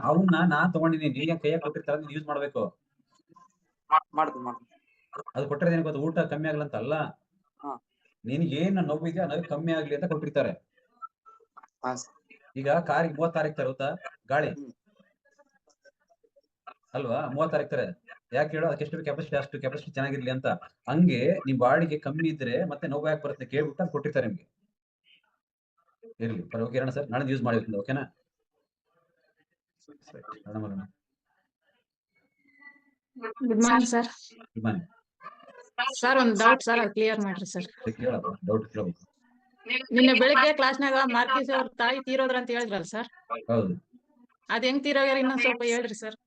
ಅವನ್ನ ನಾನ್ ತಗೊಂಡಿದ್ದೀನಿ, ನಿನ್ಗೆ ಕೈಯಾಗ ಕೊಟ್ಟಿರ್ತಾರೆ, ನೀನ್ ಯೂಸ್ ಮಾಡ್ಬೇಕು. ಮಾಡ್ತೀನಿ. ಅದು ಕೊಟ್ಟಿರೋದು ಏನ್ ಗೊತ್ತಾ? ಊಟ ಕಮ್ಮಿ ಆಗಲ್ಲ ಅಂತ ಅಲ್ಲ, ನಿನ್ಗೆ ಏನ್ ನೋವು ಇದೆಯಾ ಅನ್ನೋದು ಕಮ್ಮಿ ಆಗ್ಲಿ ಅಂತ ಕೊಟ್ಟಿರ್ತಾರೆ. ಈಗ ಕಾರಿಗೆ 30 ತಾರೀಕು ತರುತ್ತಾ ಗಾಳಿ ಅಲ್ವಾ? 30 ತಾರೀಕು ತಾರೆ. ಯಾಕೆ ಹೇಳೋ? ಅದಕ್ಕೆ ಎಷ್ಟು ಕೆಪಾಸಿಟಿ, ಅಷ್ಟು ಕೆಪಾಸಿಟಿ ಚೆನ್ನಾಗಿರ್ಲಿ ಅಂತ. ಹಂಗೆ ನಿಮ್ ಬಾಡಿಗೆ ಕಮ್ಮಿ ಇದ್ರೆ ಮತ್ತೆ ನೋವು ಯಾಕೆ ಬರುತ್ತೆ ಕೇಳ್ಬಿಟ್ಟು ಅದು ಕೊಟ್ಟಿರ್ತಾರೆ ನಿಮ್ಗೆ. ಇರ್ಲಿ ಓಕೆ ಸರ್, ನಾಳೆ ಯೂಸ್ ಮಾಡಿ. ಓಕೆನಾ? Good morning sir. Good morning sir. ಒಂದ್ ಡೌಟ್ ಸರ್, ಅದು ಕ್ಲಿಯರ್ ಮಾಡ್ರಿ ಸರ್. ಕೇಳಪ್ಪ, ಡೌಟ್ ಕೇಳಬೇಕು. ನಿನ್ನೆ ಬೆಳಿಗ್ಗೆ ಕ್ಲಾಸ್ನಾಗ ಮಾರ್ಕೀಸ್ ಅವ್ರ ತಾಯಿ ತೀರೋದ್ರ ಅಂತ ಹೇಳಿದ್ರಲ್ಲ ಸರ್? ಹೌದು. ಅದ್ ಹೆಂಗ್ ತೀರೋಗ್ಯಾರ ಇನ್ನೊಂದ್ ಸ್ವಲ್ಪ ಹೇಳ್ರಿ ಸರ್.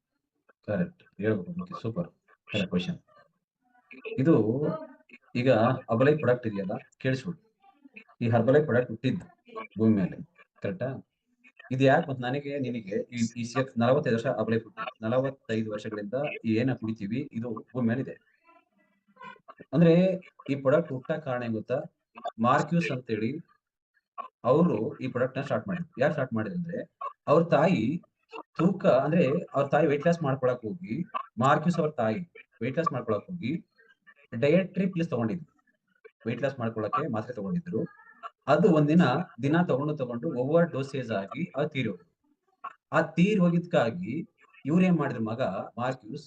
ಕರೆಕ್ಟ್, ಹೇಳ್ಬೇಕು. Super, correct question. ಇದು ಈಗ ಹರ್ಬಲೈಫ್ ಪ್ರಾಡಕ್ಟ್ ಇದೆಯಲ್ಲ, ಕೇಳಿಸ್ಬಿಡು. ಈ ಹರ್ಬಲೈಫ್ ಪ್ರಾಡಕ್ಟ್ ಹುಟ್ಟಿದ್ದು ಭೂಮಿ ಮೇಲೆ, ಕರೆಕ್ಟಾ? ಇದು ಯಾಕೆ ಮತ್ತೆ ನನಗೆ ನಿನಗೆ ಈ 45 ವರ್ಷ ಹರ್ಬಲೈಫ್ ಹುಟ್ಟಿ 45 ವರ್ಷಗಳಿಂದ ಏನ ಕುಡಿತೀವಿ ಇದು ಭೂಮಿ ಮೇಲೆ ಇದೆ. ಅಂದ್ರೆ ಈ ಪ್ರಾಡಕ್ಟ್ ಹುಟ್ಟಕ್ ಕಾರಣ ಏನ್ ಗೊತ್ತಾ? ಮಾರ್ಕ್ಯೂಸ್ ಅಂತೇಳಿ ಅವರು ಈ ಪ್ರಾಡಕ್ಟ್ ನ ಸ್ಟಾರ್ಟ್ ಮಾಡಿದ್ರು. ಯಾಕೆ ಸ್ಟಾರ್ಟ್ ಮಾಡಿದ್ರು ಅಂದ್ರೆ, ಅವ್ರ ತಾಯಿ ತೂಕ ಅಂದ್ರೆ ಅವ್ರ ತಾಯಿ ವೆಯ್ಟ್ ಲಾಸ್ ಮಾಡ್ಕೊಳಕ್ ಹೋಗಿ, ಮಾರ್ಕ್ಯೂಸ್ ಅವ್ರ ತಾಯಿ ವೆಯ್ಟ್ ಲಾಸ್ ಮಾಡ್ಕೊಳಕ್ ಹೋಗಿ ಡಯಟ್ರಿ ಪ್ಲಸ್ ತಗೊಂಡಿದ್ರು. ವೆಯ್ಟ್ ಲಾಸ್ ಮಾಡ್ಕೊಳಕ್ಕೆ ಮಾತ್ರೆ ತಗೊಂಡಿದ್ರು. ಅದು ದಿನ ತಗೊಂಡು ಓವರ್ ಡೋಸೇಜ್ ಆಗಿ ಅದು ತೀರೋದು. ಆ ಹೋಗಿದ್ಕಾಗಿ ಇವ್ರು ಏನ್ ಮಾಡಿದ್ರು, ಮಗ ಮಾರ್ಕ್ಯೂಸ್,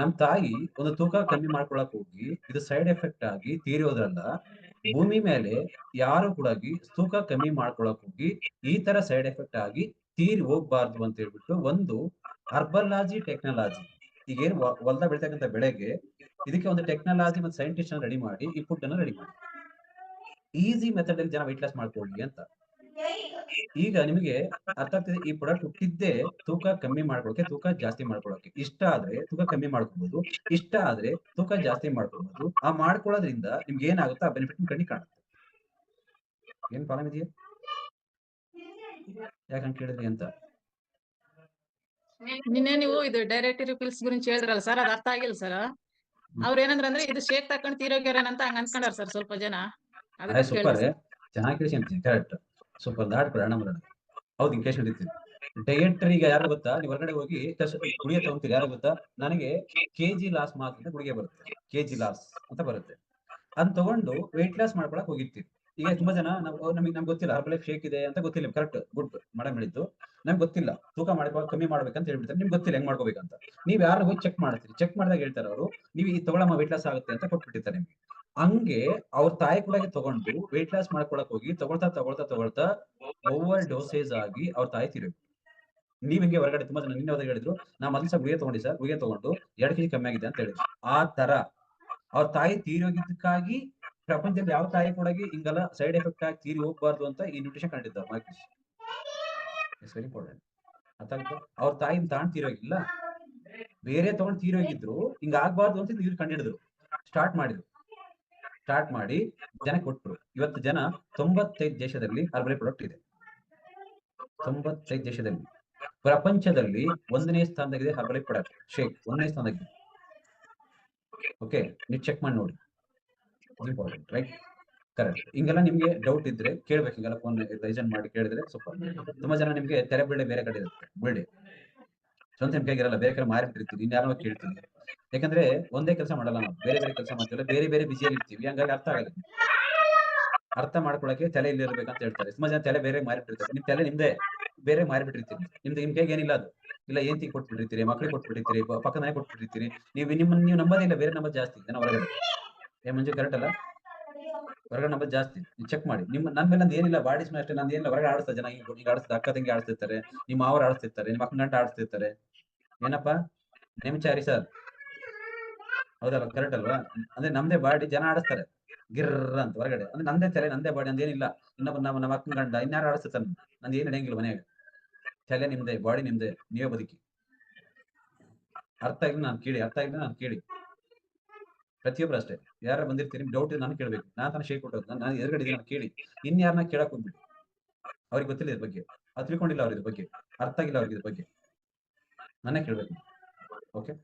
ನಮ್ ತಾಯಿ ಒಂದು ತೂಕ ಕಮ್ಮಿ ಮಾಡ್ಕೊಳಕ್ ಹೋಗಿ ಇದು ಸೈಡ್ ಎಫೆಕ್ಟ್ ಆಗಿ ತೀರೋದ್ರಲ್ಲ, ಭೂಮಿ ಮೇಲೆ ಯಾರು ಕೂಡ ತೂಕ ಕಮ್ಮಿ ಮಾಡ್ಕೊಳಕ್ ಹೋಗಿ ಈ ತರ ಸೈಡ್ ಎಫೆಕ್ಟ್ ಆಗಿ ತೀರಿ ಹೋಗ್ಬಾರ್ದು ಅಂತ ಹೇಳ್ಬಿಟ್ಟು ಒಂದು ಅರ್ಬಲಾಜಿ ಟೆಕ್ನಾಲಜಿ, ಈಗೇನು ಹೊಲ್ದಾಗ ಬೆಳಿತಕ್ಕಂಥ ಬೆಳೆಗೆ ಇದಕ್ಕೆ ಒಂದು ಟೆಕ್ನಾಲಜಿ ಮತ್ತು ಸೈಂಟಿಸ್ಟ್ ರೆಡಿ ಮಾಡಿ ಈ ಫುಡ್ ಅನ್ನು ರೆಡಿ ಮಾಡಿ ಈಸಿ ಮೆಥಡ್ ಅಲ್ಲಿ ಜನ ವೆಯ್ಟ್ ಲಾಸ್ ಮಾಡ್ಕೊಳ್ಳಿ ಅಂತ. ಈಗ ನಿಮಗೆ ಅರ್ಥ ಆಗ್ತಿದೆ, ಈ ಪ್ರಾಡಕ್ಟ್ ಹುಟ್ಟಿದ್ದೇ ತೂಕ ಕಮ್ಮಿ ಮಾಡ್ಕೊಳಕ್ಕೆ, ತೂಕ ಜಾಸ್ತಿ ಮಾಡ್ಕೊಳಕ್ಕೆ. ಇಷ್ಟ ಆದ್ರೆ ತೂಕ ಕಮ್ಮಿ ಮಾಡ್ಕೋಬಹುದು, ಇಷ್ಟ ಆದ್ರೆ ತೂಕ ಜಾಸ್ತಿ ಮಾಡ್ಕೋಬಹುದು. ಆ ಮಾಡ್ಕೊಳ್ಳೋದ್ರಿಂದ ನಿಮ್ಗೆ ಏನಾಗುತ್ತೋ ಆ ಬೆನಿಫಿಟ್ ಕಣ್ಣಿ ಕಾಣುತ್ತೆ. ಏನ್ ಪ್ರಾಬ್ಲಮ್ ಇದೆಯಾ? ಯಾಕಂತ ಕೇಳಿದ್ರಿ ಅಂತ. ನಿನ್ನೆ ನೀವು ಇದು ಡೈರೆಕ್ಟರಿ ಪಿಲ್ಸ್ ಗುరించి ಹೇಳಿದ್ರಲ್ಲ ಸರ್, ಅದ್ ಅರ್ಥ ಆಗಿಲ್ಲ ಸರ್. ಅವ್ರ ಏನಂದ್ರೆ ಇದು ಶೇಕ್ ತಕೊಂಡ್ ತೀರೋಗ್ಯಾರೇನಂತ ಹಂಗ ಅನ್ಕೊಂಡಾರ ಸರ್ ಸ್ವಲ್ಪ ಜನ. ಸೂಪರ್, ಚೆನ್ನಾಗಿ ಕೇಳಿಸಿ ಅಂತೀನಿ. Correct, super. ದಾಟ್ ಪ್ರಾಣ ಮಾಡೋಣ. ಹೌದು, ಹಿಂಗ್ ಕೇಸ್ ಹಿಡಿತೀನಿ. ಡಯಟ್ರಿಗೆ ಯಾರು ಗೊತ್ತಾ, ನೀವು ಹೊರಗಡೆ ಹೋಗಿ ಗುಳಿಗೆ ತಗೊಂತೀರಿ, ಯಾರು ಗೊತ್ತಾ, ನನಗೆ ಕೆಜಿ ಲಾಸ್ ಮಾತ್ರ ಗುಳಿಗೆ ಬರುತ್ತೆ, ಕೆಜಿ ಲಾಸ್ ಅಂತ ಬರುತ್ತೆ. ಅದ್ ತಗೊಂಡು ವೆಯ್ಟ್ ಲಾಸ್ ಮಾಡ್ಕೊಳಕ್ ಹೋಗಿರ್ತೀವಿ. ಈಗ ತುಂಬಾ ಜನ ನಮ್ಗೆ ಗೊತ್ತಿಲ್ಲ ಹರ್ಬಲೈಫ್ ಶೇಕ್ ಇದೆ ಅಂತ ಗೊತ್ತಿಲ್ಲ. ಕರೆಕ್ಟ್, ಗುಡ್ ಮೇಡಮ್ ಹೇಳಿದ್ದು. ನಮ್ಗೆ ಗೊತ್ತಿಲ್ಲ ತೂಕ ಮಾಡ್ಕೊ ಕಮ್ಮಿ ಮಾಡ್ಬೇಕಂತ ಹೇಳ್ಬಿಡ್ತಾರೆ. ನಿಮ್ಗೆ ಗೊತ್ತಿಲ್ಲ ಹೆಂಗ್ ಮಾಡ್ಕೋಬೇಕಂತ. ನೀವ್ ಯಾರು ಹೋಗಿ ಚೆಕ್ ಮಾಡ್ತೀರಿ, ಚೆಕ್ ಮಾಡಿದಾಗ ಹೇಳ್ತಾರೆ ಅವರು, ನೀವು ಈ ತಗೊಳಮ್ಮ ವೆಯ್ಟ್ ಲಾಸ್ ಆಗುತ್ತೆ ಅಂತ ಕೊಟ್ಬಿಟ್ಟಿರ್ತಾರೆ ನಿಮ್ಗೆ. ಹಂಗೆ ಅವ್ರ ತಾಯಿ ಕೂಡ ತಗೊಂಡು ವೆಯ್ಟ್ ಲಾಸ್ ಮಾಡ್ಕೊಳಕ್ ಹೋಗಿ ತಗೊಳ್ತಾ ಓವರ್ ಡೋಸೇಜ್ ಆಗಿ ಅವ್ರ ತಾಯಿ ತೀರೋಗಿ. ನೀವ್ ಹಿಂಗೆ ಹೊರಗಡೆ ತುಂಬಾ ಜನ ನಿನ್ನೆ ಹೋದಾಗ ಹೇಳಿದ್ರು, ನಾ ಮೊದಲು ಸಹ ಗುಳಿಗೆ ತಗೊಂಡಿ ಸರ್, ಗುಳಿಗೆ ತಗೊಂಡು 2 kg ಕಮ್ಮಿ ಆಗಿದೆ ಅಂತ ಹೇಳಿದ್ರು. ಆ ತರ ಅವ್ರ ತಾಯಿ ತೀರೋಗಿದ್ದಕ್ಕಾಗಿ ಪ್ರಪಂಚದಲ್ಲಿ ಯಾವ ತಾಯಿ ಕೂಡ ಹಿಂಗೆಲ್ಲ ಸೈಡ್ ಎಫೆಕ್ಟ್ ಆಗಿ ತೀರಿ ಹೋಗ್ಬಾರ್ದು ಅಂತ ಈ ನ್ಯೂಟ್ರಿಷನ್ ಕಂಡಿದ್ದಾರೆ. ಮಾರ್ಕಿಸ್ ಇಟ್ಸ್ ವೆರಿ ಇಂಪಾರ್ಟೆಂಟ್. ಅರ್ಥ ಆಗುತ್ತೆ? ಅವ್ರ ತಾಯಿನ ತಾಂಡ್ ತೀರೋಗಿಲ್ಲ, ಬೇರೆ ತಗೊಂಡು ತೀರೋಗಿದ್ರು, ಹಿಂಗ ಆಗ್ಬಾರ್ದು ಅಂತ ಇವ್ರು ಕಂಡಿಡಿದ್ರು, ಸ್ಟಾರ್ಟ್ ಮಾಡಿ ಜನ ಕೊಟ್ರು. ಇವತ್ತು ಜನ 95 ದೇಶದಲ್ಲಿ ಹರ್ಬಲ್ ಪ್ರಾಡಕ್ಟ್ ಇದೆ. 95 ದೇಶದಲ್ಲಿ, ಪ್ರಪಂಚದಲ್ಲಿ 1ನೇ ಸ್ಥಾನದಾಗಿದೆ ಹರ್ಬಲ್ ಪ್ರಾಡಕ್ಟ್ ಶೇಕ್, 1ನೇ ಸ್ಥಾನದಾಗಿದೆ. ಓಕೆ, ನೀವು ಚೆಕ್ ಮಾಡಿ ನೋಡಿ. Important, right? ಕರೆಕ್ಟ್. ಹಿಂಗೆಲ್ಲ ನಿಮ್ಗೆ ಡೌಟ್ ಇದ್ರೆ ಕೇಳ್ಬೇಕು, ಹಿಂಗೆಲ್ಲ ಫೋನ್ ರೈಸನ್ ಮಾಡಿ ಕೇಳಿದ್ರೆ ಸೂಪರ್. ತುಂಬಾ ಜನ ನಿಮ್ಗೆ ತೆರೆ ಬಿಲ್ಡೆ ಬೇರೆ ಕಡೆ ಇರುತ್ತೆ, ಬಿಲ್ಡೆ ಸ್ವಂತ ನಿಮ್ ಕೈಗಿರಲ್ಲ, ಬೇರೆ ಕಡೆ ಮಾರಿಬಿಟ್ಟಿರ್ತೀವಿ, ಇನ್ಯಾರೋ ಕೇಳ್ತೀವಿ. ಯಾಕಂದ್ರೆ ಒಂದೇ ಕೆಲಸ ಮಾಡಲ್ಲ ನಾವು, ಬೇರೆ ಬೇರೆ ಕೆಲಸ ಮಾಡ್ತೀವಲ್ಲ, ಬೇರೆ ಬೇರೆ ಬಿಸಿಯಲ್ಲಿ ಇರ್ತೀವಿ. ಹಂಗಾಗಿ ಅರ್ಥ ಆಗಲ್ಲ. ಅರ್ಥ ಮಾಡ್ಕೊಳಕ್ಕೆ ತಲೆ ಇಲ್ಲಿ ಇರ್ಬೇಕಂತ ಹೇಳ್ತಾರೆ. ತುಂಬಾ ಜನ ತಲೆ ಬೇರೆ ಮಾರಿಬಿಟ್ಟಿರ್ತಾರೆ. ನಿಮ್ ತಲೆ ನಿಮ್ದೇ ಬೇರೆ ಮಾರಿಬಿಟ್ಟಿರ್ತೀರಿ. ನಿಮ್ ಕೈಗೆ ಏನಿಲ್ಲ ಅದು ಇಲ್ಲ, ಏನ್ ತಿಂಗ್ ಕೊಟ್ಬಿಟ್ಟಿರ್ತೀರಿ, ಮಕ್ಳಿಗೆ ಕೊಟ್ಬಿಟ್ಟಿರ್ತೀರಿ, ಪಕ್ಕದ ಮನೆ ಕೊಟ್ಬಿಟ್ಟಿರ್ತೀರಿ. ನೀವು ನಂಬೋದೇ ಇಲ್ಲ, ಬೇರೆ ನಂಬೋದು ಜಾಸ್ತಿ ಜನ ಹೊರಗಡೆ. ಮಂಜು ಕರೆಕ್ಟ್ ಅಲ್ಲ? ಹೊರಗಡೆ ನಂಬೋದು ಜಾಸ್ತಿ. ನೀವು ಚೆಕ್ ಮಾಡಿ. ನನ್ನ ಮೇಲೆ ನಂದು ಏನಿಲ್ಲ, ಬಾಡಿ ಸ್ಮೆಲ್ ಅಷ್ಟೇ, ನಂದು ಏನಿಲ್ಲ. ಹೊರಗಡೆ ಆಡಿಸ್ತಾರೆ ಜನ, ಈಗ ಆಡಿಸ್ತಾರೆ, ಅಕ್ಕ ತಂಗಿ ಆಡಿಸ್ತಿರ್ತಾರೆ, ನಿಮ್ಮ ಮಾವರು ಆಡಿಸ್ತಿರ್ತಾರೆ, ನಿಮ್ಮ ಅಕ್ಕನ ಗಂಟ ಆಡಿಸ್ತಿರ್ತಾರೆ. ಏನಪ್ಪಾ ನೇಮಚಾರಿ ಸರ್, ಹೌದಲ್ಲ? ಕರೆಕ್ಟ್ ಅಲ್ವಾ? ಅಂದ್ರೆ ನಮ್ದೇ ಬಾಡಿ ಜನ ಆಡಿಸ್ತಾರೆ ಗಿರ್ರ ಅಂತ ಹೊರಗಡೆ. ಅಂದ್ರೆ ನಂದೇ ತಲೆ, ನಂದೇ ಬಾಡಿ, ನಂದೇನಿಲ್ಲ. ಇನ್ನೊಬ್ಬ ನಮ್ಮ ಅಕ್ಕನ ಗಂಡ ಇನ್ಯಾರು ಆಡಿಸ್ತಾನೆ, ನಂದು ಏನು ನಡೆಯಂಗಿಲ್ಲ ಮನೆಯಾಗ. ತಲೆ ನಿಮ್ದೇ, ಬಾಡಿ ನಿಮ್ದೇ, ನೀವೇ ಬದುಕಿ. ಅರ್ಥ ಆಗಿಲ್ಲ ನಾನು ಕೇಳಿ. ಪ್ರತಿಯೊಬ್ಬರು ಅಷ್ಟೇ. ಯಾರು ಬಂದಿರ್ತೀರಿ, ಡೌಟ್ ಇದೆ ನಾನು ಕೇಳ್ಬೇಕು. ನಾನು ತಾನು ಶೇಕ್ ಕೊಟ್ಟೋದು, ನಾನು ಎದುರುಗಡೆ ನಾನು ಕೇಳಿ. ಇನ್ಯಾರನ್ನ ಕೇಳಕ್ ಹೋಗ್ಬಿಡಿ. ಅವ್ರಿಗೆ ಗೊತ್ತಿಲ್ಲ ಇದ್ರ ಬಗ್ಗೆ, ಅದು ತಿಳ್ಕೊಂಡಿಲ್ಲ ಅವ್ರ ಇದ್ರ ಬಗ್ಗೆ, ಅರ್ಥ ಆಗಿಲ್ಲ ಅವ್ರಿಗೆ ಇದ್ರ ಬಗ್ಗೆ, ನಾನೇ ಕೇಳ್ಬೇಕು. ಓಕೆ.